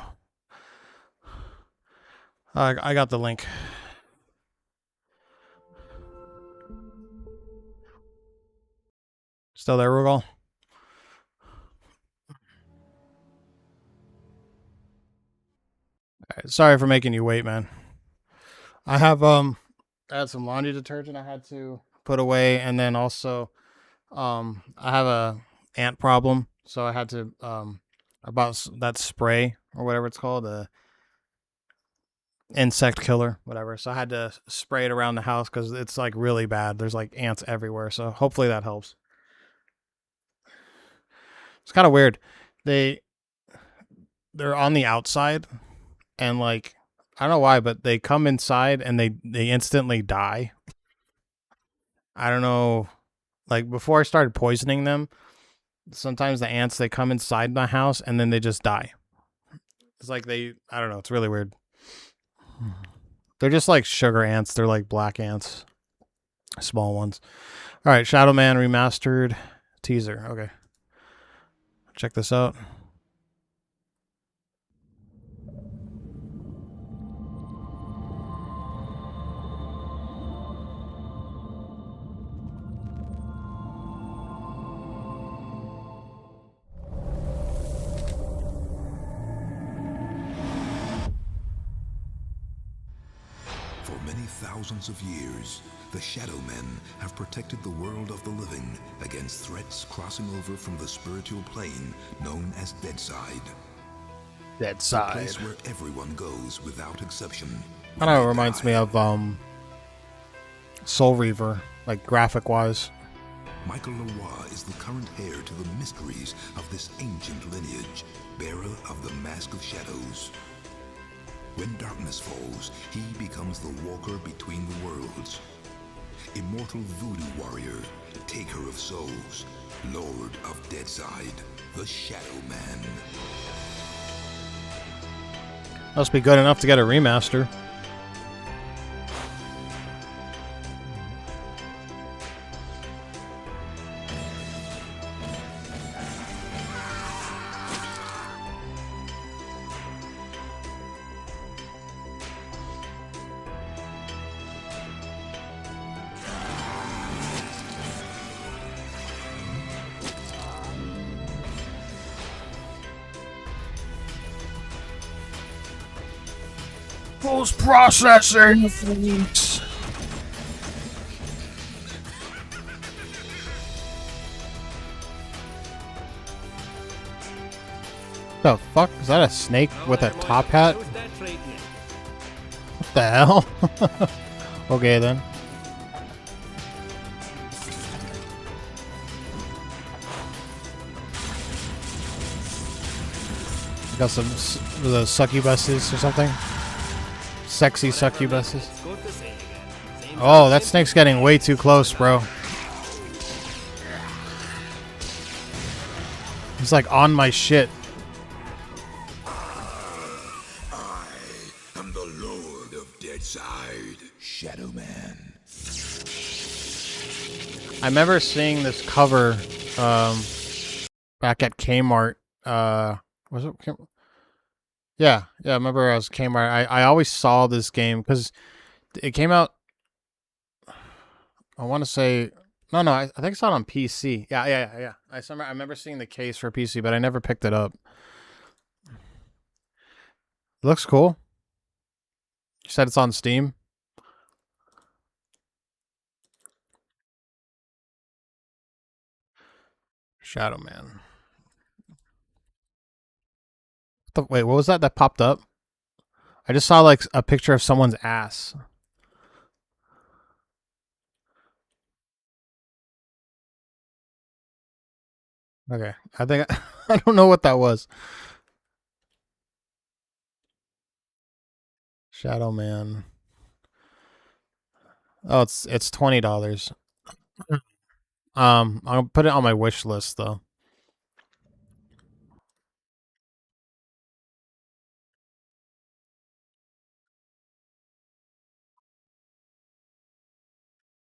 I got the link. Still there, Rugal? Right, sorry for making you wait, man. I have I had some laundry detergent I had to put away, and then also I have a ant problem, so I had to about that spray or whatever it's called, the insect killer, whatever. So I had to spray it around the house because it's like really bad. There's like ants everywhere. So hopefully that helps. It's kind of weird. They they're on the outside and like I don't know why, but they come inside and they instantly die. I don't know. Like before I started poisoning them, sometimes the ants they come inside my house and then they just die. It's like I don't know. It's really weird. They're just like sugar ants. They're like black ants, small ones. All right, Shadow Man remastered teaser. Okay, check this out. For many thousands of years, the Shadow Men have protected the world of the living against threats crossing over from the spiritual plane known as Deadside. Dead A side. place where everyone goes without exception. I know it reminds me of Soul Reaver, like graphic wise. Michael Leroy is the current heir to the mysteries of this ancient lineage, bearer of the Mask of Shadows. When darkness falls, he becomes the walker between the worlds. Immortal voodoo warrior, taker of souls, lord of Deadside, the Shadow Man. Must be good enough to get a remaster. Post processing, please. The fuck? Is that a snake with a top hat? What the hell? Okay then. Got some the succubuses or something. Sexy succubuses. Oh, that snake's getting way too close, bro. He's like on my shit. I am the Lord of Deadside, Shadow Man. I remember seeing this cover back at Kmart. Was it? Yeah, I remember I was Kmart. I always saw this game because it came out. I want to say no. I think I saw it on PC. Yeah. I remember seeing the case for PC, but I never picked it up. It looks cool. You said it's on Steam. Shadow Man. Wait, what was that popped up? I just saw like a picture of someone's ass. Okay, I think I don't know what that was. Shadow Man. Oh, it's $20. I'll put it on my wish list though.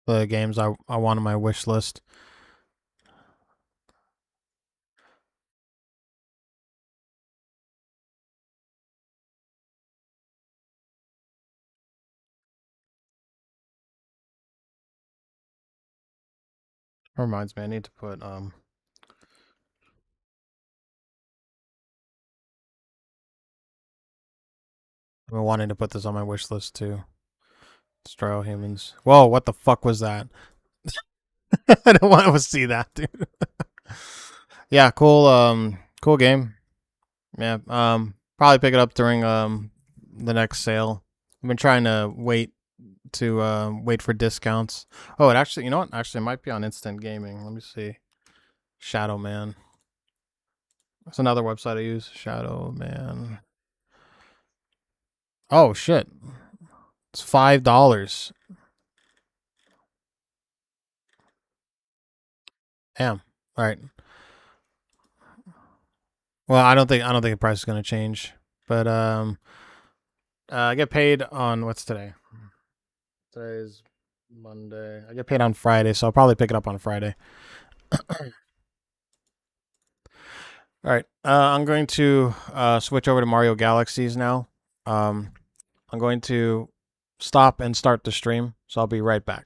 The games I want on my wish list. Reminds me, I need to put I've been wanting to put this on my wish list too. Destroy all humans. Whoa, what the fuck was that? I don't want to see that, dude. Yeah, cool game. Yeah, probably pick it up during the next sale. I've been trying to wait for discounts. Oh, it actually, you know what? Actually, it might be on Instant Gaming. Let me see. Shadow Man. That's another website I use. Shadow Man. Oh shit! It's $5. Damn. All right. Well, I don't think the price is gonna change, but I get paid on what's today? Today's Monday. I get paid on Friday, so I'll probably pick it up on Friday. All right. I'm going to switch over to Mario Galaxies now. I'm going to stop and start the stream, so I'll be right back.